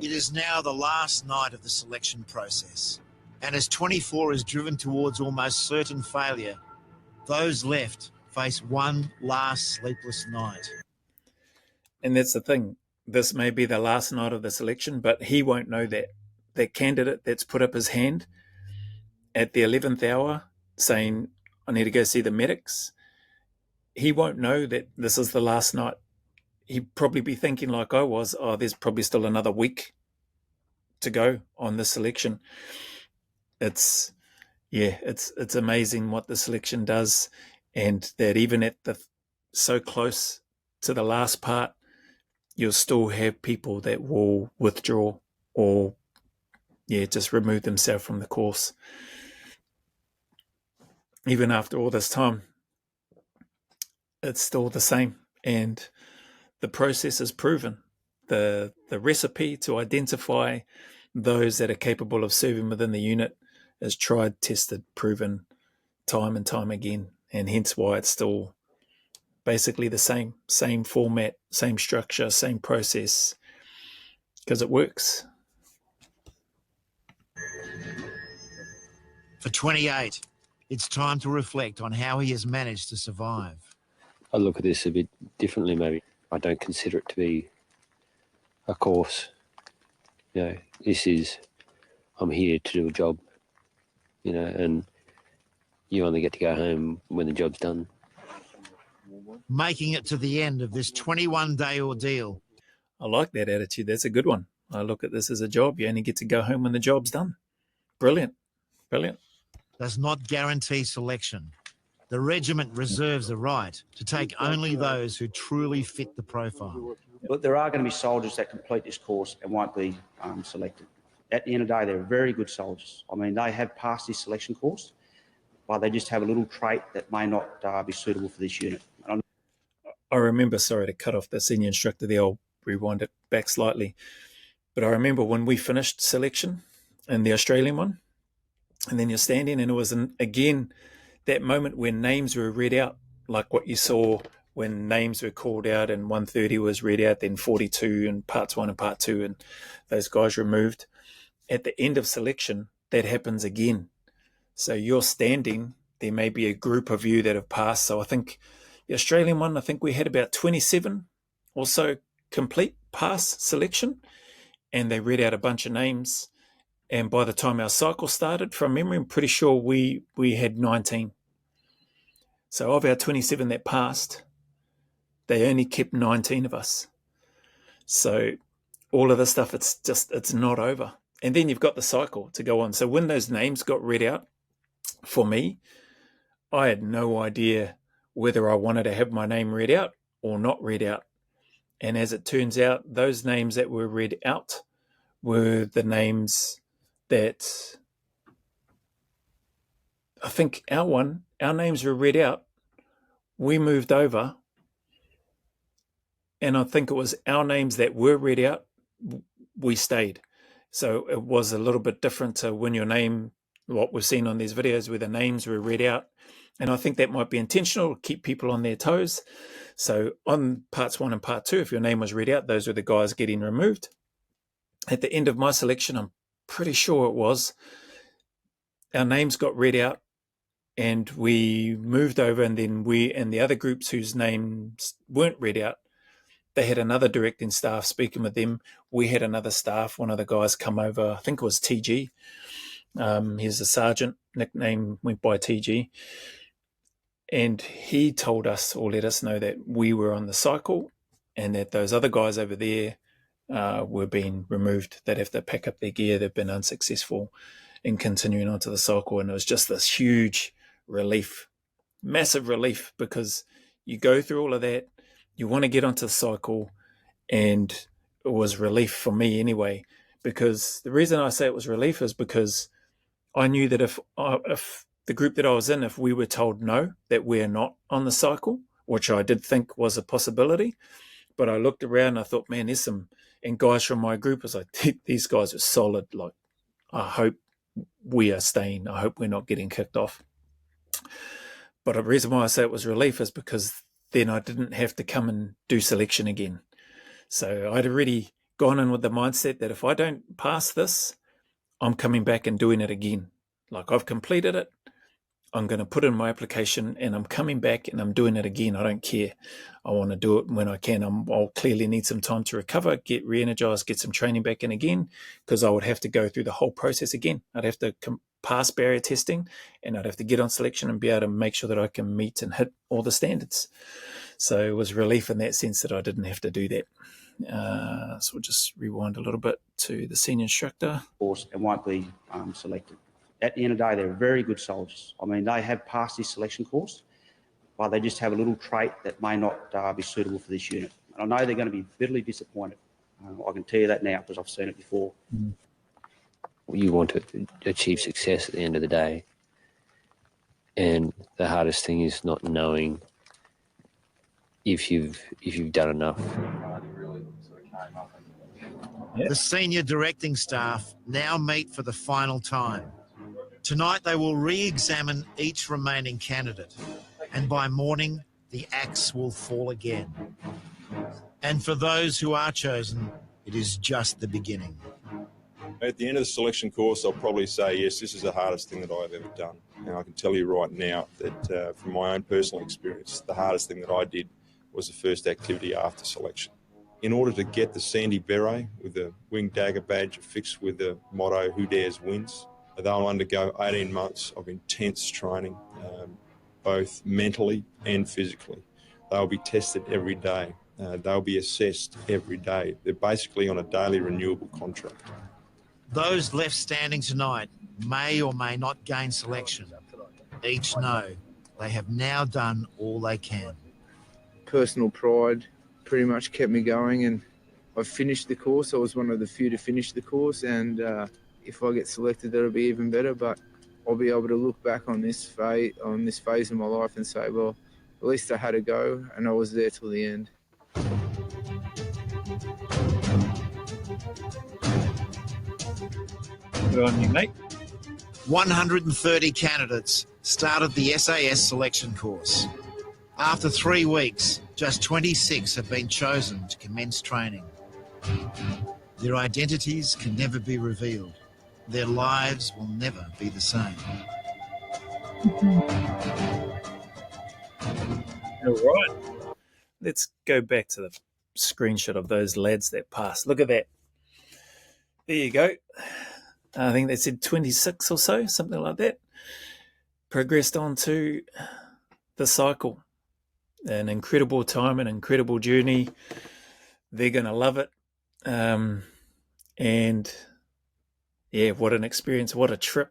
It is now the last night of the selection process, and as 24 is driven towards almost certain failure, those left face one last sleepless night.
And that's the thing. This may be the last night of the selection, but he won't know that. That candidate that's put up his hand at the 11th hour saying, I need to go see the medics, he won't know that this is the last night. He'd probably be thinking like I was, oh, there's probably still another week to go on this selection. It's amazing what the selection does, and that even at the so close to the last part, you'll still have people that will withdraw or just remove themselves from the course. Even after all this time, it's still the same, and the process is proven. The recipe to identify those that are capable of serving within the unit is tried, tested, proven time and time again, and hence why it's still basically the same format, same structure, same process, because it works.
For 28, it's time to reflect on how he has managed to survive.
I look at this a bit differently, maybe. I don't consider it to be a course. You know, this is, I'm here to do a job, you know, and you only get to go home when the job's done.
Making it to the end of this 21-day ordeal.
I like that attitude. That's a good one. I look at this as a job. You only get to go home when the job's done. Brilliant. Brilliant.
Does not guarantee selection. The regiment reserves the right to take only those who truly fit the profile.
But there are going to be soldiers that complete this course and won't be selected. At the end of the day, they're very good soldiers. I mean, they have passed this selection course, but they just have a little trait that may not be suitable for this unit.
I remember, sorry to cut off the senior instructor there, I'll rewind it back slightly. But I remember when we finished selection in the Australian one, and then you're standing, and it was, again, that moment when names were read out, like what you saw when names were called out and 130 was read out, then 42 and parts 1 and part 2, and those guys removed. At the end of selection, that happens again. So you're standing, there may be a group of you that have passed. So I think the Australian one, I think we had about 27 or so complete pass selection, and they read out a bunch of names. And by the time our cycle started, from memory, I'm pretty sure we had 19. So of our 27 that passed, they only kept 19 of us. So all of this stuff, it's not over. And then you've got the cycle to go on. So when those names got read out, for me, I had no idea whether I wanted to have my name read out or not read out. And as it turns out, those names that were read out were the names that I think our names were read out. We moved over, and I think it was our names that were read out, we stayed. So it was a little bit different to when your name, what we've seen on these videos where the names were read out. And I think that might be intentional to keep people on their toes. So on parts 1 and part 2, if your name was read out, those were the guys getting removed. At the end of my selection, I'm pretty sure it was, our names got read out and we moved over, and then we and the other groups whose names weren't read out, they had another directing staff speaking with them. We had another staff, one of the guys come over, I think it was TG. He's a sergeant, nickname went by TG. And he told us or let us know that we were on the cycle and that those other guys over there were being removed. They'd have to pack up their gear. They've been unsuccessful. and continuing on to the cycle. And it was just this huge relief, massive relief, because you go through all of that, you want to get onto the cycle, and it was relief for me anyway. Because the reason I say it was relief is because I knew that if the group that I was in, if we were told no, that we're not on the cycle, which I did think was a possibility, but I looked around and I thought, man, there's some, and guys from my group, I was like, these guys are solid. Like, I hope we are staying. I hope we're not getting kicked off. But the reason why I say it was relief is because then I didn't have to come and do selection again. So I'd already gone in with the mindset that if I don't pass this, I'm coming back and doing it again. Like, I've completed it, I'm going to put in my application, and I'm coming back and I'm doing it again. I don't care. I want to do it when I can. I'll clearly need some time to recover, get re-energized, get some training back in again, because I would have to go through the whole process again. I'd have to pass barrier testing, and I'd have to get on selection and be able to make sure that I can meet and hit all the standards. So it was relief in that sense that I didn't have to do that. So we'll just rewind a little bit to the senior instructor.
Course and won't be selected. At the end of the day, they're very good soldiers. I mean, they have passed this selection course, but they just have a little trait that may not be suitable for this unit. And I know they're going to be bitterly disappointed. I can tell you that now because I've seen it before.
You want to achieve success at the end of the day, and the hardest thing is not knowing if you've done enough.
The senior directing staff now meet for the final time. Tonight they will re-examine each remaining candidate, and by morning the axe will fall again. And for those who are chosen, it is just the beginning.
At the end of the selection course, I'll probably say, yes, this is the hardest thing that I've ever done. And I can tell you right now that from my own personal experience, the hardest thing that I did was the first activity after selection. In order to get the Sandy Beret with the winged dagger badge affixed with the motto, "Who dares wins," they'll undergo 18 months of intense training, both mentally and physically. They'll be tested every day. They'll be assessed every day. They're basically on a daily renewable contract.
Those left standing tonight may or may not gain selection. Each know they have now done all they can.
Personal pride pretty much kept me going, and I've finished the course. I was one of the few to finish the course, and if I get selected, that'll be even better. But I'll be able to look back on this phase of my life and say, well, at least I had a go, and I was there till the end.
Good on you, mate.
130 candidates started the SAS Selection Course. After 3 weeks, just 26 have been chosen to commence training. Their identities can never be revealed. Their lives will never be the same.
All right. Let's go back to the screenshot of those lads that passed. Look at that. There you go. I think they said 26 or so, something like that. Progressed on to the cycle. An incredible time, an incredible journey. They're going to love it. And yeah, what an experience, what a trip.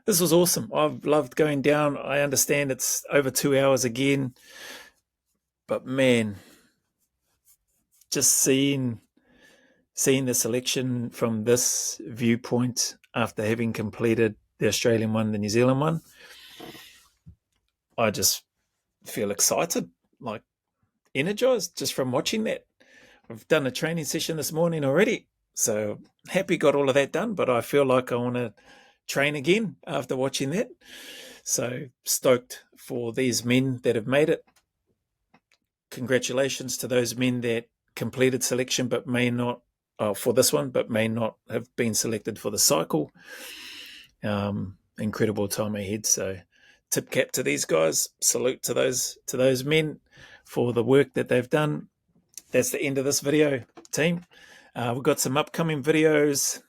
This was awesome. I've loved going down. I understand it's over 2 hours again. But man, just seeing the selection from this viewpoint after having completed the Australian one, the New Zealand one, I just feel excited, like energized just from watching that. I've done a training session this morning already, so happy got all of that done, but I feel like I want to train again after watching that. So stoked for these men that have made it. Congratulations to those men that completed selection but may not for this one, but may not have been selected for the cycle. Incredible time ahead. So tip cap to these guys. Salute to those men for the work that they've done. That's the end of this video, team. We've got some upcoming videos.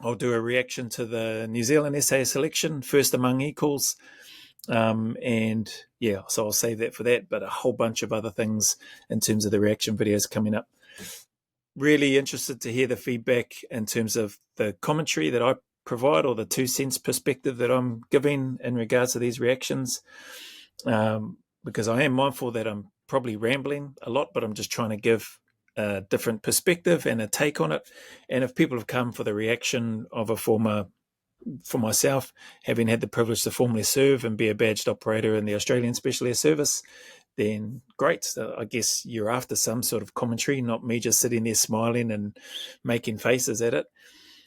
I'll do a reaction to the New Zealand SASR Selection, first among equals. And yeah, so I'll save that for that, but a whole bunch of other things in terms of the reaction videos coming up. Really interested to hear the feedback in terms of the commentary that I provide, or the 2 cents perspective that I'm giving in regards to these reactions, because I am mindful that I'm probably rambling a lot, but I'm just trying to give a different perspective and a take on it. And if people have come for the reaction of a former, for myself, having had the privilege to formally serve and be a badged operator in the Australian Special Air Service, then great. So I guess you're after some sort of commentary, not me just sitting there smiling and making faces at it.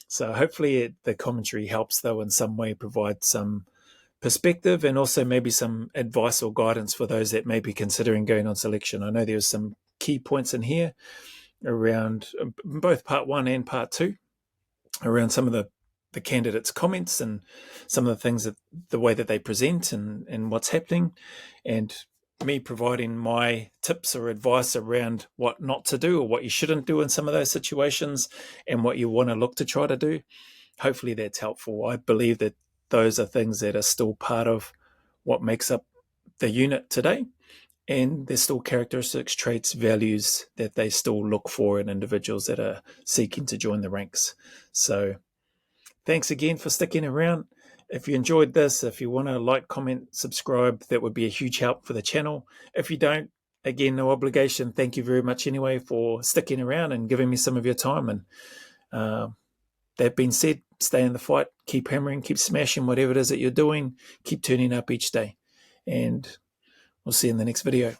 So hopefully the commentary helps, though, in some way provide some perspective and also maybe some advice or guidance for those that may be considering going on selection. I know there's some key points in here around both part 1 and part 2, around some of the candidates' comments and some of the things that the way that they present and what's happening, and me providing my tips or advice around what not to do or what you shouldn't do in some of those situations and what you want to look to try to do. Hopefully that's helpful. I believe that those are things that are still part of what makes up the unit today, and there's still characteristics, traits, values that they still look for in individuals that are seeking to join the ranks. So thanks again for sticking around. If you enjoyed this, if you want to like, comment, subscribe, that would be a huge help for the channel. If you don't, again, no obligation. Thank you very much anyway for sticking around and giving me some of your time. And that being said, stay in the fight, keep hammering, keep smashing whatever it is that you're doing, keep turning up each day. And we'll see you in the next video.